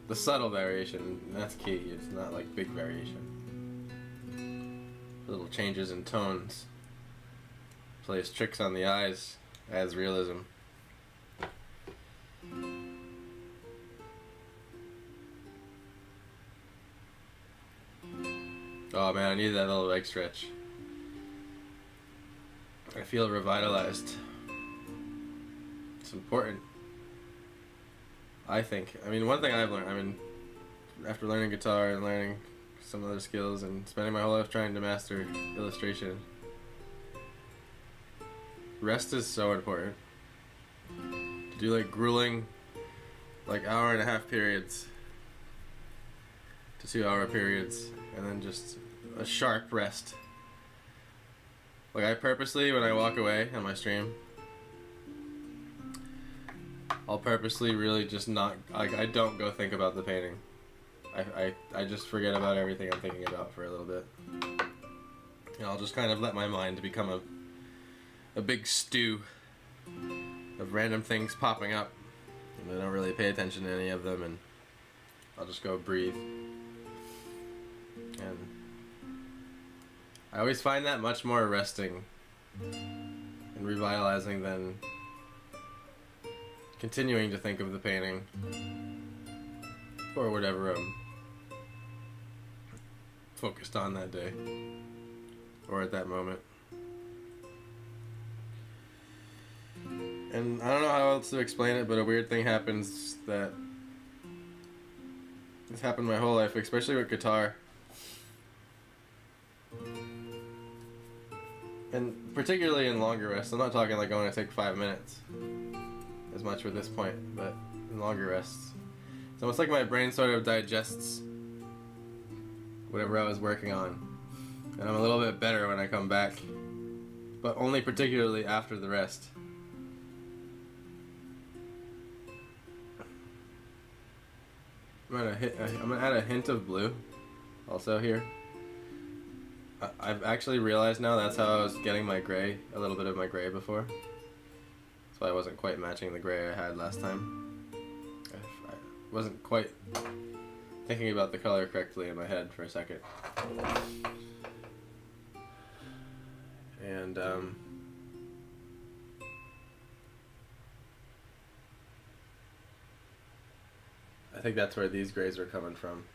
S1: The subtle variation, that's key. It's not like big variation. Little changes in tones. Plays tricks on the eyes, adds realism. Oh man, I need that little leg stretch. I feel revitalized. It's important. I think. I mean, one thing I've learned, after learning guitar and learning some other skills and spending my whole life trying to master illustration. Rest is so important. To do like grueling, like hour-and-a-half periods to 2-hour periods, and then just a sharp rest. Like I purposely, when I walk away on my stream, I'll purposely really just not, like I don't go think about the painting. I just forget about everything I'm thinking about for a little bit. And I'll just kind of let my mind become a big stew of random things popping up. And I don't really pay attention to any of them, and I'll just go breathe. And I always find that much more resting and revitalizing than continuing to think of the painting or whatever I'm focused on that day or at that moment. And I don't know how else to explain it, but a weird thing happens that has happened my whole life, especially with guitar. And particularly in longer rests. I'm not talking like I want to take 5 minutes as much with this point, but in longer rests. It's almost like my brain sort of digests whatever I was working on. And I'm a little bit better when I come back, but only particularly after the rest. I'm gonna add a hint of blue also here. I've actually realized now that's how I was getting my gray, a little bit of my gray before. That's why I wasn't quite matching the gray I had last time. I wasn't quite thinking about the color correctly in my head for a second. And I think that's where these grays were coming from.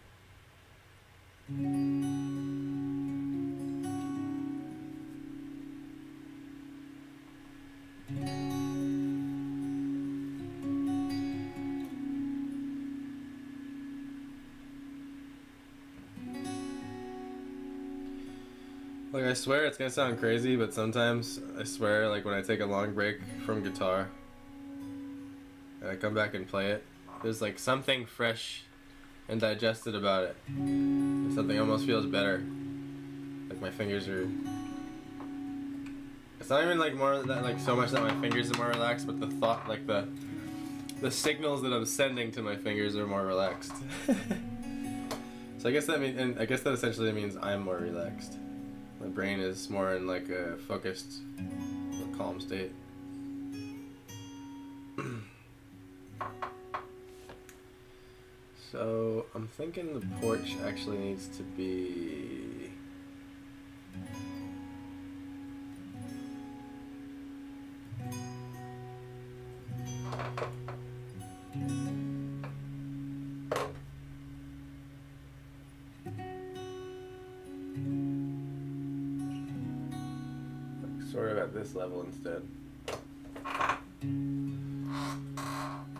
S1: Like, I swear it's gonna sound crazy, but sometimes I swear, like, when I take a long break from guitar and I come back and play it, there's like something fresh and digested about it. Something almost feels better. Like my fingers are... It's not even like more that, like so much that my fingers are more relaxed, but the thought, like the signals that I'm sending to my fingers are more relaxed. So I guess that means, and I guess that essentially means I'm more relaxed. My brain is more in like a focused, calm state. So I'm thinking the porch actually needs to be sort of at this level instead.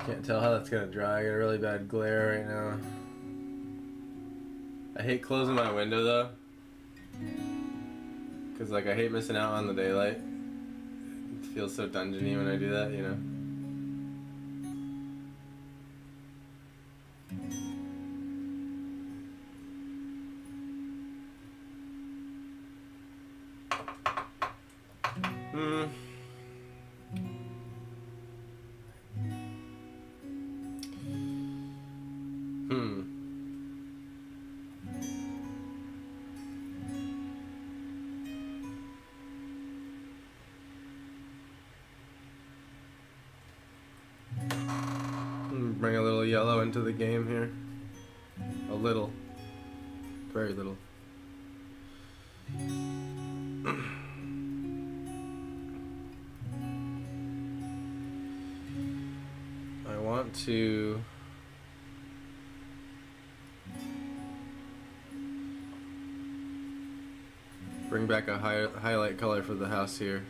S1: Can't tell how that's gonna dry. I got a really bad glare right now. I hate closing my window though, cause like I hate missing out on the daylight. It feels so dungeony when I do that, you know. Bring a little yellow into the game here. A little. Very little. I want to bring back a highlight color for the house here.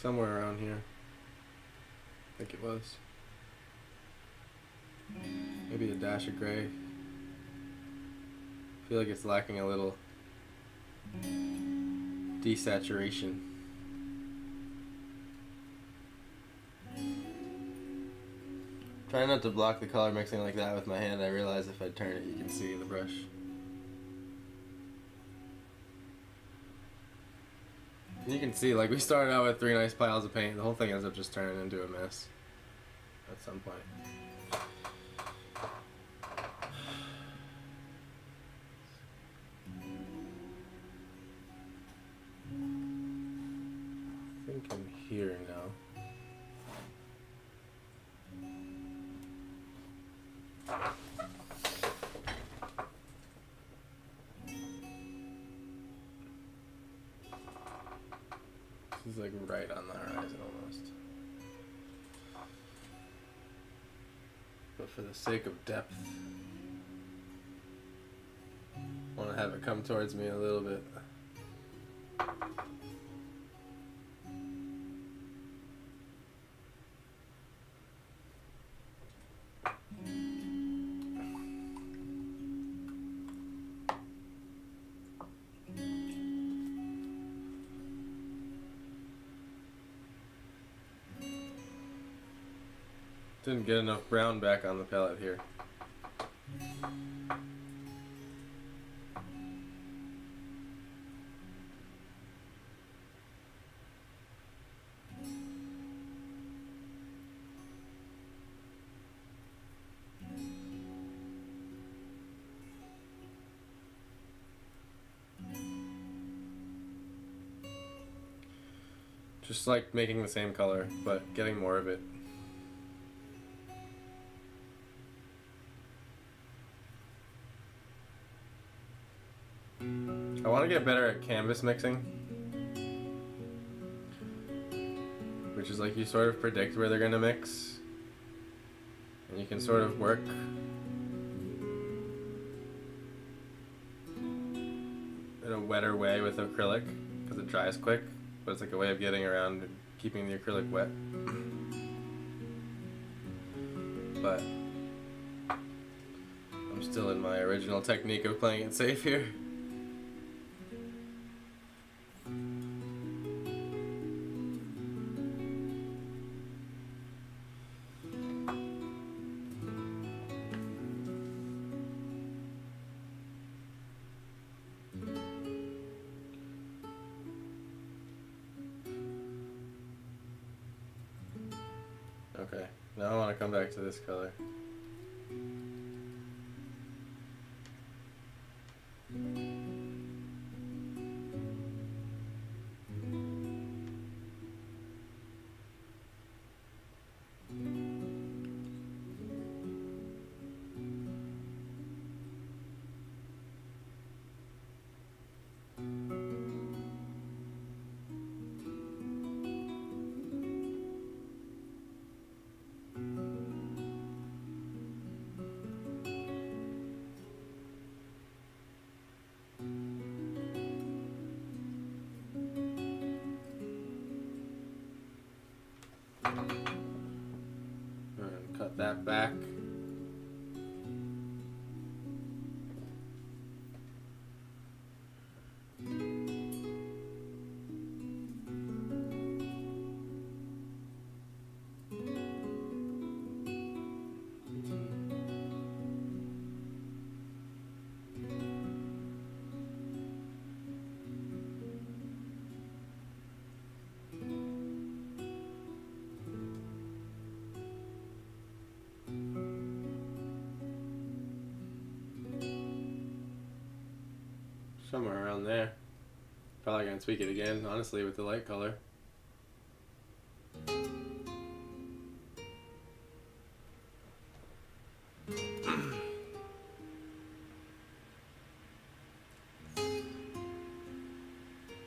S1: somewhere around here. I think it was. Maybe a dash of gray. I feel like it's lacking a little desaturation. Try not to block the color mixing like that with my hand. I realize if I turn it, you can see the brush. You can see, like, we started out with 3 nice piles of paint. The whole thing ends up just turning into a mess at some point. I think I'm here now. This is like right on the horizon almost. But for the sake of depth, I want to have it come towards me a little bit. Didn't get enough brown back on the palette here. Just like making the same color, but getting more of it. I want to get better at canvas mixing, which is like you sort of predict where they're going to mix, and you can sort of work in a wetter way with acrylic because it dries quick, but it's like a way of getting around and keeping the acrylic wet. But I'm still in my original technique of playing it safe here. Okay, now I want to come back to this color. And cut that back. Somewhere around there. Probably gonna tweak it again, honestly, with the light color.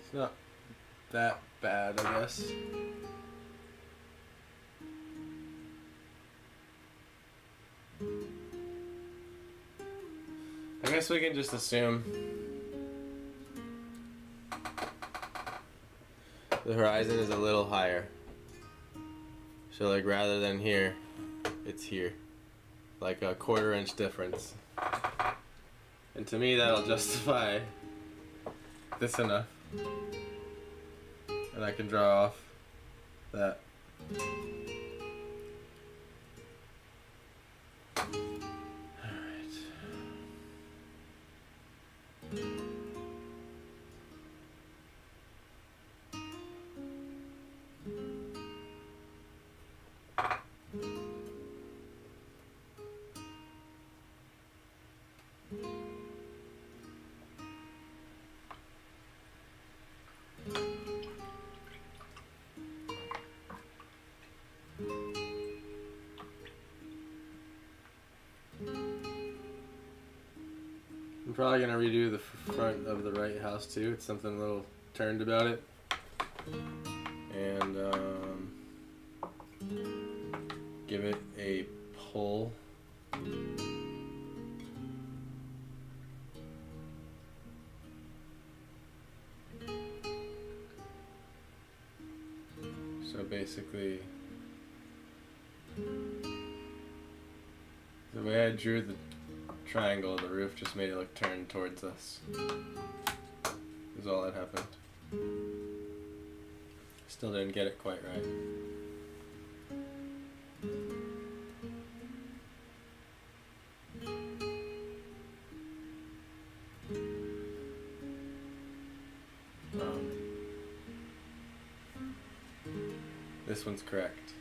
S1: It's not that bad, I guess. I guess we can just assume the horizon is a little higher. So like rather than here, it's here. Like a 1/4 inch difference. And to me that'll justify this enough. And I can draw off that. I'm probably gonna redo the front of the right house too. It's something a little turned about it. And give it a pull. So basically, the way I drew the triangle of the roof just made it look turned towards us. Is all that happened. Still didn't get it quite right. This one's correct.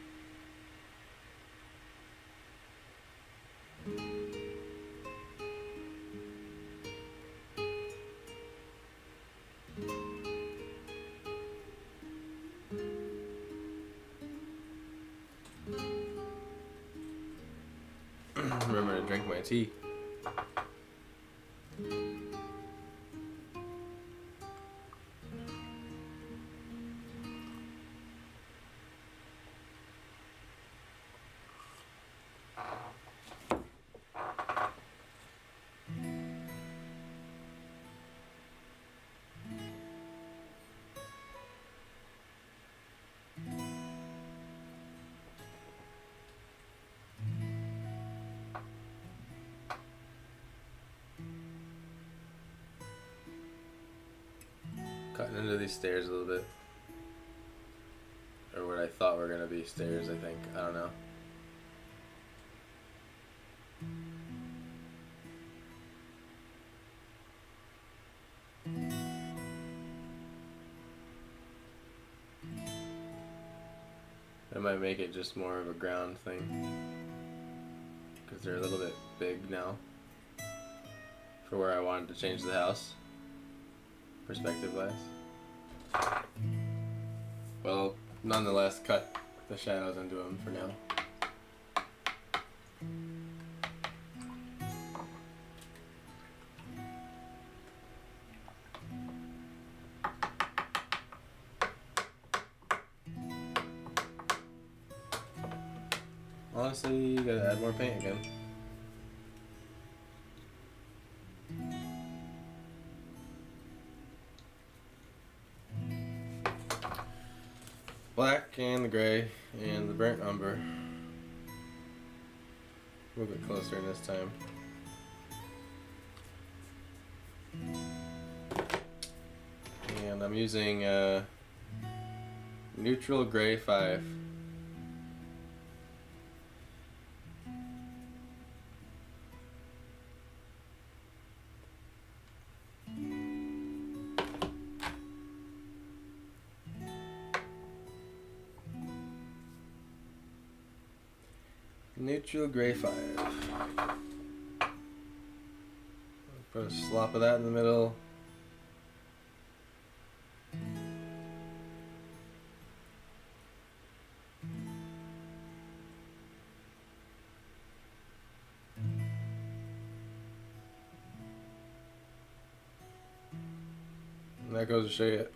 S1: Remember to drink my tea. Cutting into these stairs a little bit. Or what I thought were gonna be stairs, I think. I don't know. I might make it just more of a ground thing. Because they're a little bit big now. For where I wanted to change the house. Perspective wise. Well, nonetheless, cut the shadows into them for now. Honestly, you gotta add more paint again. Black and the gray and the burnt umber. A little bit closer this time. And I'm using neutral gray 5. Neutral gray 5. Put a slop of that in the middle. And that goes to show you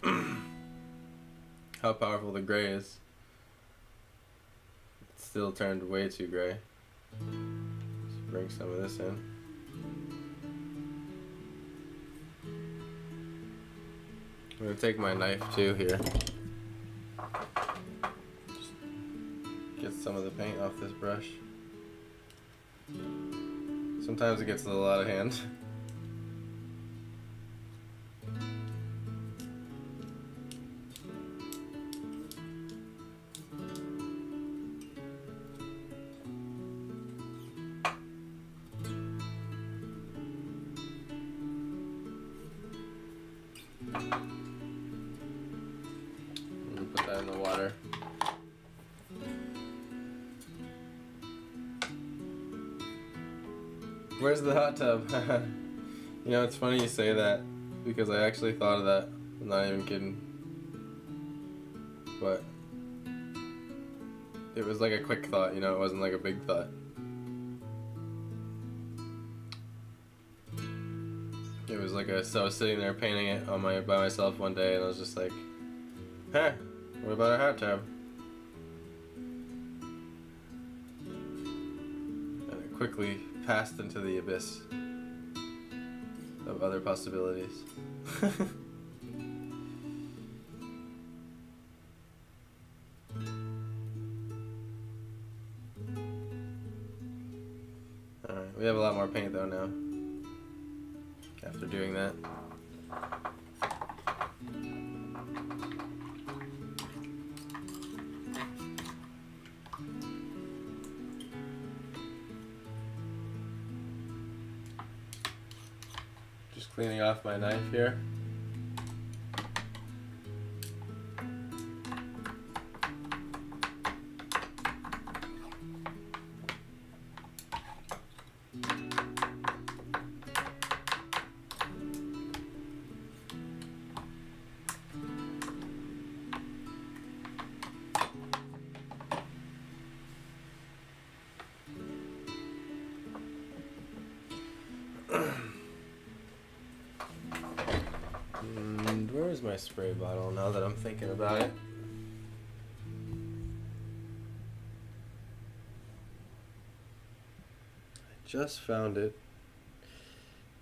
S1: how powerful the gray is. It's still turned way too gray. Let's bring some of this in. I'm going to take my knife too here get some of the paint off this brush. Sometimes it gets a little out of hand. Put that in the water. Where's the hot tub? You know, it's funny you say that because I actually thought of that. I'm not even kidding. But it was like a quick thought, you know, it wasn't like a big thought. It was like so I was sitting there painting it by myself one day, and I was just like, huh, what about a hot tub? And it quickly passed into the abyss of other possibilities. Alright, we have a lot more paint though now. After doing that. Just cleaning off my knife here. And where's my spray bottle now that I'm thinking about it? I just found it.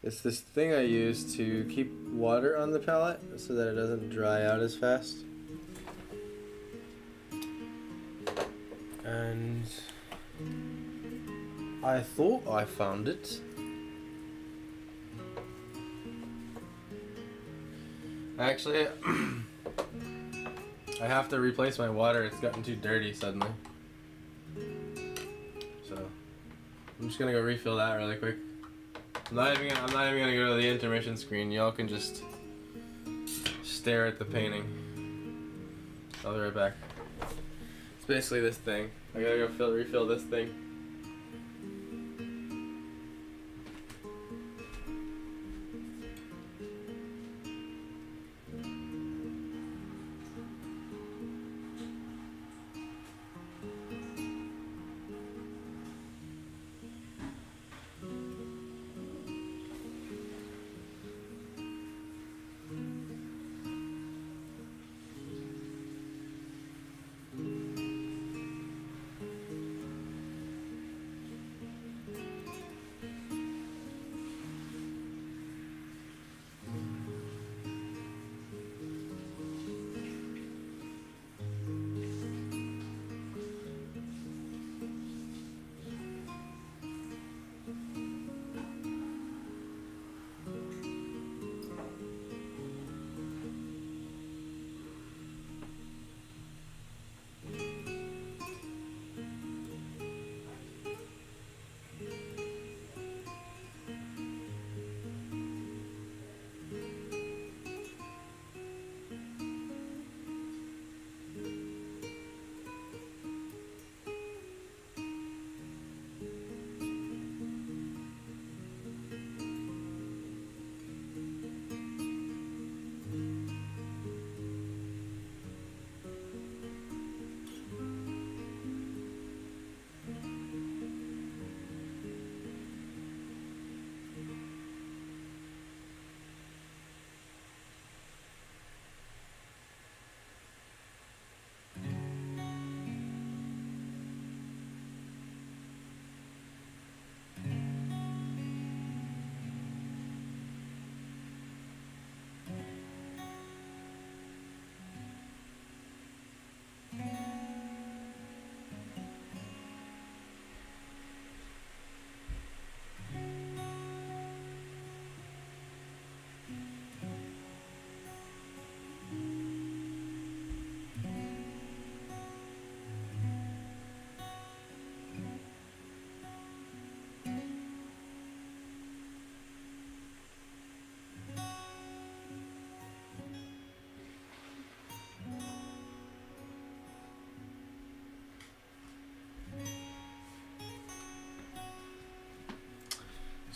S1: It's this thing I use to keep water on the palette so that it doesn't dry out as fast. And I thought I found it. Actually, I have to replace my water. It's gotten too dirty suddenly. So I'm just gonna go refill that really quick. I'm not even gonna go to the intermission screen. Y'all can just stare at the painting. I'll be right back. It's basically this thing. I gotta go refill this thing.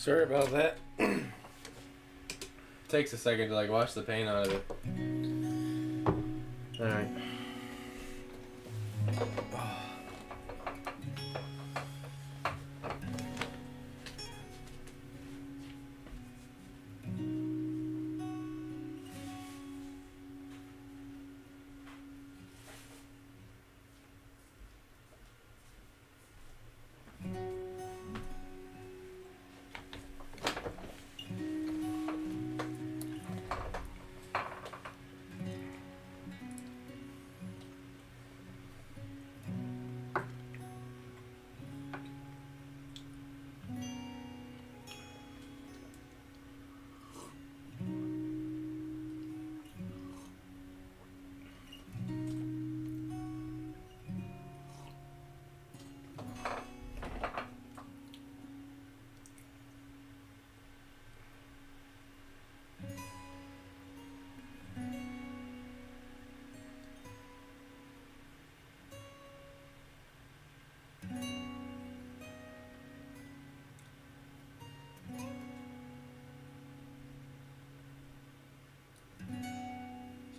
S1: Sorry about that. Takes a second to like wash the paint out of it. Alright.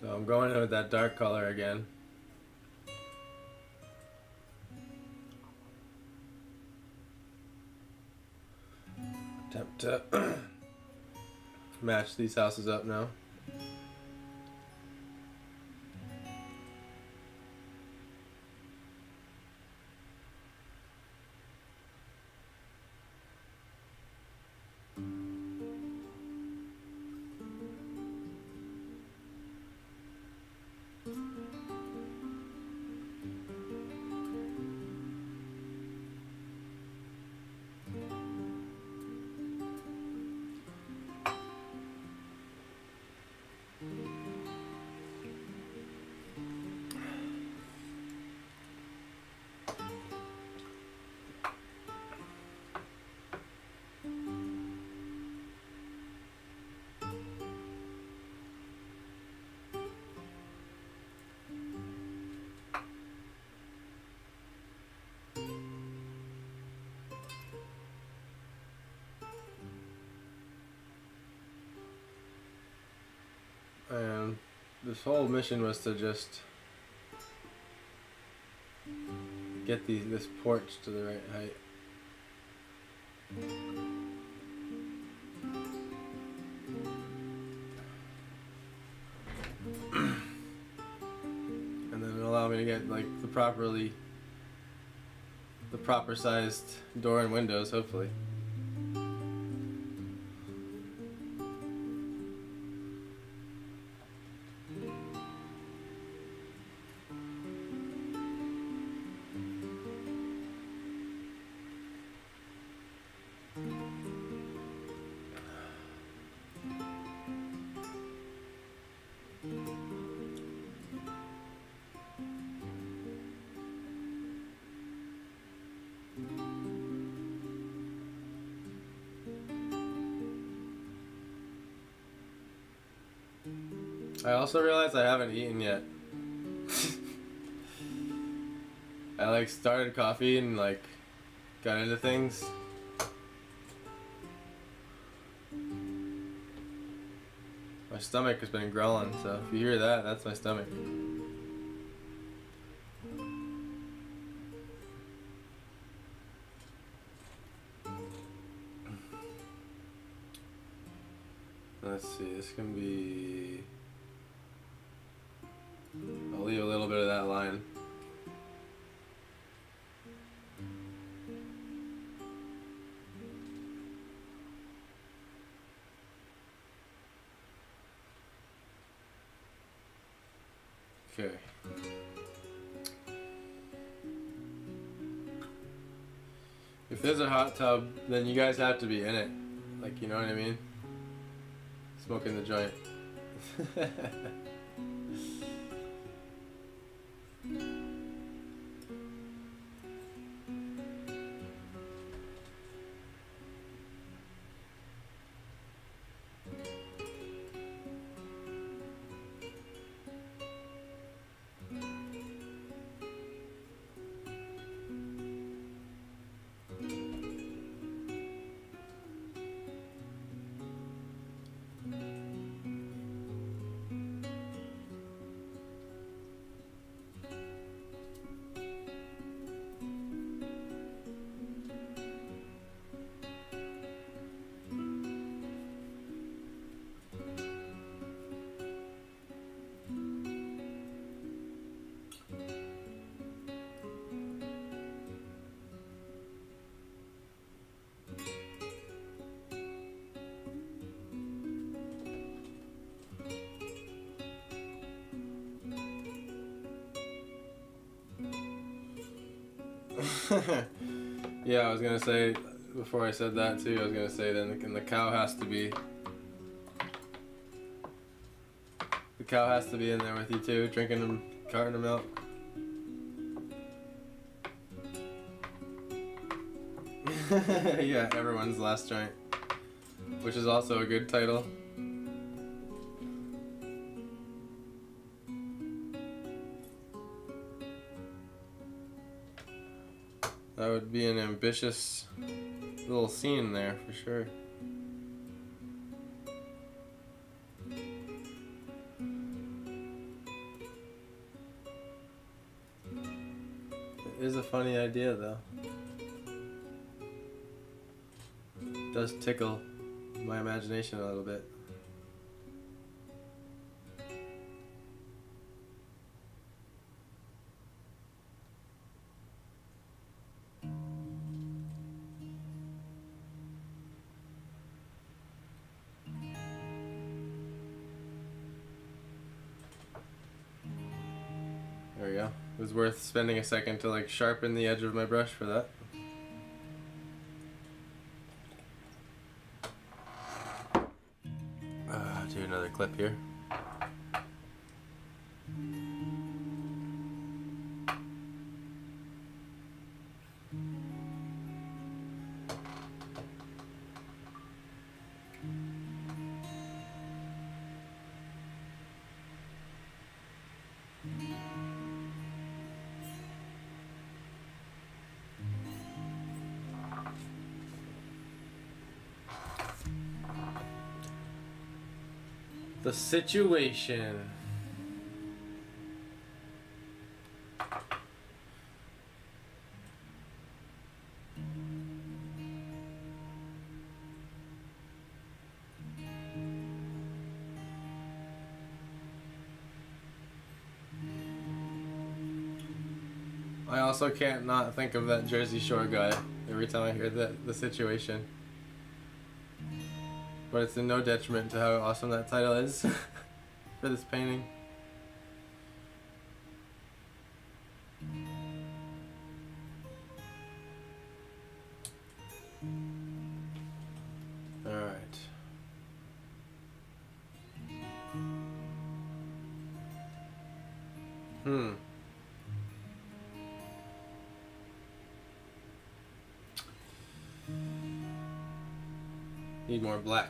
S1: So I'm going in with that dark color again. Attempt to match these houses up now. And this whole mission was to just get this porch to the right height. And then it'll allow me to get like the proper sized door and windows, hopefully. I also realized I haven't eaten yet. I like started coffee and like got into things. My stomach has been growling, so if you hear that, that's my stomach. Let's see, this can be... I'll leave a little bit of that line. Okay. If there's a hot tub, then you guys have to be in it. Like, you know what I mean? Smoking the joint. Yeah, I was gonna say, before I said that too, I was gonna say then the cow has to be... The cow has to be in there with you too, drinking a carton of milk. Yeah, Everyone's Last Joint, which is also a good title. That would be an ambitious little scene there for sure. It is a funny idea though. It does tickle my imagination a little bit. There we go. It was worth spending a second to like sharpen the edge of my brush for that. Do another clip here. The Situation. I also can't not think of that Jersey Shore guy every time I hear the Situation. But it's in no detriment to how awesome that title is for this painting. Alright. Need more black.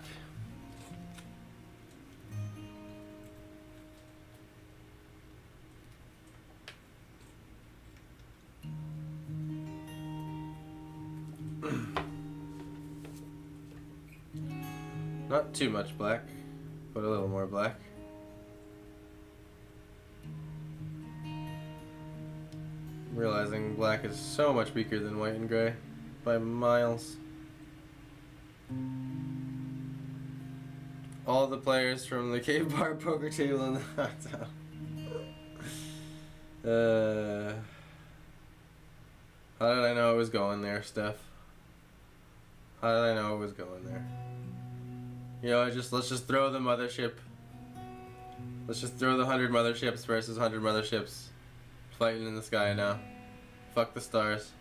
S1: Not too much black, but a little more black. I'm realizing black is so much weaker than white and gray by miles. All the players from the cave bar poker table in the hot tub. How did I know it was going there, Steph? How did I know it was going there? You know, let's just throw the mothership. Let's just throw the 100 motherships versus 100 motherships fighting in the sky now. Fuck the stars.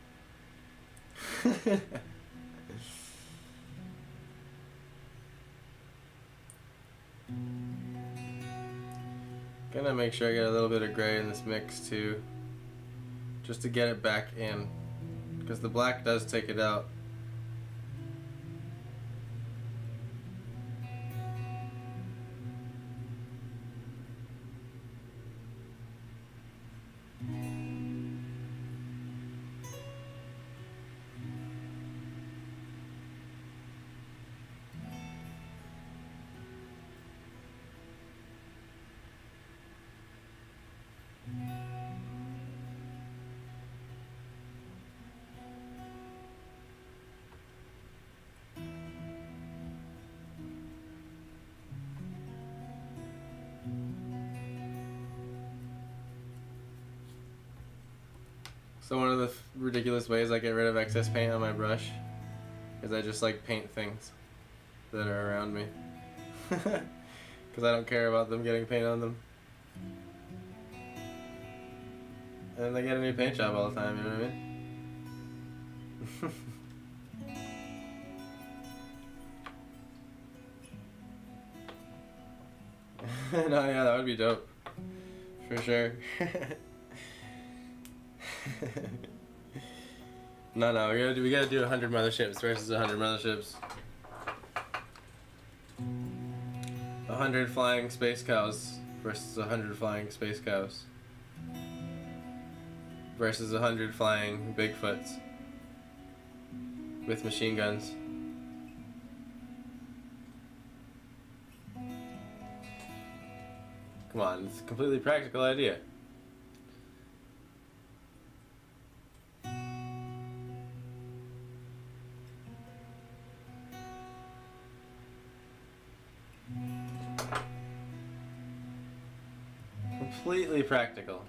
S1: Gonna make sure I get a little bit of gray in this mix too, just to get it back in, because the black does take it out. So one of the ridiculous ways I get rid of excess paint on my brush is I just like paint things that are around me. Because I don't care about them getting paint on them. And they get a new paint job all the time, you know what I mean? No, yeah, that would be dope. For sure. No, we gotta do 100 motherships versus 100 motherships. 100 flying space cows versus 100 flying space cows. Versus 100 flying Bigfoots. With machine guns. Come on, it's a completely practical idea. Completely practical.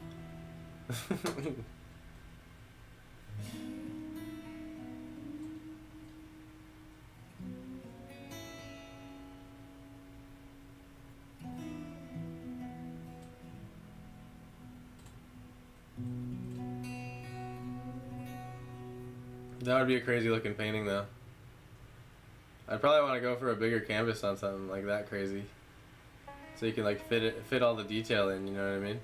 S1: That would be a crazy looking painting though. I'd probably want to go for a bigger canvas on something like that crazy. So you can like fit all the detail in, you know what I mean?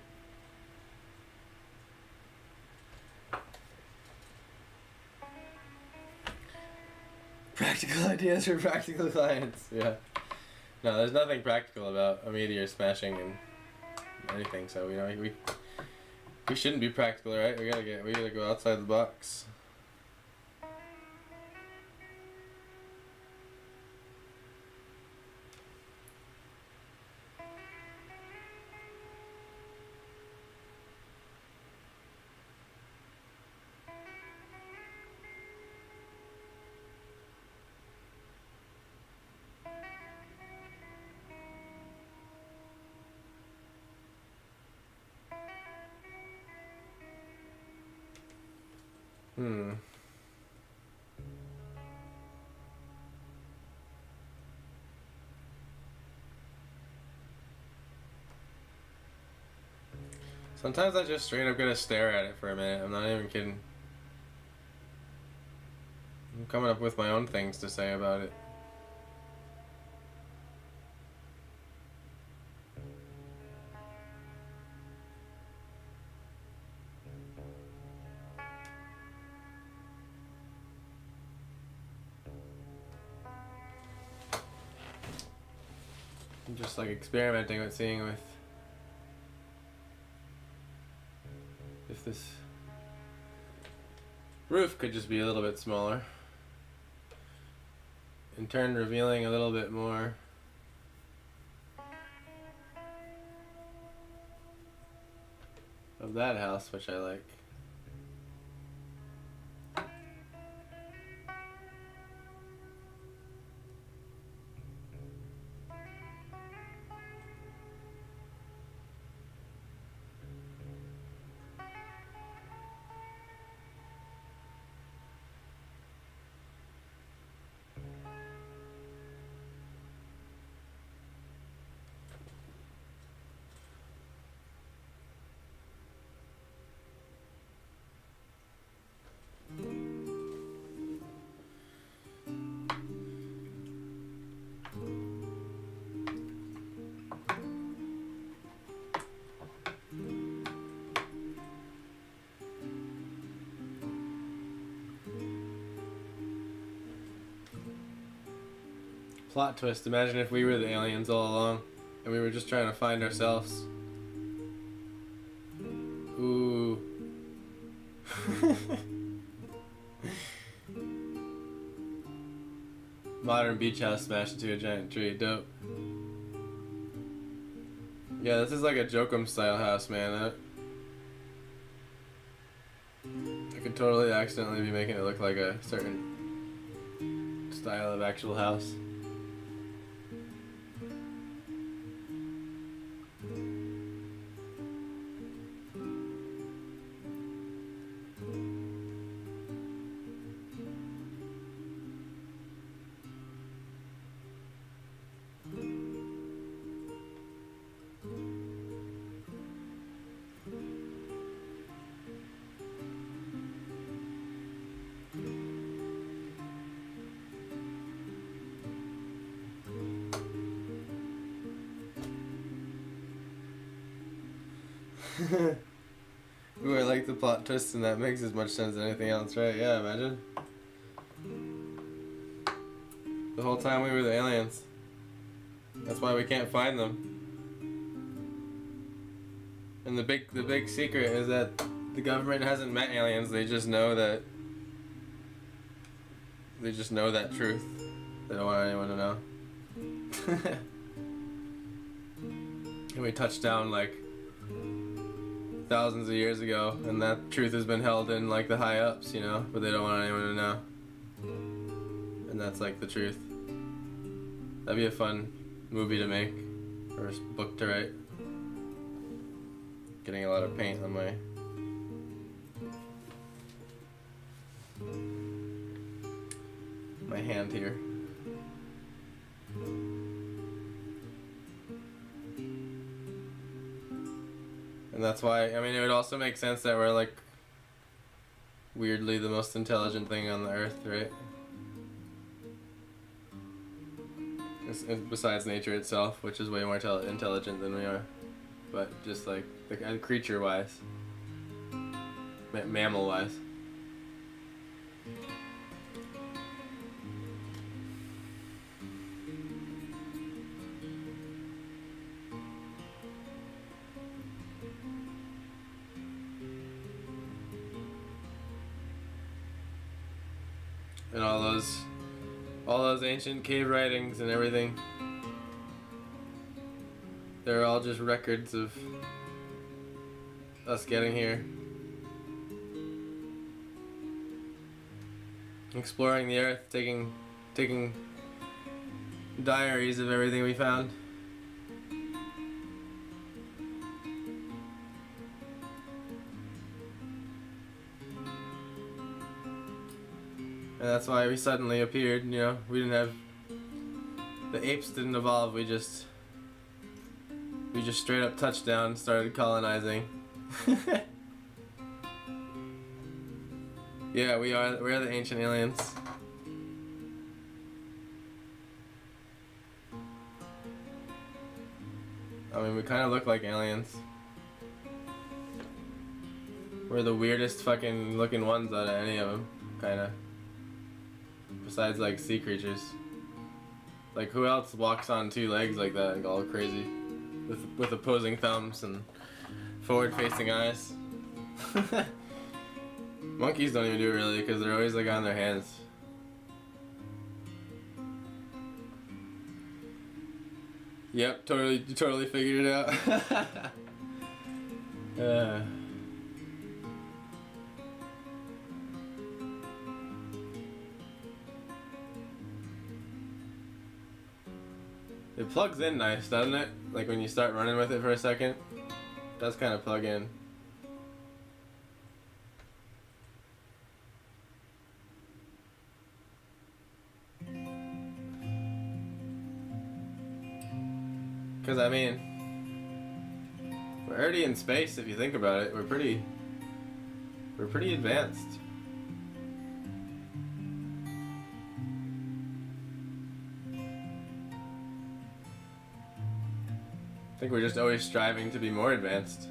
S1: Practical ideas for practical clients, yeah. No, there's nothing practical about a meteor smashing and anything, so you know we shouldn't be practical, right? We gotta go outside the box. Sometimes I just straight up gotta stare at it for a minute. I'm not even kidding. I'm coming up with my own things to say about it. I'm just like experimenting with seeing if this roof could just be a little bit smaller. In turn revealing a little bit more of that house, which I like. Plot twist, imagine if we were the aliens all along and we were just trying to find ourselves. Ooh. Modern beach house smashed into a giant tree. Dope. Yeah, this is like a Jokum style house, man. I could totally accidentally be making it look like a certain style of actual house. Ooh, I like the plot twist, and that makes as much sense as anything else, right? Yeah, imagine. The whole time we were the aliens. That's why we can't find them. And the big secret is that the government hasn't met aliens. They just know that. They just know that truth. They don't want anyone to know. And we touched down like thousands of years ago, and that truth has been held in like the high ups, you know, but they don't want anyone to know. And that's like the truth. That'd be a fun movie to make, or a book to write. Getting a lot of paint on my hand here. And that's why, I mean, it would also make sense that we're like weirdly the most intelligent thing on the earth, right? Besides nature itself, which is way more intelligent than we are. But just like creature-wise, mammal-wise. And all those ancient cave writings and everything, they're all just records of us getting here, exploring the earth, taking diaries of everything we found. And that's why we suddenly appeared, you know. We didn't have... The apes didn't evolve, we just straight up touched down and started colonizing. Yeah, we are the ancient aliens. I mean, we kind of look like aliens. We're the weirdest fucking looking ones out of any of them, kind of. Besides, like, sea creatures. Like, who else walks on two legs like that and all crazy? With opposing thumbs and forward-facing eyes. Monkeys don't even do it really, because they're always, like, on their hands. Yep, you totally figured it out. It plugs in nice, doesn't it? Like when you start running with it for a second, it does kind of plug in. Because I mean, we're already in space if you think about it. We're pretty advanced. I think we're just always striving to be more advanced.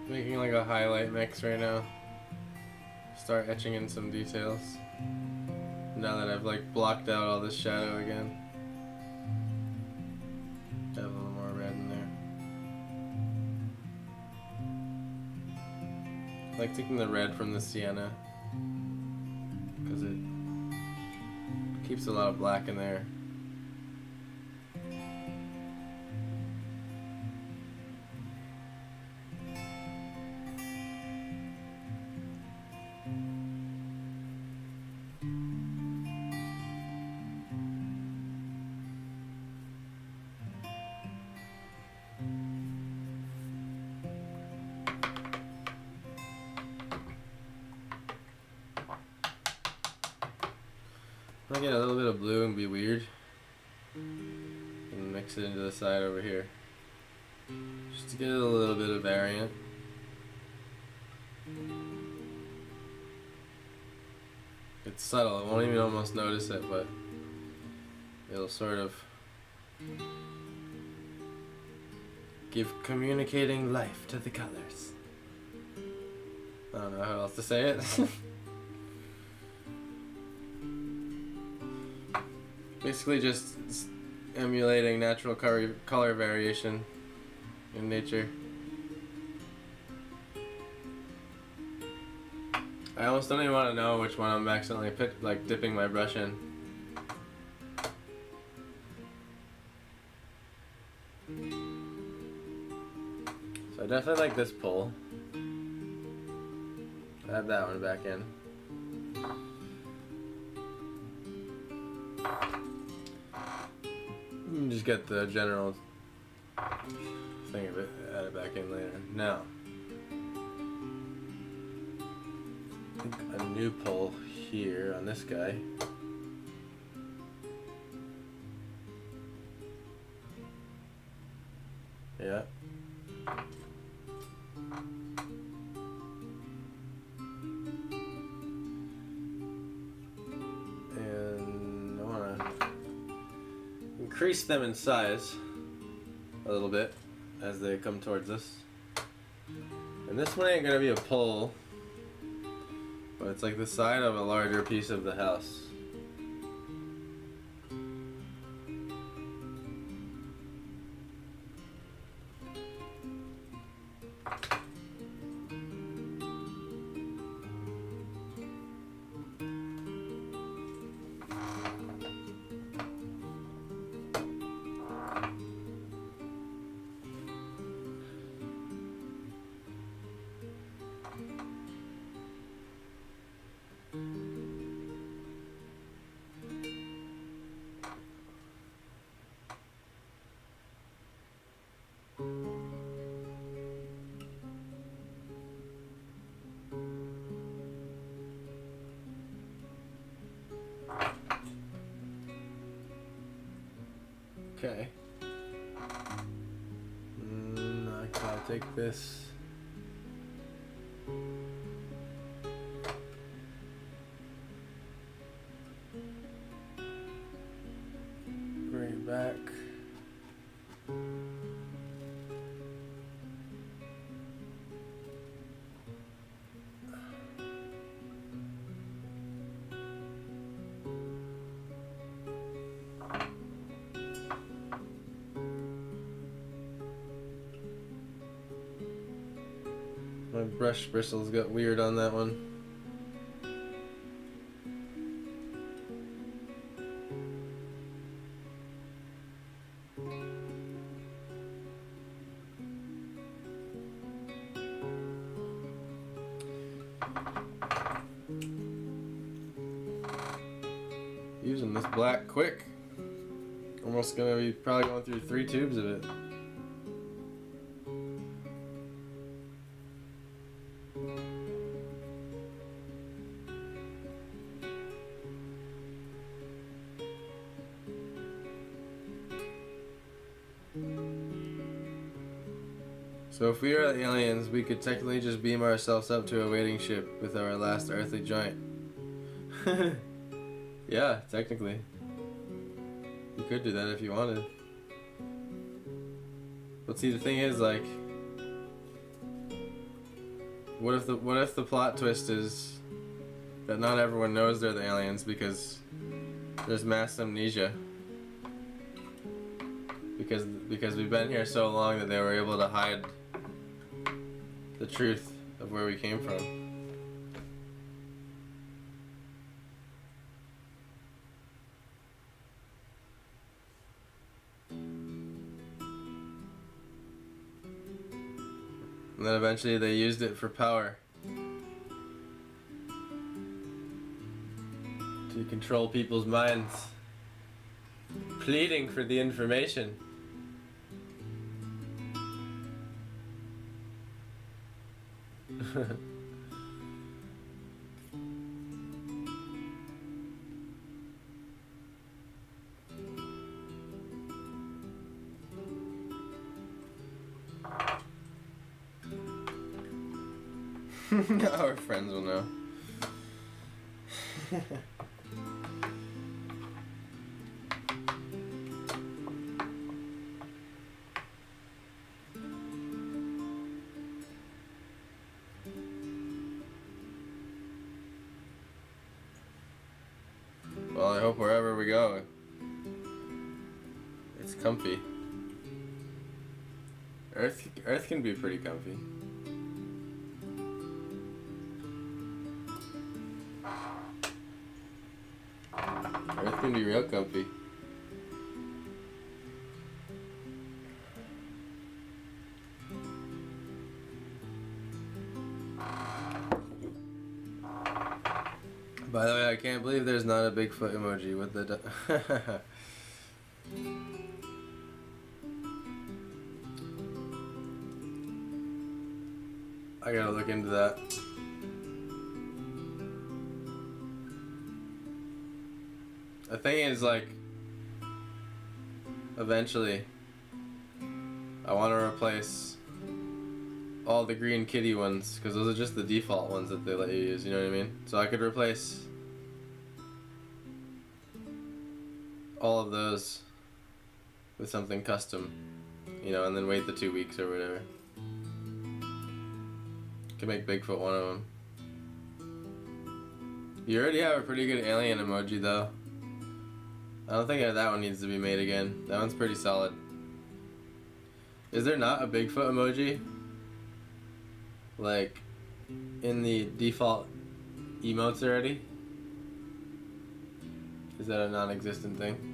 S1: Making like a highlight mix right now. Start etching in some details. Now that I've like blocked out all this shadow again. Have a little more red in there. I like taking the red from the sienna, because it Keeps a lot of black in there. I'll get a little bit of blue and be weird. And mix it into the side over here. Just to get it a little bit of variant. It's subtle, I won't even almost notice it, but it'll sort of give communicating life to the colors. I don't know how else to say it. Basically just emulating natural color variation in nature. I almost don't even want to know which one I'm accidentally dipping my brush in. So I definitely like this pull. Add that one back in. Just get the general thing of it, add it back in later. Now, I think a new pull here on this guy. Yeah. And I want to increase them in size a little bit as they come towards us. And this one ain't gonna be a pull, but it's like the side of a larger piece of the house. Okay. I'll take this. Bring it back. My brush bristles got weird on that one. Using this black quick. Almost gonna be probably going through 3 tubes of it. So if we are aliens, we could technically just beam ourselves up to a waiting ship with our last earthly joint. Yeah, technically. You could do that if you wanted. But see, the thing is, like, what if the plot twist is that not everyone knows they're the aliens because there's mass amnesia? Because we've been here so long that they were able to hide the truth of where we came from. And then eventually they used it for power. To control people's minds. Pleading for the information. Our friends will know. Well, I hope wherever we go, it's comfy. Earth can be pretty comfy. Earth can be real comfy. By the way, I can't believe there's not a Bigfoot emoji with the I gotta look into that. The thing is, like, eventually I want to replace all the green kitty ones, because those are just the default ones that they let you use, you know what I mean? So I could replace all of those with something custom, you know, and then wait the 2 weeks or whatever. Could make Bigfoot one of them. You already have a pretty good alien emoji though. I don't think that one needs to be made again. That one's pretty solid. Is there not a Bigfoot emoji? Like, in the default emotes already? Is that a non-existent thing?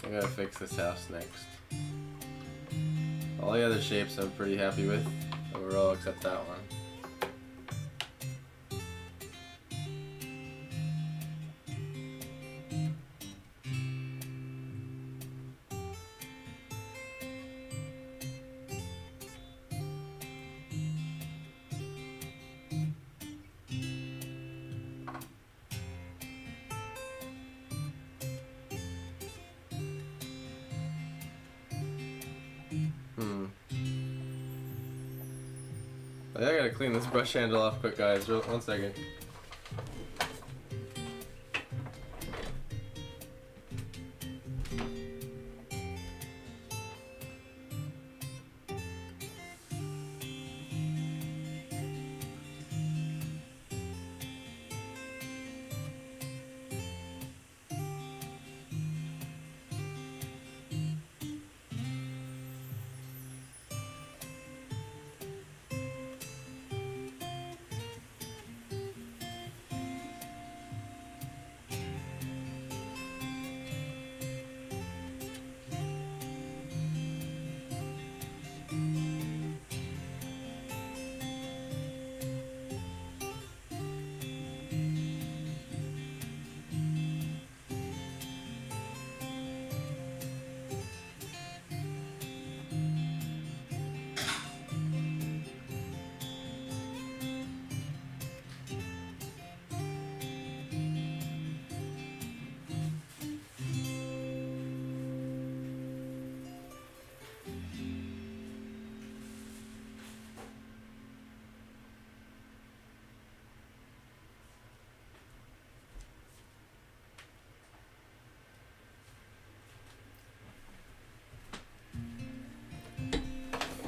S1: I gotta fix this house next. All the other shapes I'm pretty happy with overall, except that one. I gotta clean this brush handle off quick, guys. 1 second.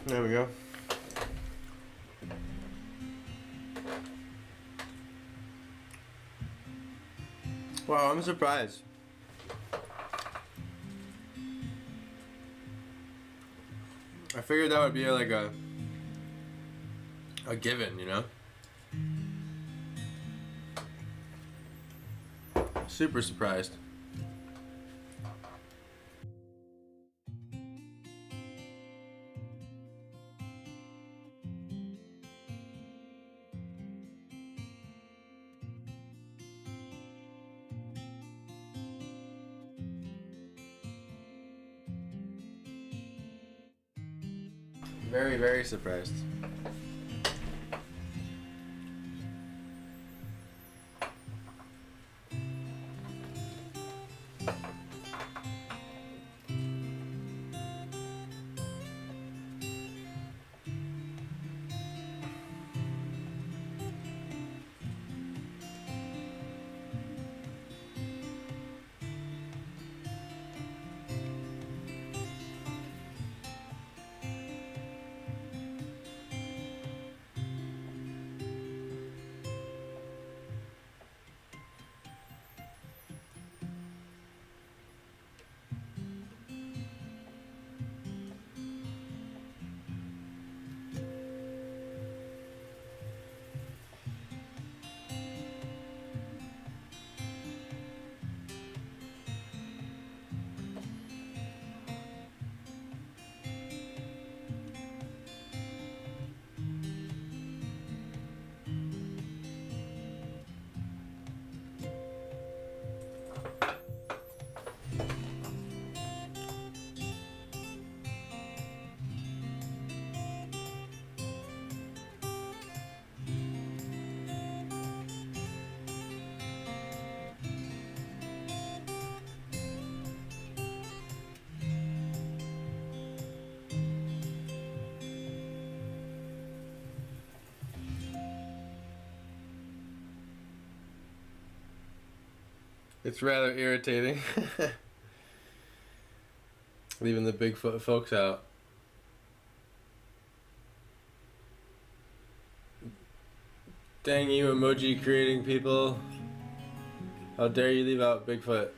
S1: There we go. Wow, I'm surprised. I figured that would be like a given, you know? Super surprised. Very, very surprised. It's rather irritating. Leaving the Bigfoot folks out. Dang you, emoji creating people. How dare you leave out Bigfoot?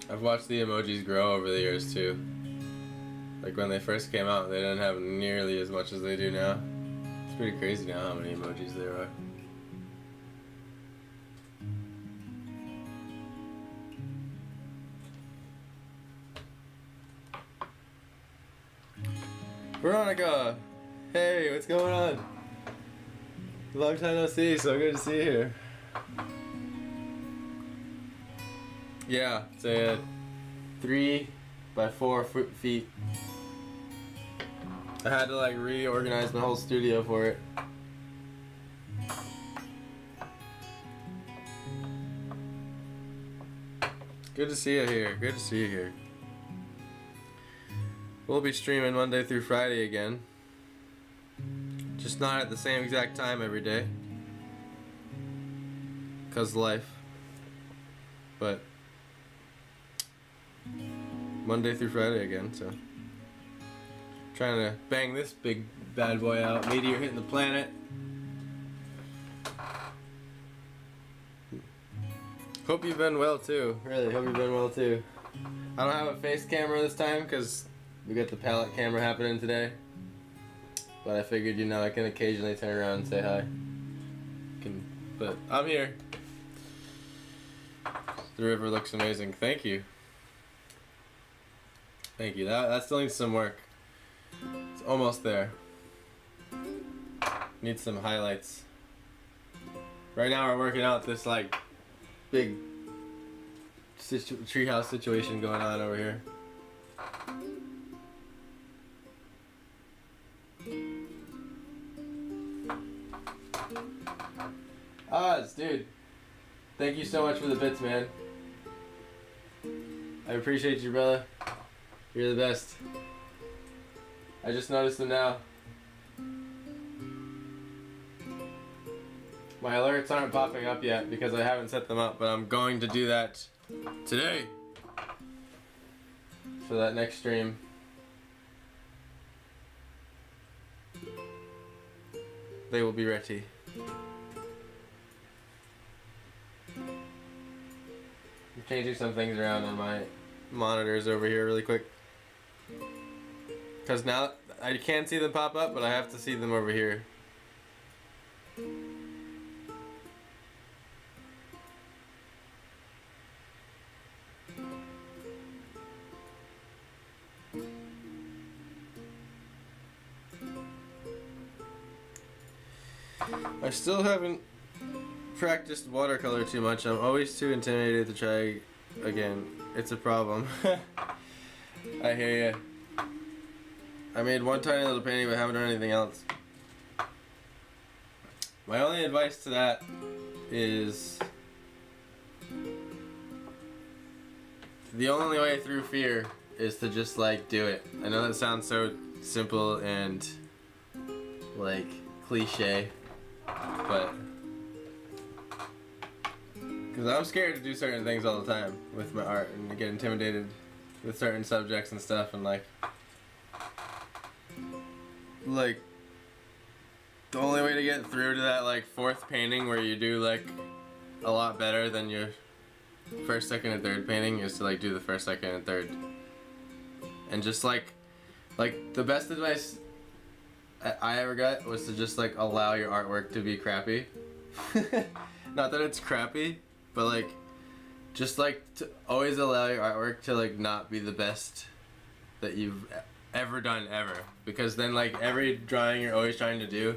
S1: I've watched the emojis grow over the years too. Like when they first came out, they didn't have nearly as much as they do now. It's pretty crazy now how many emojis there are. Veronica! Hey, what's going on? Long time no see, so good to see you here. Yeah, it's a 3 by 4 feet. I had to like reorganize my whole studio for it. Good to see you here. Good to see you here. We'll be streaming Monday through Friday again. Just not at the same exact time every day. 'Cause life. But Monday through Friday again, so trying to bang this big bad boy out. Meteor hitting the planet. Hope you've been well too. Really, hope you've been well too. I don't have a face camera this time because we got the palette camera happening today. But I figured, you know, I can occasionally turn around and say hi. But I'm here. The river looks amazing. Thank you. Thank you. That still needs some work. It's almost there. Needs some highlights. Right now we're working out this like big treehouse situation going on over here. Oz, dude. Thank you so much for the bits, man. I appreciate you, brother. You're the best. I just noticed them now. My alerts aren't popping up yet because I haven't set them up, but I'm going to do that today for that next stream. They will be ready. I'm changing some things around on my monitors over here really quick. Because now I can't see them pop up, but I have to see them over here. I still haven't practiced watercolor too much. I'm always too intimidated to try again. It's a problem. I hear ya. I made one tiny little painting but haven't done anything else. My only advice to that is the only way through fear is to just like do it. I know that sounds so simple and like cliche, but because I'm scared to do certain things all the time with my art and I get intimidated with certain subjects and stuff, and like the only way to get through to that like fourth painting where you do like a lot better than your first, second, and third painting is to like do the first, second, and third, and just like the best advice I ever got was to just like allow your artwork to be crappy. Not that it's crappy, but like just like to always allow your artwork to like not be the best that you've ever done ever, because then like every drawing you're always trying to do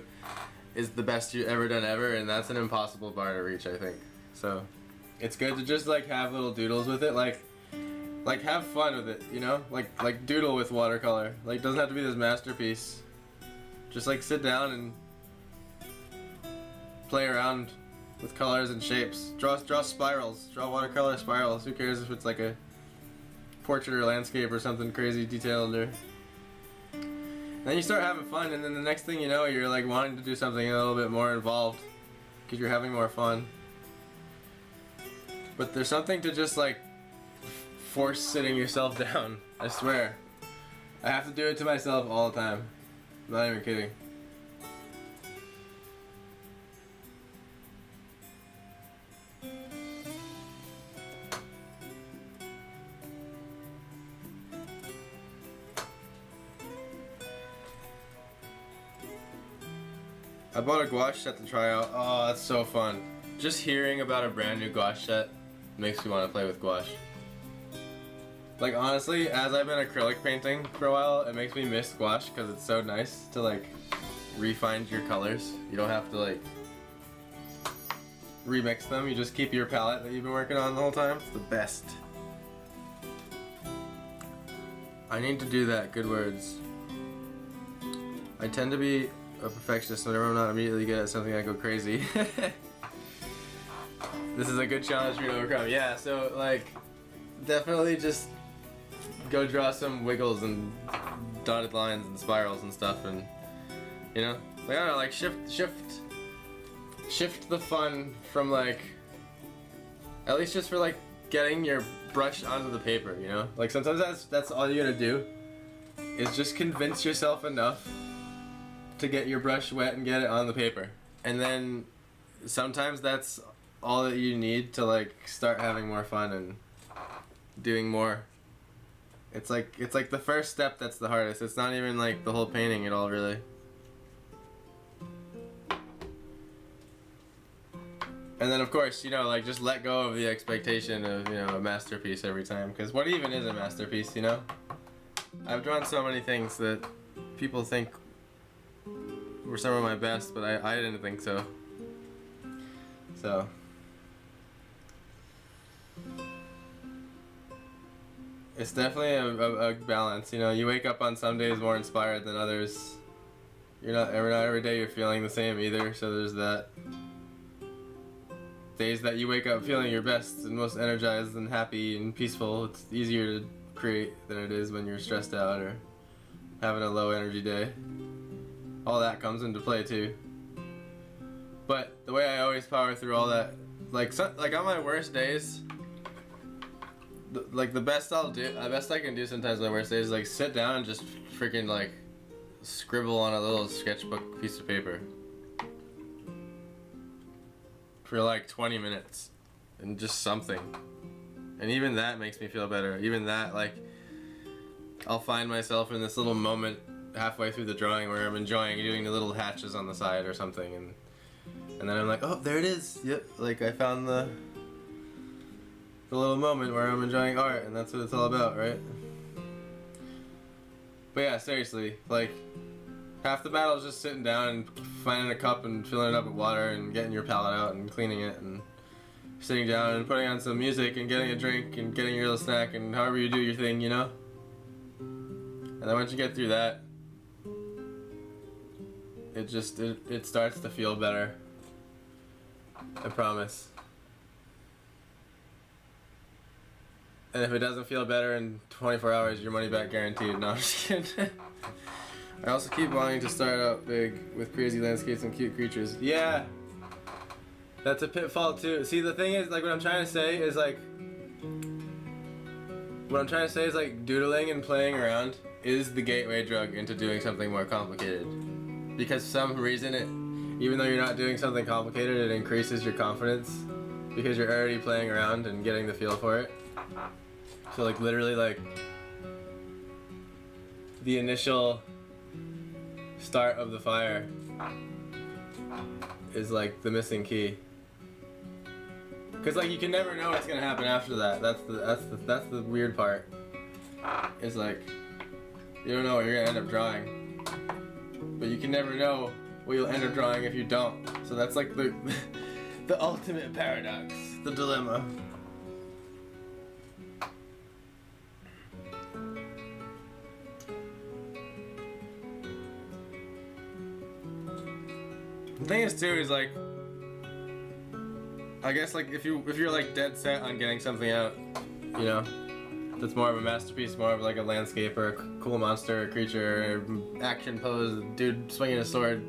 S1: is the best you've ever done ever, and that's an impossible bar to reach, I think. So it's good to just like have little doodles with it, like have fun with it, you know, like doodle with watercolor. Like doesn't have to be this masterpiece. Just like sit down and play around with colors and shapes. Draw spirals. Draw watercolor spirals. Who cares if it's like a portrait or landscape or something crazy detailed, or then you start having fun, and then the next thing you know, you're like wanting to do something a little bit more involved because you're having more fun. But there's something to just like force sitting yourself down. I swear. I have to do it to myself all the time. I'm not even kidding. I bought a gouache set to try out. Oh, that's so fun. Just hearing about a brand new gouache set makes me want to play with gouache. Like honestly, as I've been acrylic painting for a while, it makes me miss gouache because it's so nice to like refine your colors. You don't have to like remix them. You just keep your palette that you've been working on the whole time. It's the best. I need to do that. Good words. I tend to be a perfectionist. Whenever I'm not immediately good at something, I go crazy. This is a good challenge for me to overcome. Yeah, so like definitely just go draw some wiggles and dotted lines and spirals and stuff, and you know, like I don't know, like shift the fun from like, at least just for like getting your brush onto the paper, you know? Like sometimes that's all you gotta do is just convince yourself enough to get your brush wet and get it on the paper. And then sometimes that's all that you need to like start having more fun and doing more. It's like the first step that's the hardest. It's not even like the whole painting at all, really. And then of course, you know, like just let go of the expectation of, you know, a masterpiece every time, because what even is a masterpiece, you know? I've drawn so many things that people think were some of my best, but I didn't think so. So it's definitely a balance, you know. You wake up on some days more inspired than others. Not every day you're feeling the same either, so there's that. days that you wake up feeling your best and most energized and happy and peaceful. It's easier to create than it is when you're stressed out or having a low energy day. All that comes into play too. But the way I always power through all that, like on my worst days, the best I can do sometimes on my worst days is like sit down and just freaking like scribble on a little sketchbook piece of paper for like 20 minutes and just something. And even that makes me feel better. Even that, like, I'll find myself in this little moment halfway through the drawing where I'm enjoying doing the little hatches on the side or something, and then I'm like, oh, there it is. Yep, like I found the little moment where I'm enjoying art, and that's what it's all about, right? But yeah, seriously, like, half the battle is just sitting down and finding a cup and filling it up with water and getting your palette out and cleaning it and sitting down and putting on some music and getting a drink and getting your little snack and however you do your thing, you know? And then once you get through that, it starts to feel better. I promise. And if it doesn't feel better in 24 hours, your money back guaranteed. No, I'm just kidding. I also keep wanting to start out big with crazy landscapes and cute creatures. Yeah, that's a pitfall too. See, the thing is, like, what I'm trying to say is like doodling and playing around is the gateway drug into doing something more complicated. Because for some reason, even though you're not doing something complicated, it increases your confidence because you're already playing around and getting the feel for it. So like literally like the initial start of the fire is like the missing key. Cause like you can never know what's gonna happen after that. That's the weird part. It's like you don't know what you're gonna end up drawing, but you can never know what you'll end up drawing if you don't. So that's like the the ultimate paradox, the dilemma. The thing is too is like, I guess like if you're like dead set on getting something out, you know, that's more of a masterpiece, more of like a landscape or a cool monster, or creature, or action pose, dude swinging a sword,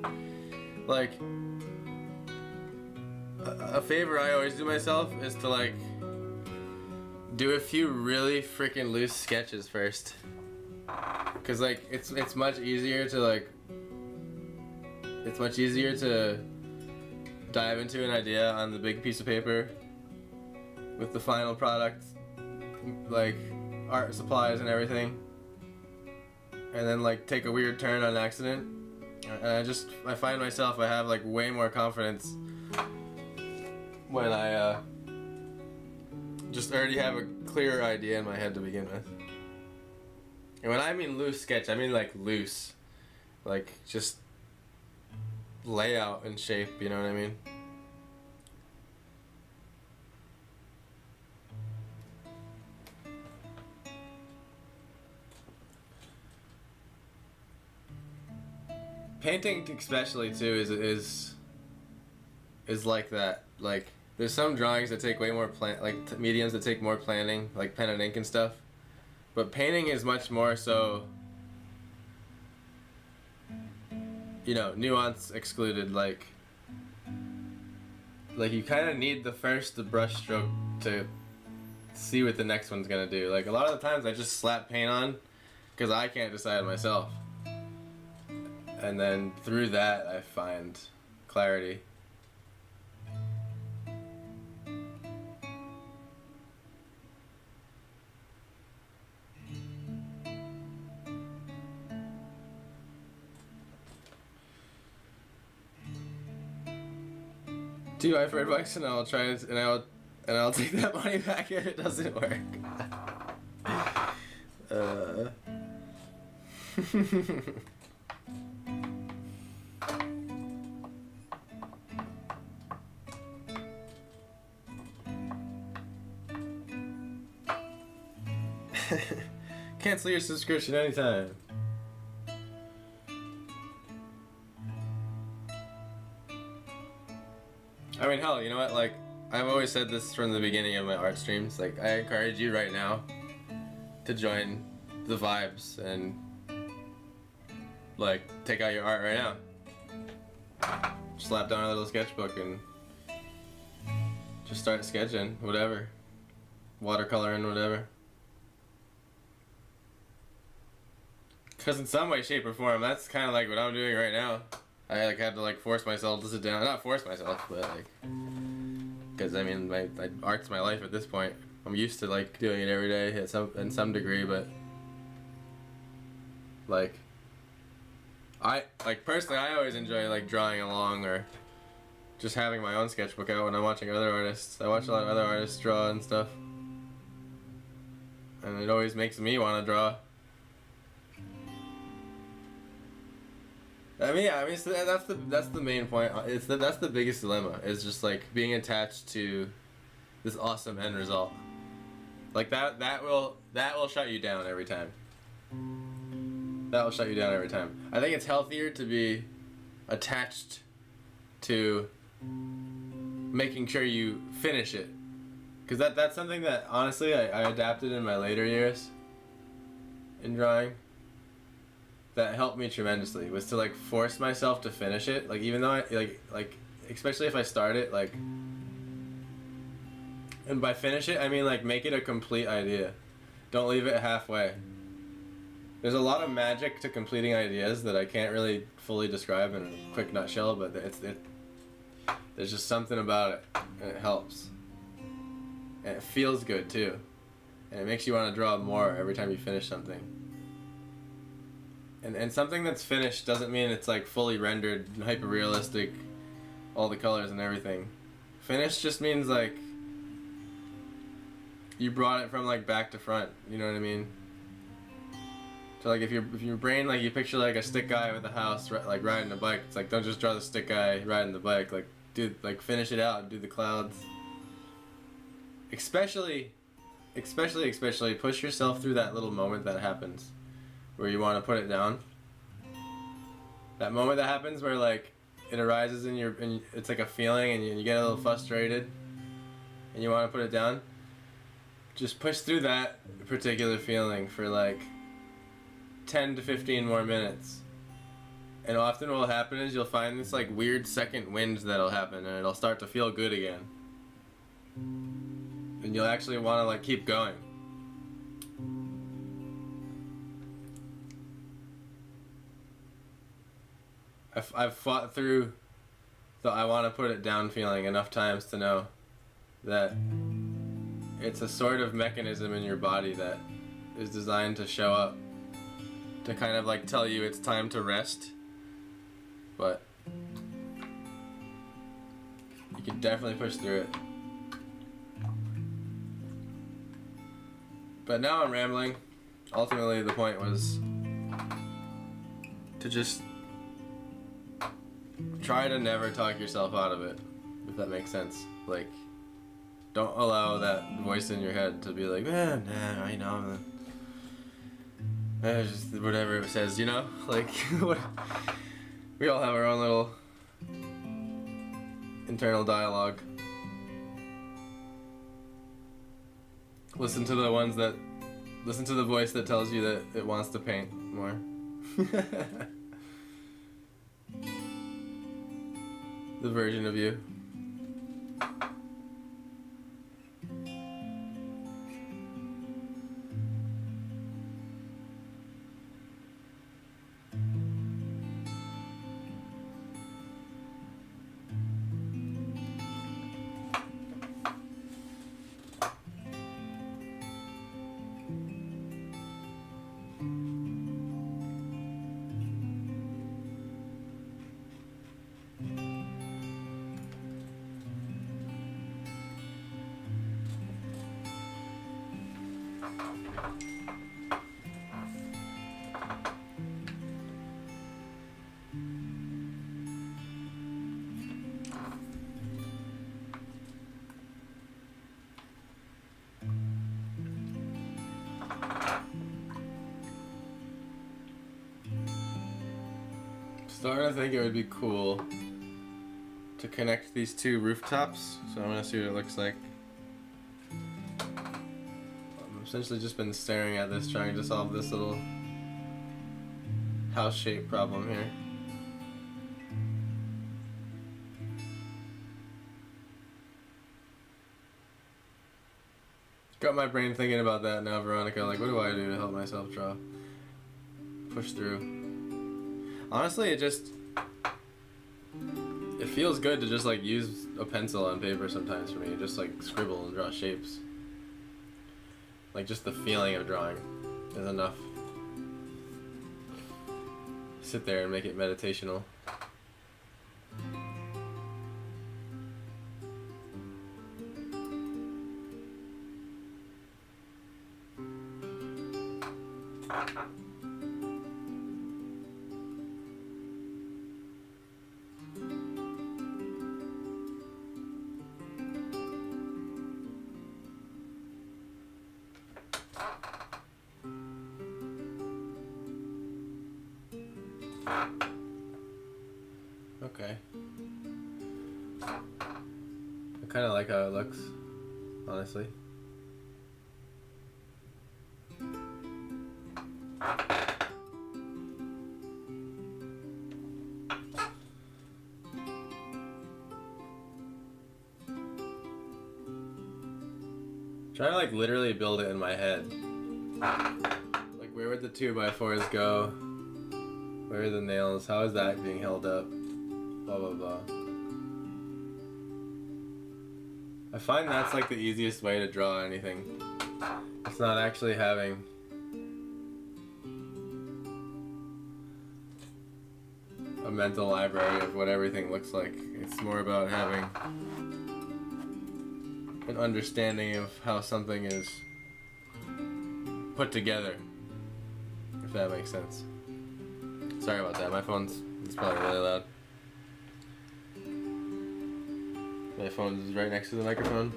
S1: like a favor I always do myself is to like do a few really freaking loose sketches first, cause like it's much easier to like. It's much easier to dive into an idea on the big piece of paper with the final product, like art supplies and everything, and then like take a weird turn on accident. And I find myself, I have like way more confidence when I just already have a clearer idea in my head to begin with. And when I mean loose sketch, I mean like loose, like just layout and shape, you know what I mean? Painting especially too is like that. Like there's some drawings that take way more mediums that take more planning, like pen and ink and stuff. But painting is much more so, you know, nuance excluded, like you kind of need the brush stroke to see what the next one's gonna do. Like a lot of the times I just slap paint on because I can't decide myself, and then through that I find clarity. $2 and I'll try it, and I'll take that money back if it doesn't work. Cancel your subscription anytime. I mean, hell, you know what, like, I've always said this from the beginning of my art streams. Like, I encourage you right now to join the vibes and like take out your art right now. Slap down a little sketchbook and just start sketching, whatever. Watercoloring, whatever. Because in some way, shape, or form, that's kind of like what I'm doing right now. I like had to like force myself to sit down. Not force myself, but like, because I mean, art's my life at this point. I'm used to like doing it every day in some degree, but like, personally, I always enjoy like drawing along or just having my own sketchbook out when I'm watching other artists. I watch a lot of other artists draw and stuff, and it always makes me want to draw. I mean, so that's the main point. That's the biggest dilemma. Is just like being attached to this awesome end result. Like that will shut you down every time. That will shut you down every time. I think it's healthier to be attached to making sure you finish it, because that's something that honestly I adapted in my later years in drawing. That helped me tremendously was to like force myself to finish it. Like even though I like especially if I start it like, and by finish it I mean like make it a complete idea. Don't leave it halfway. There's a lot of magic to completing ideas that I can't really fully describe in a quick nutshell, but there's just something about it, and it helps. And it feels good too. And it makes you want to draw more every time you finish something. And something that's finished doesn't mean it's like fully rendered, hyper realistic, all the colors and everything. Finished just means like you brought it from like back to front. You know what I mean? So like if your brain like you picture like a stick guy with a house like riding a bike, it's like don't just draw the stick guy riding the bike. Like finish it out and do the clouds. Especially push yourself through that little moment that happens, where you want to put it down. That moment that happens where like it arises in it's like a feeling and you get a little frustrated and you want to put it down. Just push through that particular feeling for like 10 to 15 more minutes. And often what will happen is you'll find this like weird second wind that'll happen and it'll start to feel good again. And you'll actually want to like keep going. I've fought through the I want to put it down feeling enough times to know that it's a sort of mechanism in your body that is designed to show up to kind of like tell you it's time to rest, but you can definitely push through it. But now I'm rambling. Ultimately the point was to just try to never talk yourself out of it, if that makes sense. Like, don't allow that voice in your head to be like, nah, I know. Just whatever it says, you know? Like, we all have our own little internal dialogue. Listen to the voice that tells you that it wants to paint more. The version of you. Starting to think it would be cool to connect these two rooftops, so I'm gonna see what it looks like. I've essentially just been staring at this, trying to solve this little house shape problem here. Got my brain thinking about that now, Veronica. Like, what do I do to help myself draw? Push through. Honestly, it feels good to just like use a pencil on paper sometimes for me. Just like scribble and draw shapes. Like just the feeling of drawing is enough. Sit there and make it meditational. Okay. I kind of like how it looks, honestly. Try to like literally build it in my head. Like, where would the 2x4s go? Where are the nails? How is that being held up? Blah blah blah. I find that's like the easiest way to draw anything. It's not actually having a mental library of what everything looks like. It's more about having an understanding of how something is put together, if that makes sense. Sorry about that, my it's probably really loud. My phone is right next to the microphone.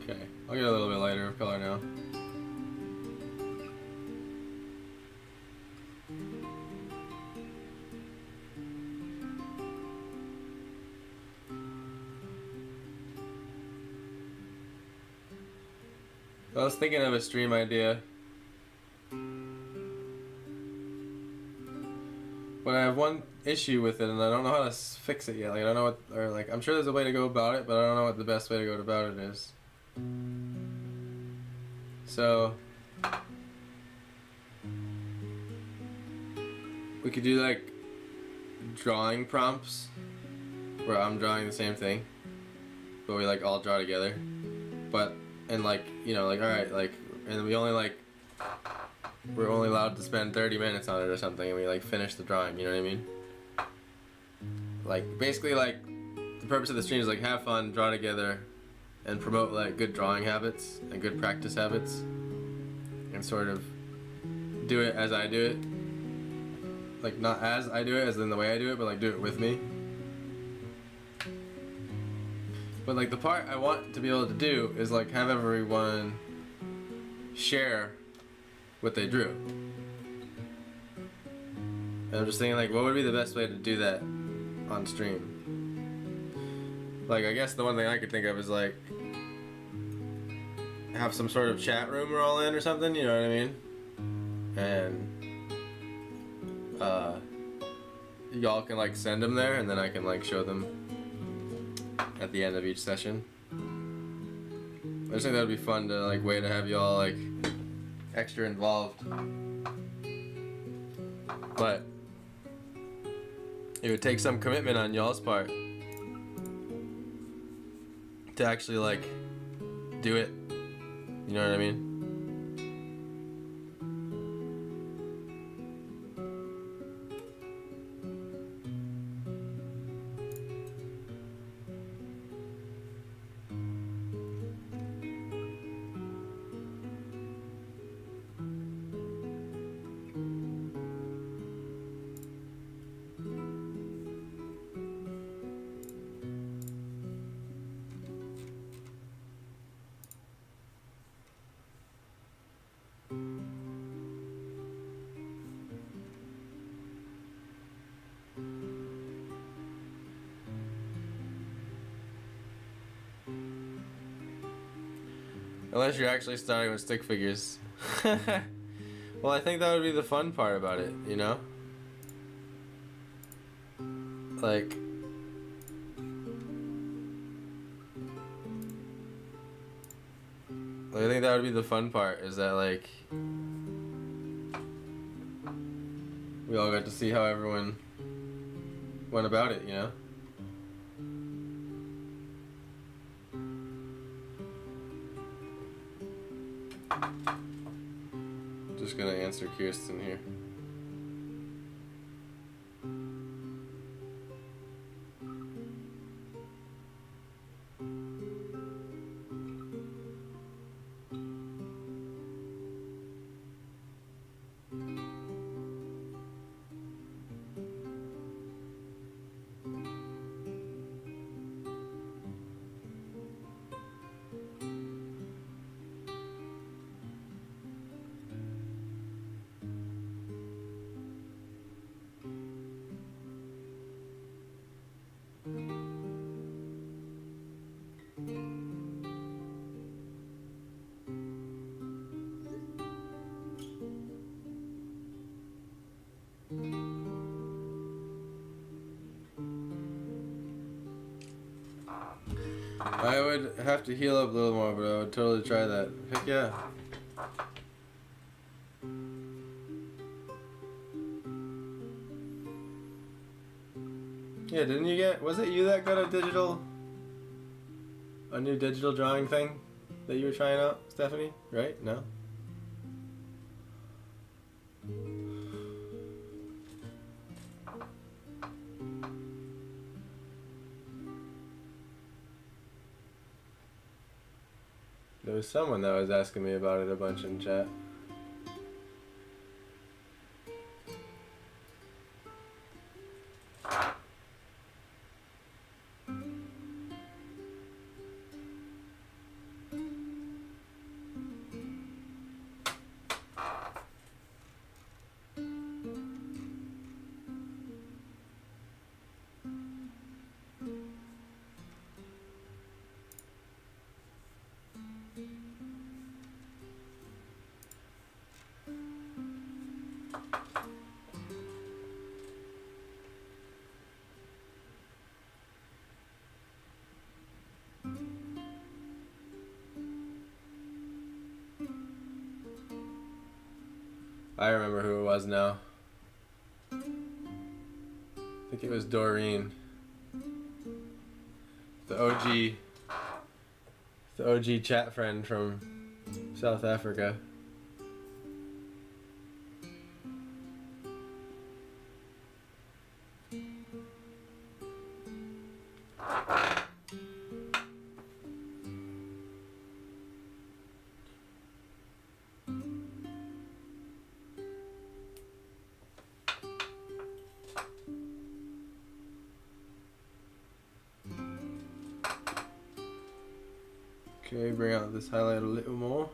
S1: Okay, I'll get a little bit lighter of color now. I was thinking of a stream idea, but I have one issue with it, and I don't know how to fix it yet. Like, I don't know what, or like, I'm sure there's a way to go about it, but I don't know what the best way to go about it is. So we could do like drawing prompts where I'm drawing the same thing, but we like all draw together. But and like, you know, like, alright, like, and we're only allowed to spend 30 minutes on it or something, and we like finish the drawing, you know what I mean? Like, basically, like, the purpose of the stream is like have fun, draw together, and promote like good drawing habits and good practice habits, and sort of do it as I do it. Like, not as I do it, as in the way I do it, but like do it with me. But like the part I want to be able to do is like have everyone share what they drew. And I'm just thinking like, what would be the best way to do that on stream? Like, I guess the one thing I could think of is like have some sort of chat room we're all in or something, you know what I mean? And y'all can like send them there, and then I can like show them at the end of each session. I just think that would be fun to like way to have y'all like extra involved. But it would take some commitment on y'all's part to actually like do it. You know what I mean? Unless you're actually starting with stick figures. Well, I think that would be the fun part about it, you know? Like, I think that would be the fun part, is that, like, we all got to see how everyone went about it, you know? Just gonna answer Kirsten here. I would have to heal up a little more, but I would totally try that. Heck yeah. Yeah, didn't you get, was it you that got a new digital drawing thing that you were trying out, Stephanie? Right? No? There was someone that was asking me about it a bunch in chat. I remember who it was now. I think it was Doreen. The OG chat friend from South Africa. Okay, bring out this highlight a little more.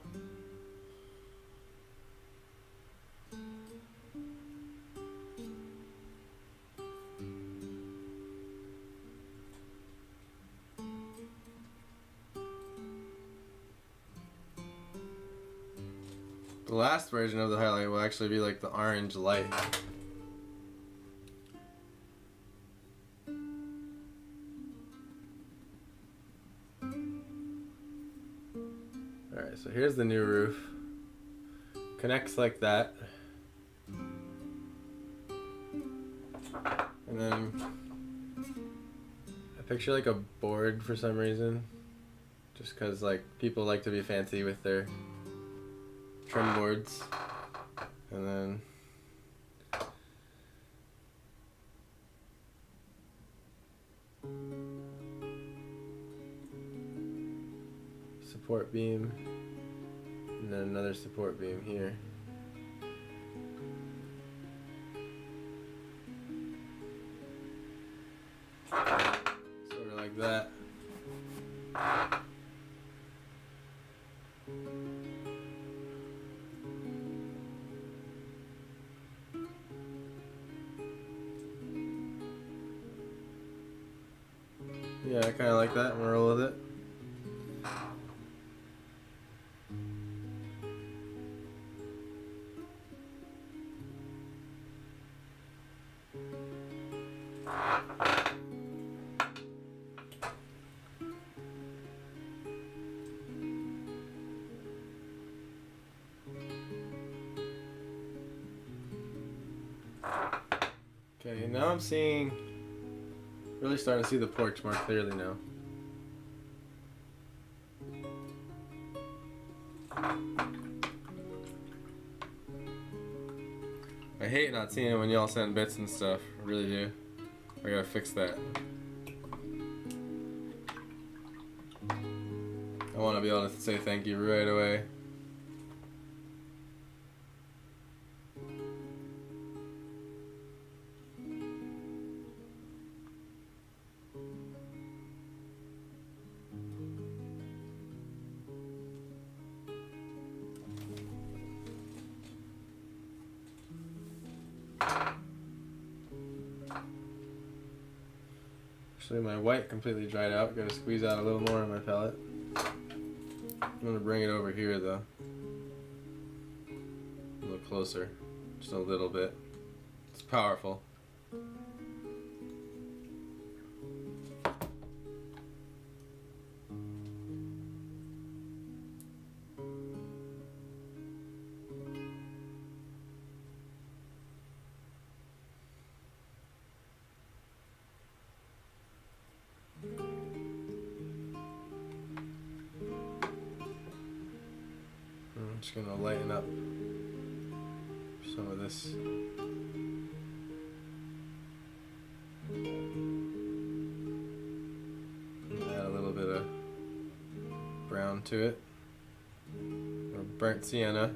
S1: The last version of the highlight will actually be like the orange light. Alright, so here's the new roof. Connects like that. And then I picture like a board for some reason. Just cause like people like to be fancy with their trim boards. And then support beam, and then another support beam here. Sort of like that. Yeah, I kind of like that. I'm gonna roll with it. Okay, now I'm seeing, really starting to see the porch more clearly now. I hate not seeing it when y'all send bits and stuff. I really do. I gotta fix that. I want to be able to say thank you right away. Actually, my white completely dried out. Gotta squeeze out a little more on my palette. I'm gonna bring it over here though. A little closer. Just a little bit. It's powerful. I'm just gonna lighten up some of this. Add a little bit of brown to it, or burnt sienna.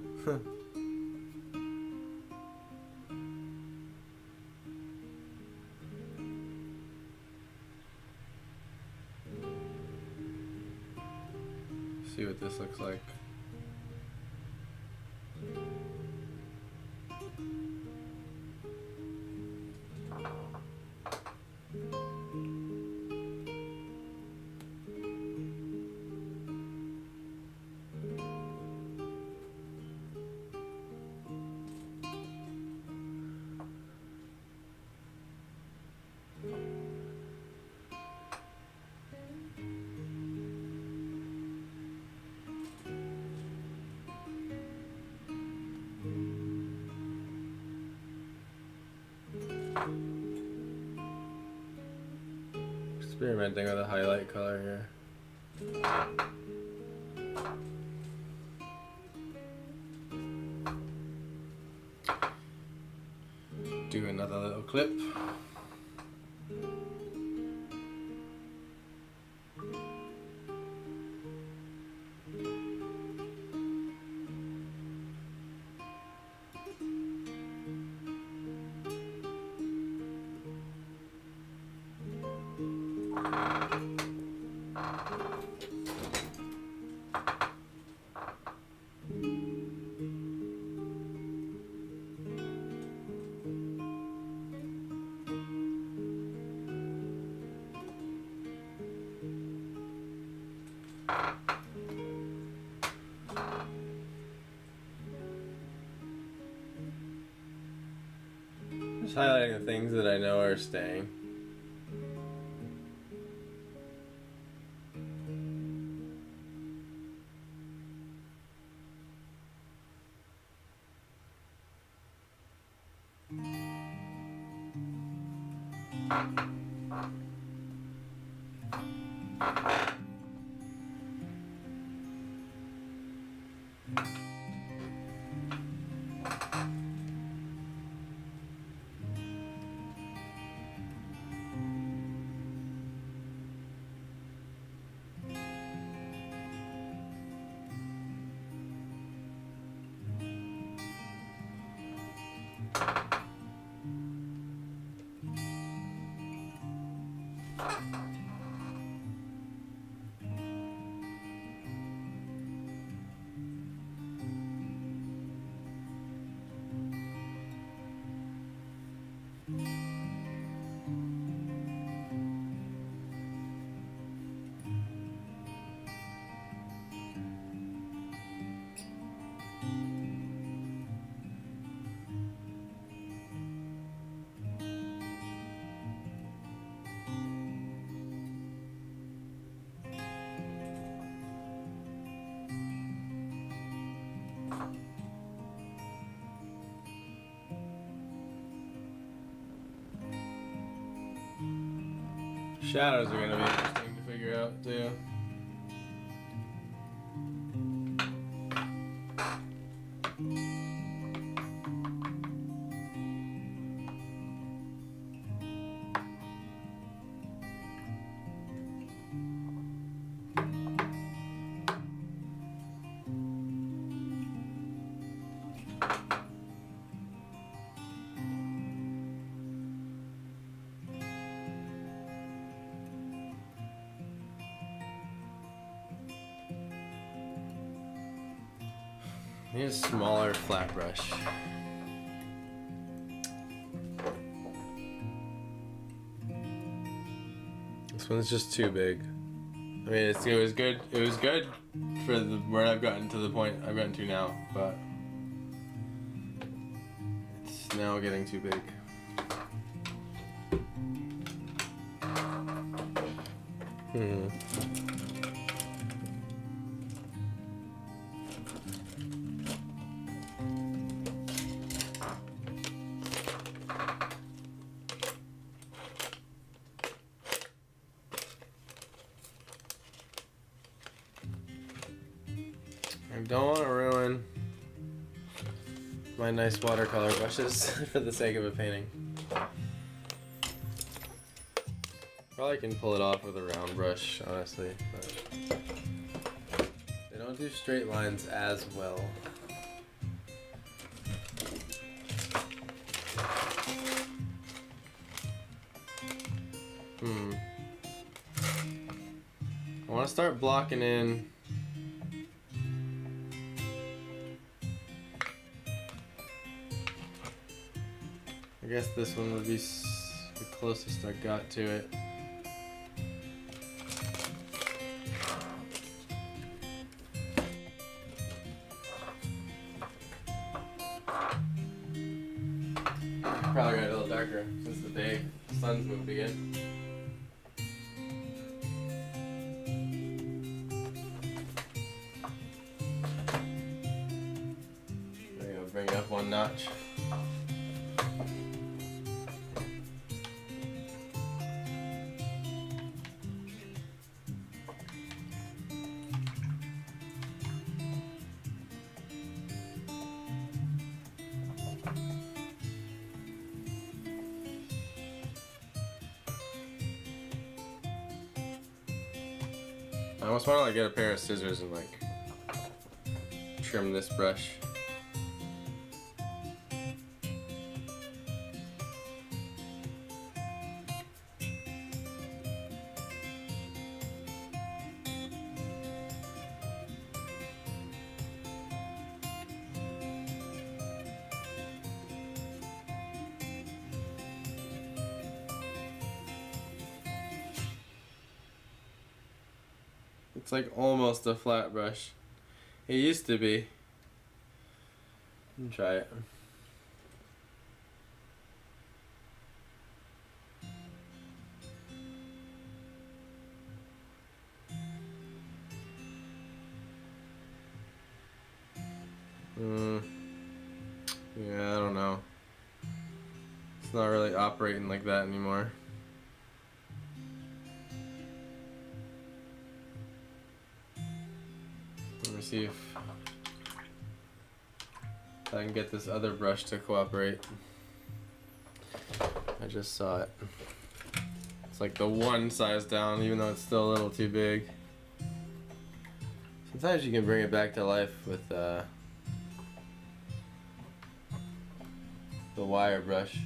S1: See what this looks like. Experimenting with a highlight color here. Do another little clip. Just highlighting the things that I know are staying. Shadows are gonna be interesting to figure out too. I need a smaller flat brush. This one's just too big. I mean, it was good. It was good for where I've gotten to the point I've gotten to now, but it's now getting too big. I don't want to ruin my nice watercolor brushes for the sake of a painting. Probably can pull it off with a round brush, honestly, but they don't do straight lines as well. I want to start blocking in I guess this one would be the closest I got to it. Probably got it a little darker since the sun's moved again. There you go, bring it up one notch. I almost want to get a pair of scissors and trim this brush. It's almost a flat brush. It used to be. Let me try it. Yeah, I don't know. It's not really operating like that anymore. Let me see if I can get this other brush to cooperate. I just saw it. It's like the one size down, even though it's still a little too big. Sometimes you can bring it back to life with the wire brush.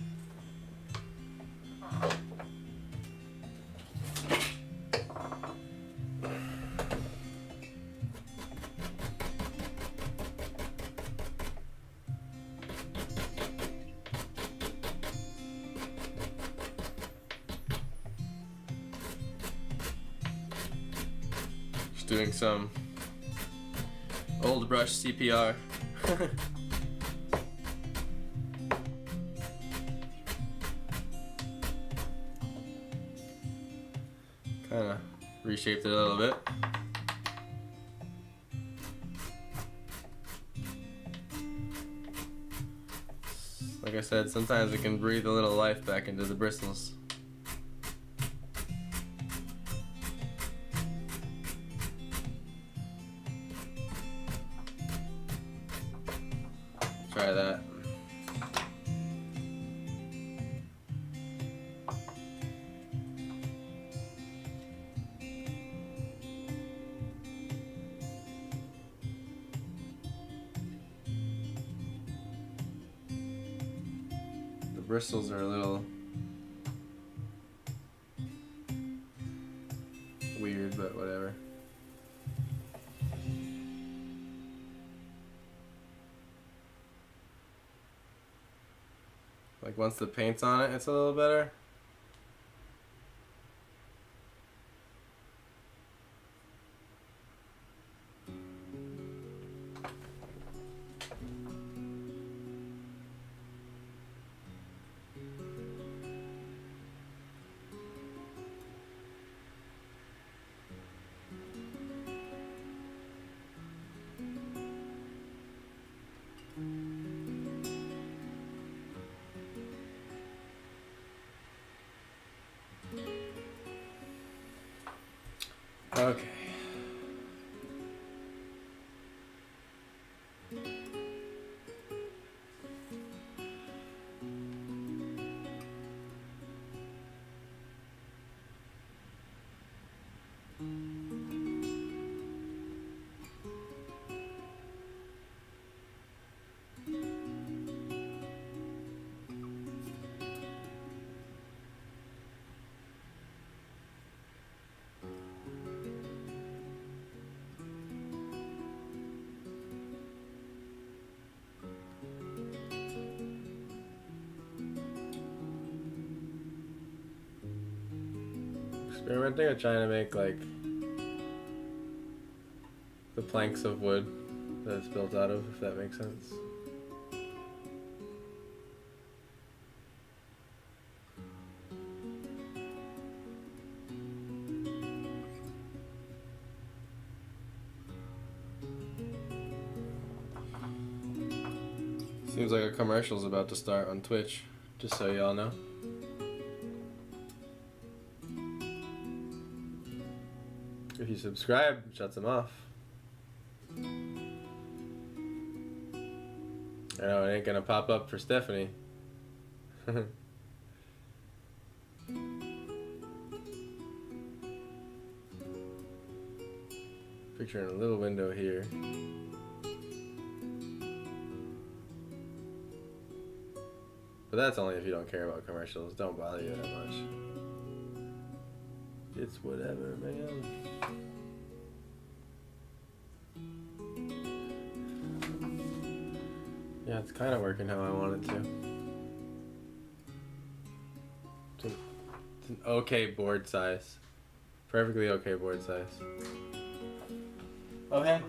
S1: Just doing some old brush CPR. Kind of reshaped it a little bit. Like I said, sometimes it can breathe a little life back into the bristles. try that. The bristles are a little weird, but whatever. Like once the paint's on it, it's a little better. Okay. Experimenting or trying to make like the planks of wood that it's built out of, if that makes sense. Seems like a commercial's about to start on Twitch, just so y'all know. If you subscribe, it shuts them off. I know, it ain't gonna pop up for Stephanie. Picture in a little window here. But that's only if you don't care about commercials. Don't bother you that much. It's whatever, man. Yeah, it's kind of working how I want it to. It's an okay board size. Perfectly okay board size. Oh, hey.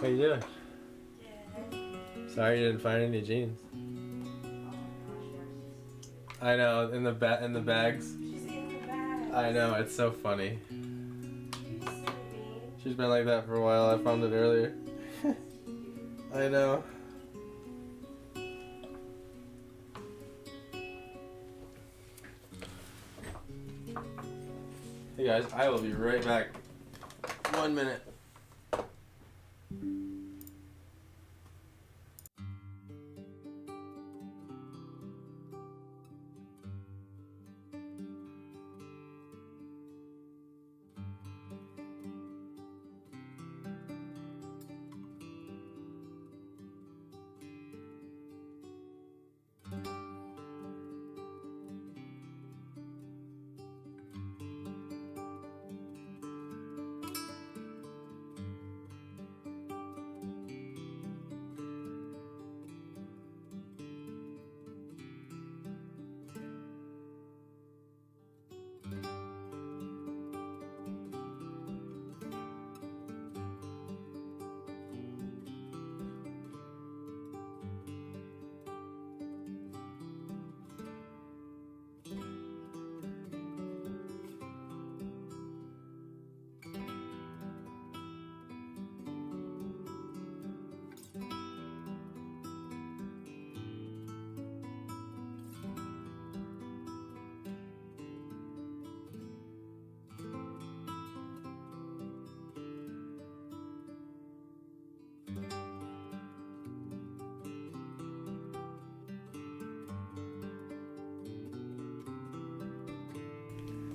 S1: How you doing? Sorry you didn't find any jeans. I know, in the bags.
S2: She's in the bag.
S1: I know, it's so funny. She's been like that for a while. I found it earlier. I know. Hey guys, I will be right back. 1 minute.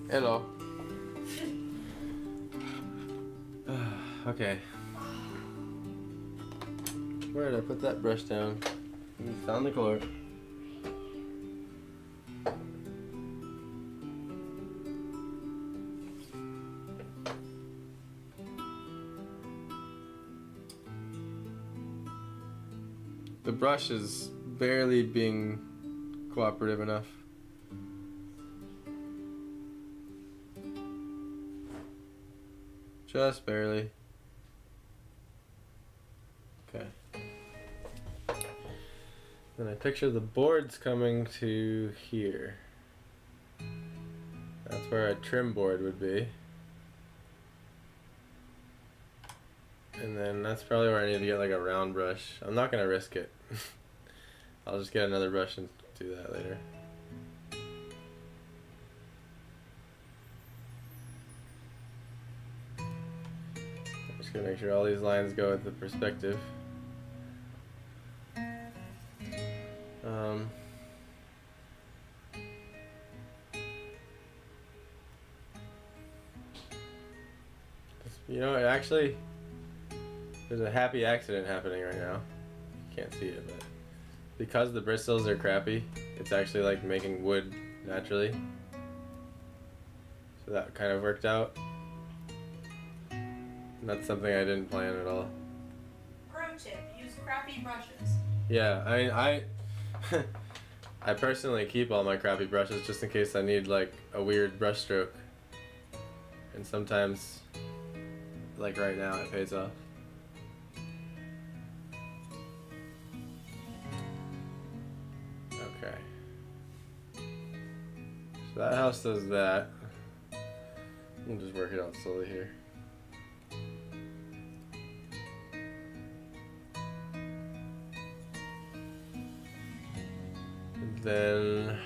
S1: Hello. Okay. Where did I put that brush down? It's on the floor. The brush is barely being cooperative enough. Just barely. Okay. Then I picture the boards coming to here. That's where a trim board would be. And then that's probably where I need to get like a round brush. I'm not gonna risk it. I'll just get another brush and do that later. I'm just gonna make sure all these lines go with the perspective. You know, it actually, there's a happy accident happening right now. You can't see it, but because the bristles are crappy, it's actually like making wood naturally. So that kind of worked out. And that's something I didn't plan at all.
S2: Pro tip, use crappy brushes.
S1: Yeah, I mean, I personally keep all my crappy brushes just in case I need like a weird brush stroke. And sometimes, like right now, it pays off. Okay. So that house does that. We'll just work it out slowly here. And then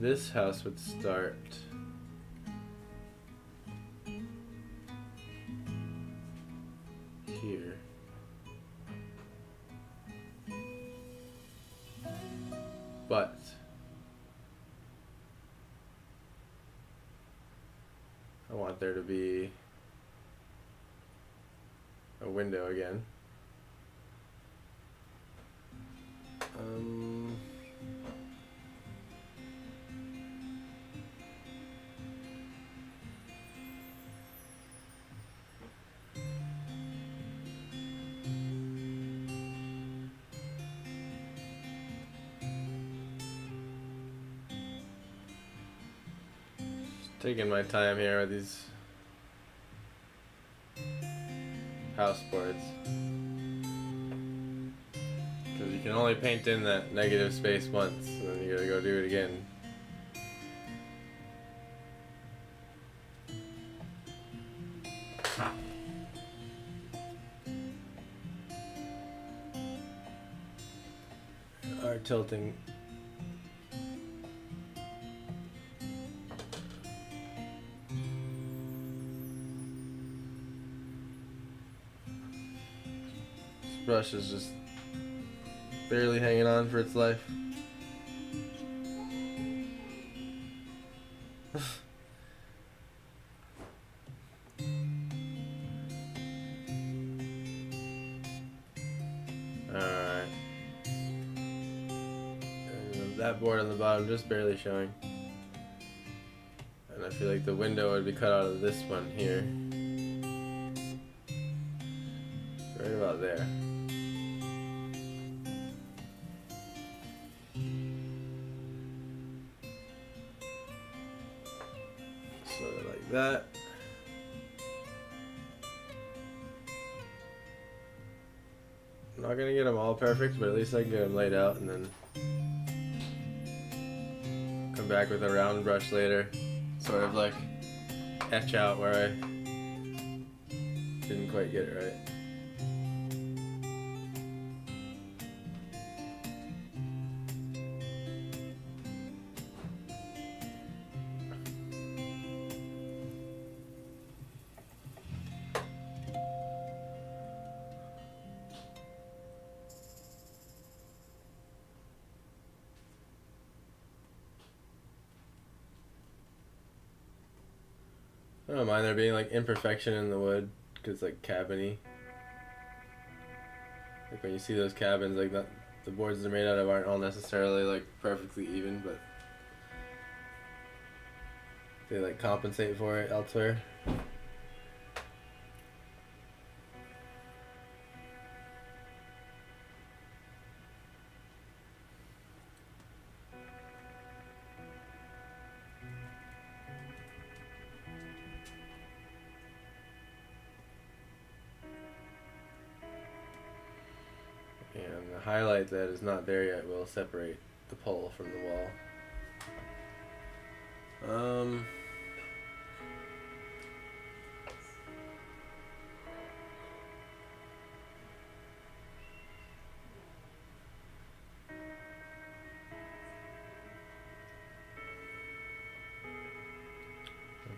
S1: this house would start here. But I want there to be a window again. Taking my time here with these house boards, because you can only paint in that negative space once, and then you gotta go do it again. Are tilting. Brush is just barely hanging on for its life. Alright. And that board on the bottom just barely showing. And I feel like the window would be cut out of this one here. Right about there. Sort of like that. I'm not gonna get them all perfect, but at least I can get them laid out and then come back with a round brush later. Sort of like etch out where I didn't quite get it right. I don't mind there being like imperfection in the wood because it's like cabiny. Like when you see those cabins, like that, the boards they're made out of aren't all necessarily like perfectly even, but they like compensate for it elsewhere. And the highlight that is not there yet will separate the pole from the wall.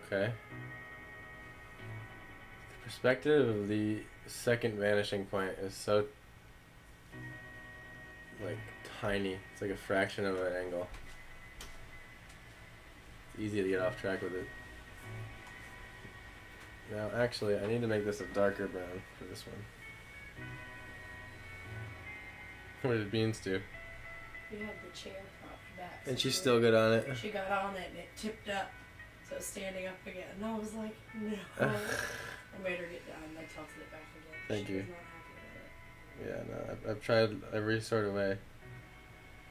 S1: Okay. The perspective of the second vanishing point is so like tiny. It's like a fraction of an angle. It's easy to get off track with it. Now actually I need to make this a darker brown for this one. What did Beans do?
S2: We had the chair propped back.
S1: And she's still good on it.
S2: She got on it and it tipped up. So it's standing up again. And I was like, no. I made her get down and I tilted it back again.
S1: Thank you.
S2: She was not happy with it.
S1: Yeah, no, I've tried every sort of way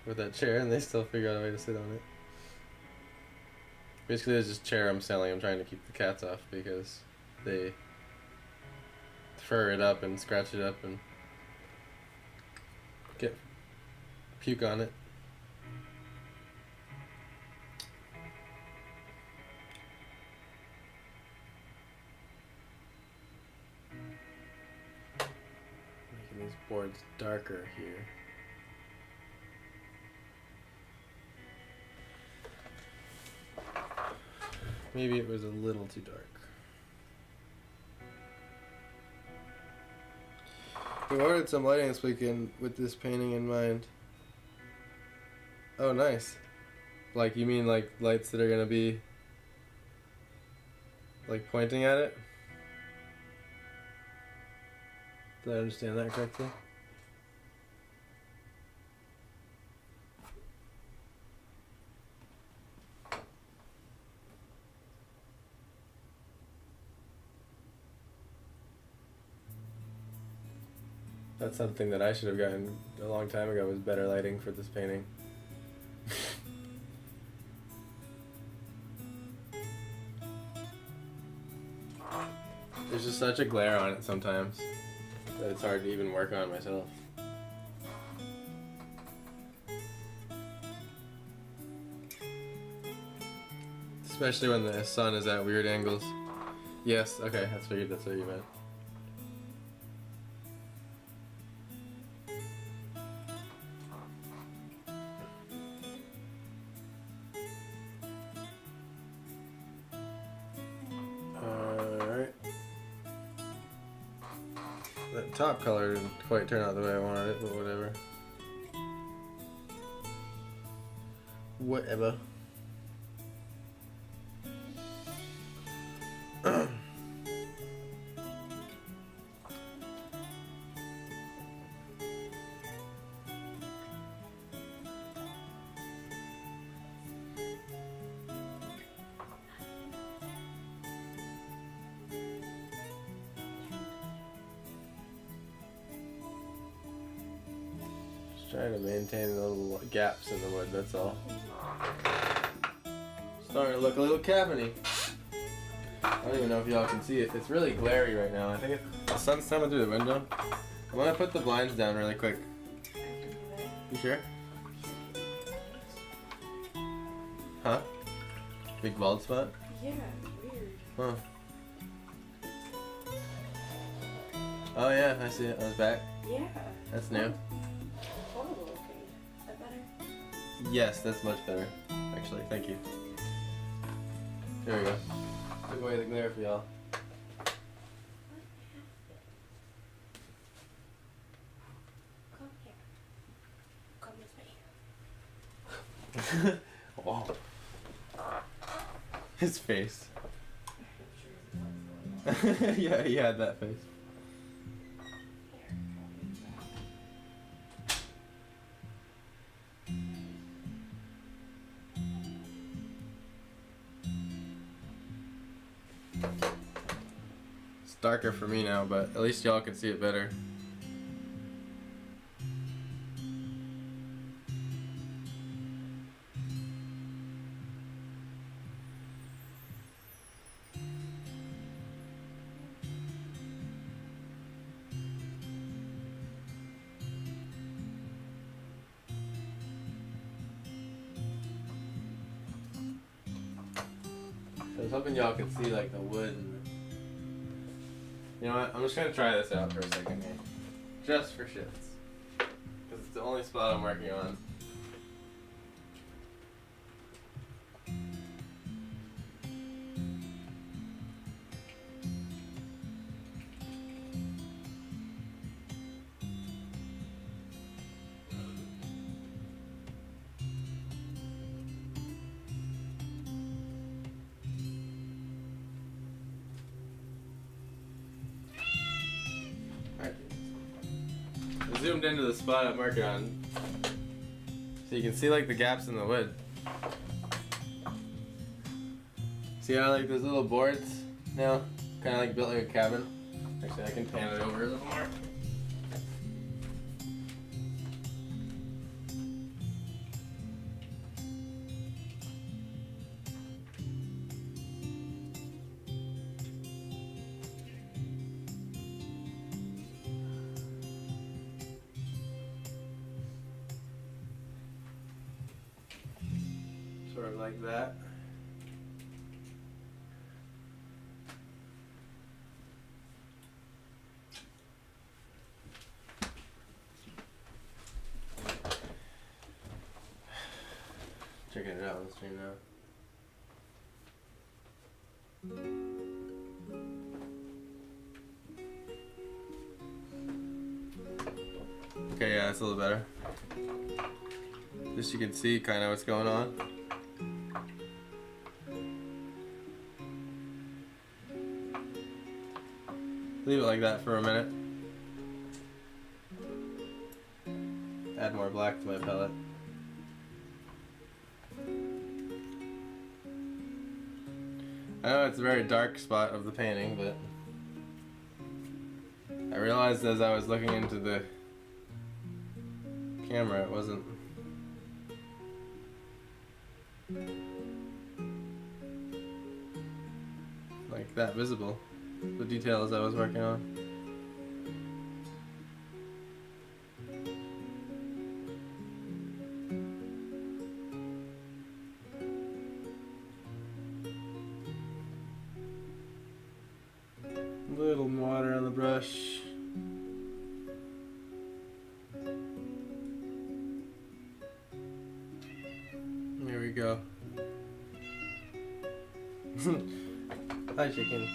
S1: with that chair and they still figure out a way to sit on it. Basically it's just chair I'm selling. I'm trying to keep the cats off because they fur it up and scratch it up and get puke on it. Making these boards darker here. Maybe it was a little too dark. We ordered some lighting this weekend with this painting in mind. Oh, nice. Like, you mean like lights that are gonna be like pointing at it? Did I understand that correctly? That's something that I should have gotten a long time ago, was better lighting for this painting. There's just such a glare on it sometimes that it's hard to even work on myself. Especially when the sun is at weird angles. Yes, okay, that's what you meant. That top color didn't quite turn out the way I wanted it, but whatever. Whatever. Trying to maintain the little gaps in the wood, that's all. Starting to look a little cabiny. I don't even know if y'all can see it. It's really glary right now. I think the sun's coming through the window. I'm gonna put the blinds down really quick. You sure? Huh? Big bald spot?
S2: Yeah, weird.
S1: Huh. Oh yeah, I see it on his back.
S2: Yeah.
S1: That's new.
S2: Horrible looking. Is that better?
S1: Yes, that's much better. Actually, thank you. There we go. Took away the glare for y'all.
S2: Come here. Come with me.
S1: Wow. His face. Yeah, he had that face. It's darker for me now, but at least y'all can see it better. I was hoping y'all could see like the wood and you know what? I'm just gonna try this out for a second here. Just for shits. Because it's the only spot I'm working on. I zoomed into the spot I'm working on so you can see like the gaps in the wood. See how like there's little boards now? Kind of like built like a cabin. Actually, I can pan it over a little more. Sort of like that. Checking it out on the stream now. Okay, yeah, it's a little better. Just you can see kind of what's going on. Leave it like that for a minute. Add more black to my palette. I know it's a very dark spot of the painting, but I realized as I was looking into the camera it wasn't like that visible, the details I was working on. A little water on the brush. There we go. Hi, chicken.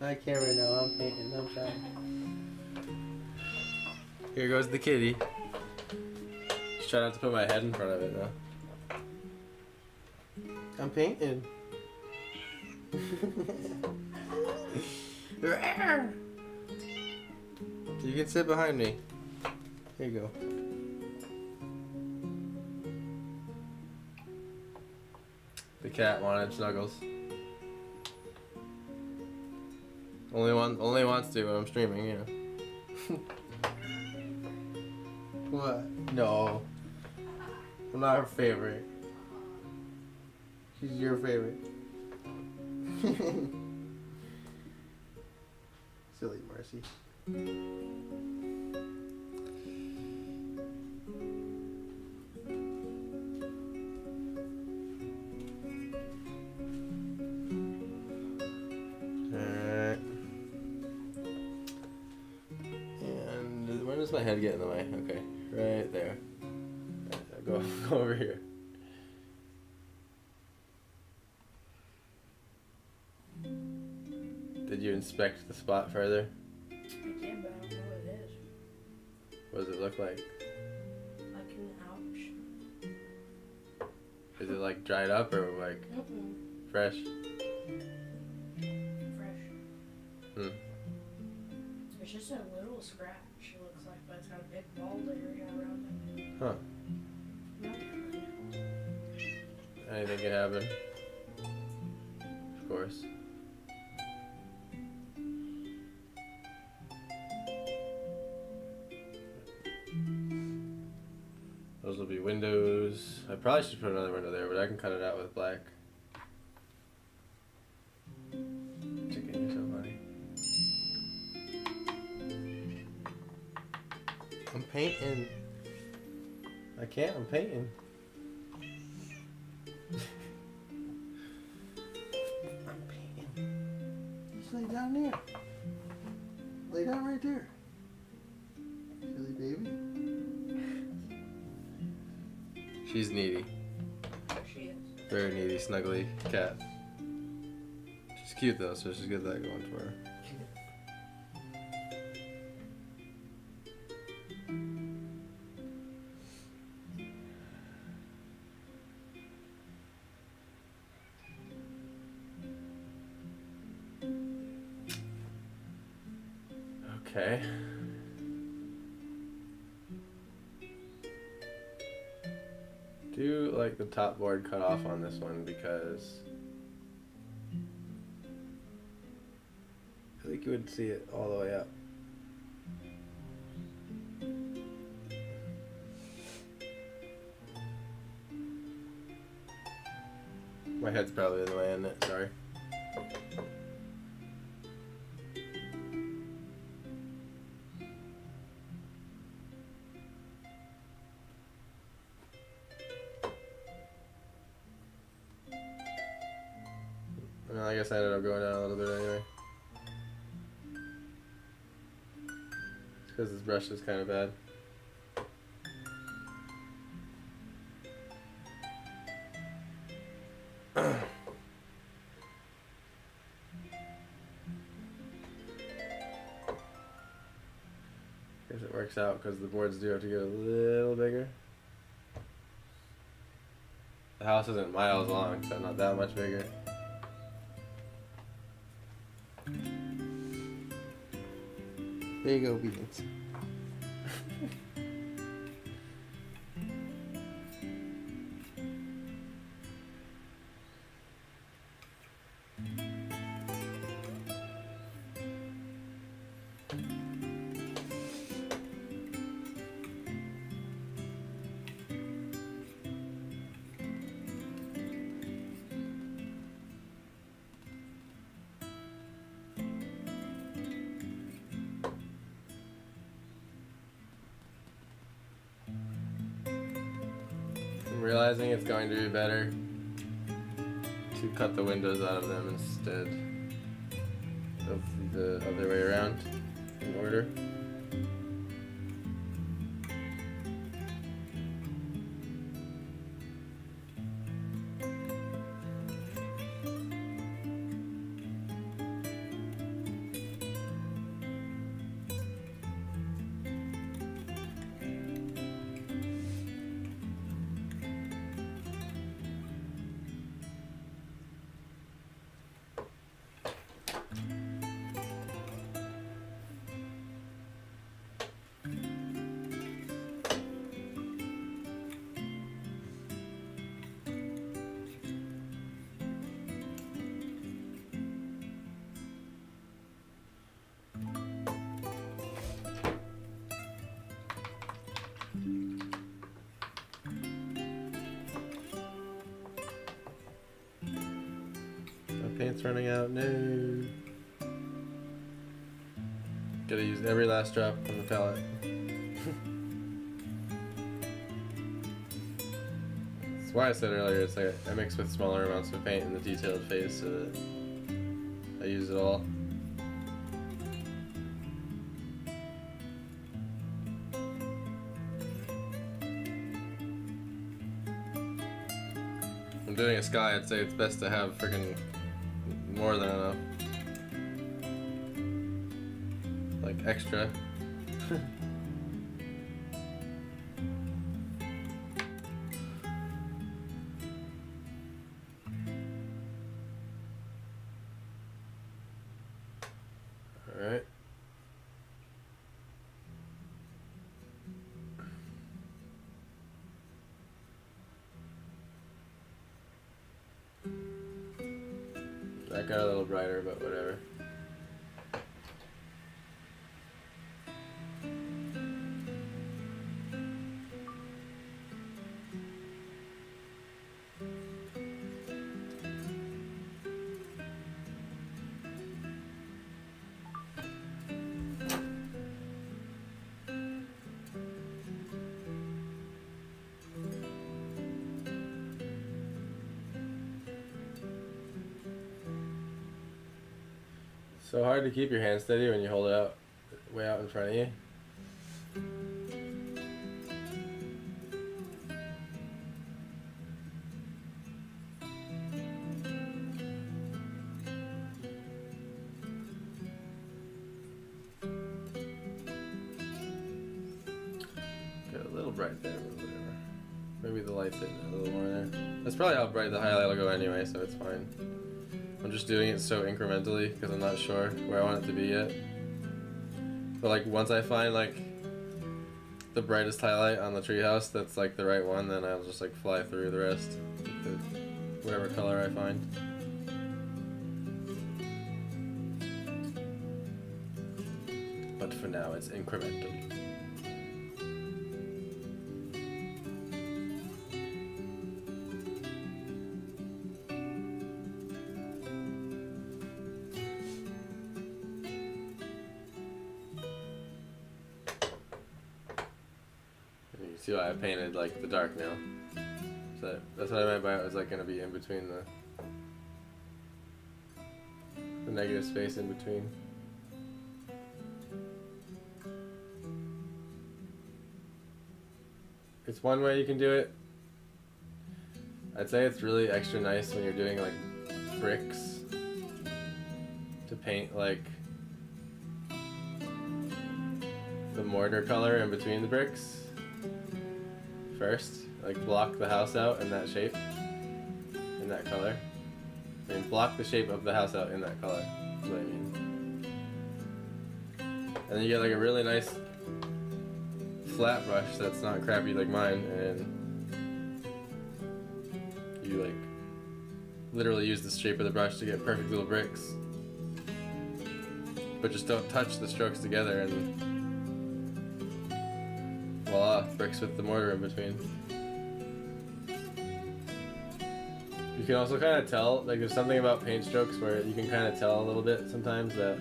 S1: Hi, camera. Now I'm painting. I'm trying. Here goes the kitty. Just try not to put my head in front of it, though. I'm painting. You can sit behind me. Here you go. The cat wanted snuggles. Only wants to when I'm streaming, you know. What? No. I'm not her favorite. She's your favorite. Silly Marcy. Alright. And where does my head get in the way? Okay, right there. Right, go over here. Did you inspect the spot further?
S2: I did, but I don't know what it is.
S1: What does it look like?
S2: Like an ouch.
S1: Is it like dried up or like fresh?
S2: Fresh.
S1: Hmm.
S2: It's just a little scratch, it looks like, but it's got a big bald area around it.
S1: Huh.
S2: Not really.
S1: Anything can happen. Of course. Those will be windows. I probably should put another window there, but I can cut it out with black. Chicken, you're so funny. I'm painting. I can't, I'm painting. I'm painting. Just lay down there. Lay down right there. Silly baby. She's needy.
S2: She is.
S1: Very needy, snuggly cat. She's cute though, so she's got that going for her. Okay. Do like the top board cut off on this one because I think you would see it all the way up. My head's probably in the way, isn't it? Sorry. Well, I guess I ended up going down a little bit anyway. It's because this brush is kind of bad. Guess it works out because the boards do have to get a little bigger. The house isn't miles long, so not that much bigger. There you go, Beans. I'm realizing it's going to be better to cut the windows out of them instead of the other way around in order. Paint's running out. No. Gotta use every last drop on the palette. That's why I said earlier it's like I mix with smaller amounts of paint in the detailed phase so that I use it all. I'm doing a sky, I'd say it's best to have freaking more than enough. Like extra. That got a little brighter, but whatever. So hard to keep your hand steady when you hold it out way out in front of you. Get a little bright there, but whatever. Maybe the light's hitting it a little more there. That's probably how bright the highlight will go anyway, so it's fine. I'm just doing it so incrementally because I'm not sure where I want it to be yet. But like once I find like the brightest highlight on the treehouse that's like the right one, then I'll just like fly through the rest with whatever color I find. But for now it's incremental. See why I painted like the dark now. So that's what I meant by it was like gonna be in between the negative space in between. It's one way you can do it. I'd say it's really extra nice when you're doing like bricks to paint like the mortar color in between the bricks. First, like block the house out in that shape, in that color. I mean, block the shape of the house out in that color, is what I mean. And then you get like a really nice flat brush that's not crappy like mine, and you like literally use the shape of the brush to get perfect little bricks. But just don't touch the strokes together and voila, bricks with the mortar in between. You can also kind of tell, like there's something about paint strokes where you can kind of tell a little bit sometimes that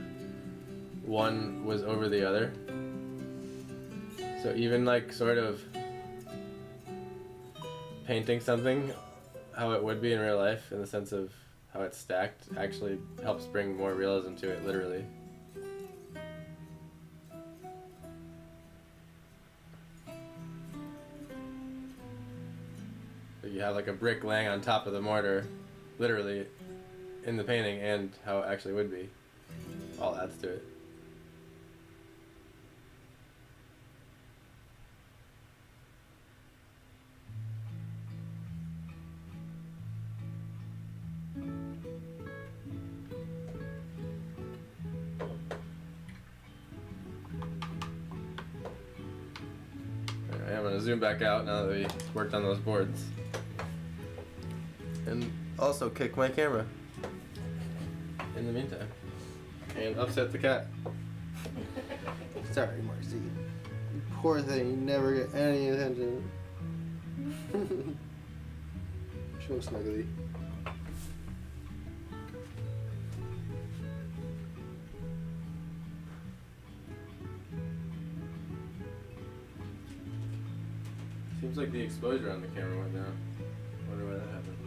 S1: one was over the other. So even like sort of painting something how it would be in real life in the sense of how it's stacked actually helps bring more realism to it, literally. You have like a brick laying on top of the mortar, literally, in the painting, and how it actually would be. All adds to it. Alright, I'm going to zoom back out now that we worked on those boards. And also kick my camera in the meantime. And upset the cat. Sorry, Marcy. You poor thing, you never get any attention. So snuggly. Seems like the exposure on the camera went down. Wonder why that happened.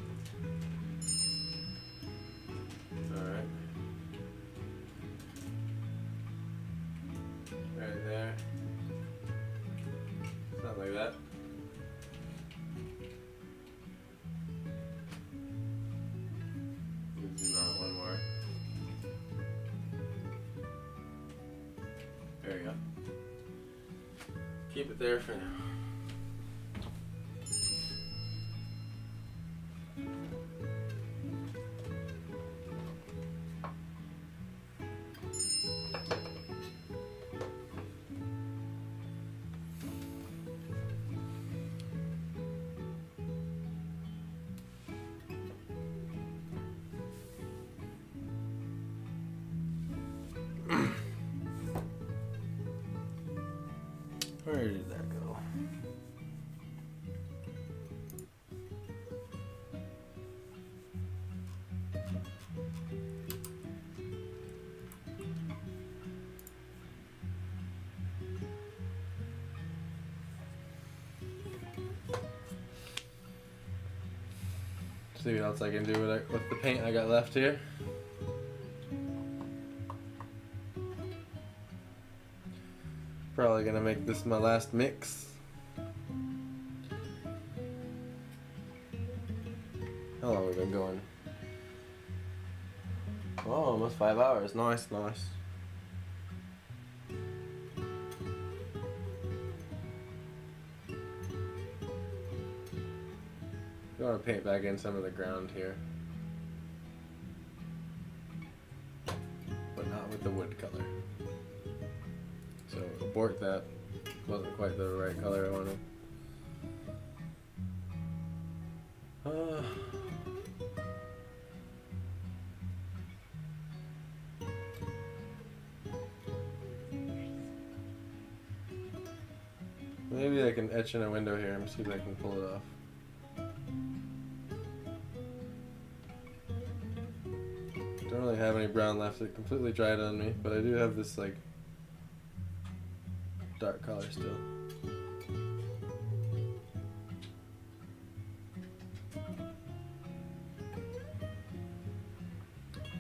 S1: Alright. Right there. Something like that. Zoom out one more. There you go. Keep it there for now. Where did that go? See what else I can do with the paint I got left here. Probably gonna make this my last mix. How long have we been going? Oh, almost 5 hours. Nice, nice. I want to paint back in some of the ground here, but not with the wood color. So abort that. Wasn't quite the right color I wanted. Maybe I can etch in a window here and see if I can pull it off. Don't really have any brown left. It completely dried on me, but I do have this like dark color still.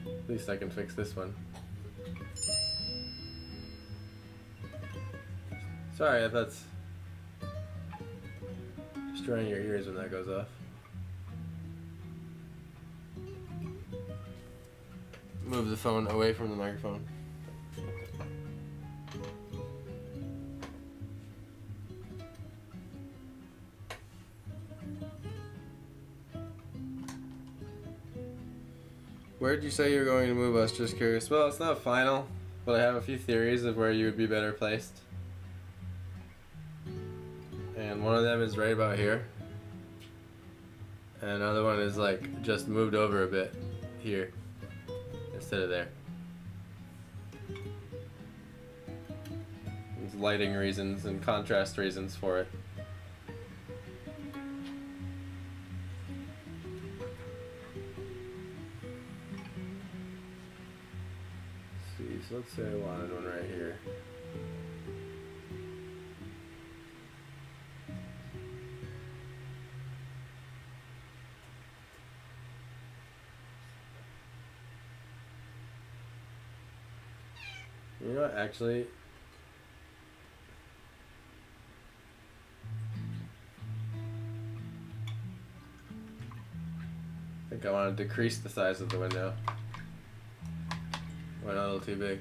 S1: At least I can fix this one. Sorry if that's destroying your ears when that goes off. Move the phone away from the microphone. Where did you say you were going to move us? Just curious. Well, it's not final, but I have a few theories of where you would be better placed. And one of them is right about here. And another one is like just moved over a bit here instead of there. There's lighting reasons and contrast reasons for it. So let's say I wanted one right here. You know what, actually, I think I want to decrease the size of the window. Went a little too big.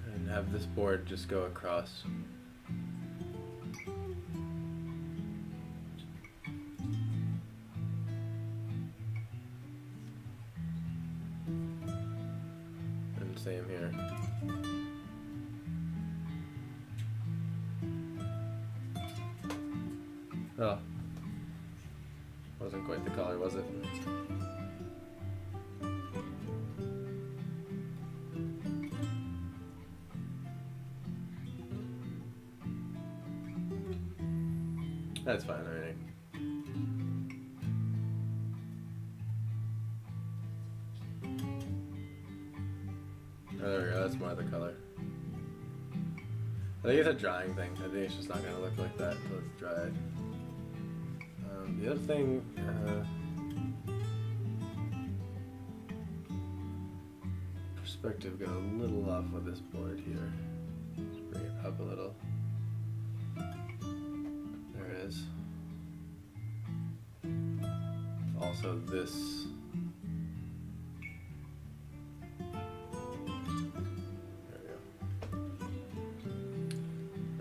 S1: And have this board just go across. Same here. Oh, wasn't quite the color, was it? That's fine, I think. Oh, there we go, that's more the color. I think it's a drying thing. I think it's just not going to look like that until it's dried. The other thing, perspective got a little off with this board here. Let's bring it up a little. There it is. Also this.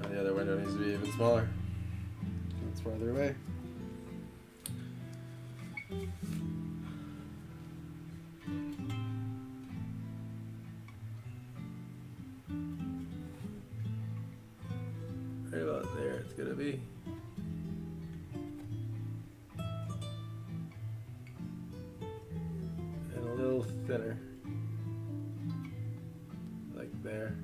S1: The other window needs to be even smaller. It's farther away. Right about there it's gonna be. And a little thinner. Like there.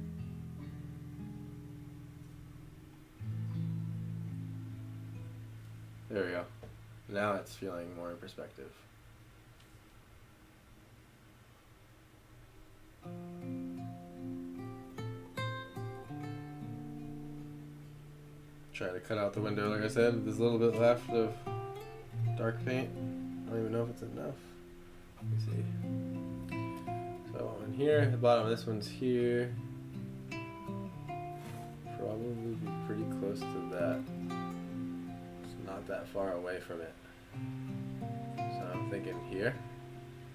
S1: There we go. Now it's feeling more in perspective. Try to cut out the window, like I said. There's a little bit left of dark paint. I don't even know if it's enough. Let me see. So in here, the bottom of this one's here. Probably be pretty close to that. It's not that far away from it. So I'm thinking here.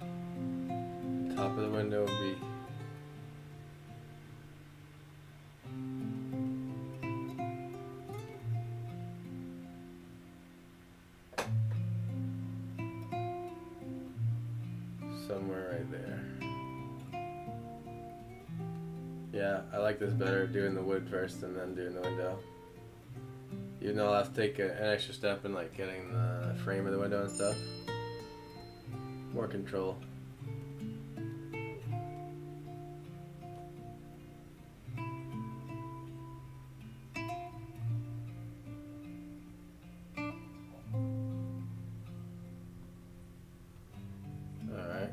S1: The top of the window would be somewhere right there. Yeah, I like this better, doing the wood first and then doing the window. Even though I'll have to take an extra step in like getting the frame of the window and stuff. More control. Alright.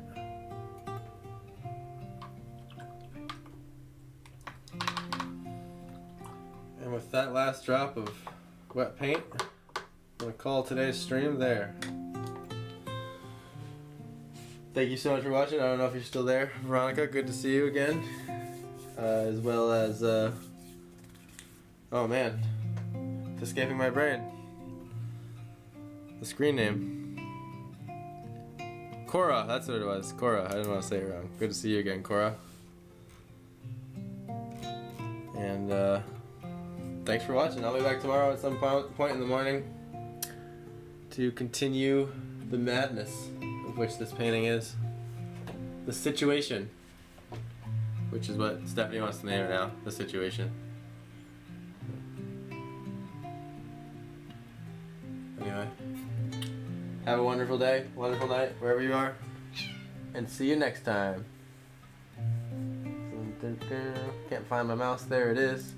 S1: And with that last drop of wet paint, I'm going to call today's stream there. Thank you so much for watching. I don't know if you're still there. Veronica, good to see you again. As well as, oh man, it's escaping my brain. The screen name. Cora, that's what it was. Cora, I didn't want to say it wrong. Good to see you again, Cora. And thanks for watching. I'll be back tomorrow at some point in the morning to continue the madness of which this painting is. The Situation, which is what Stephanie wants to name it now. The Situation. Anyway, have a wonderful day, wonderful night, wherever you are, and see you next time. Can't find my mouse. There it is.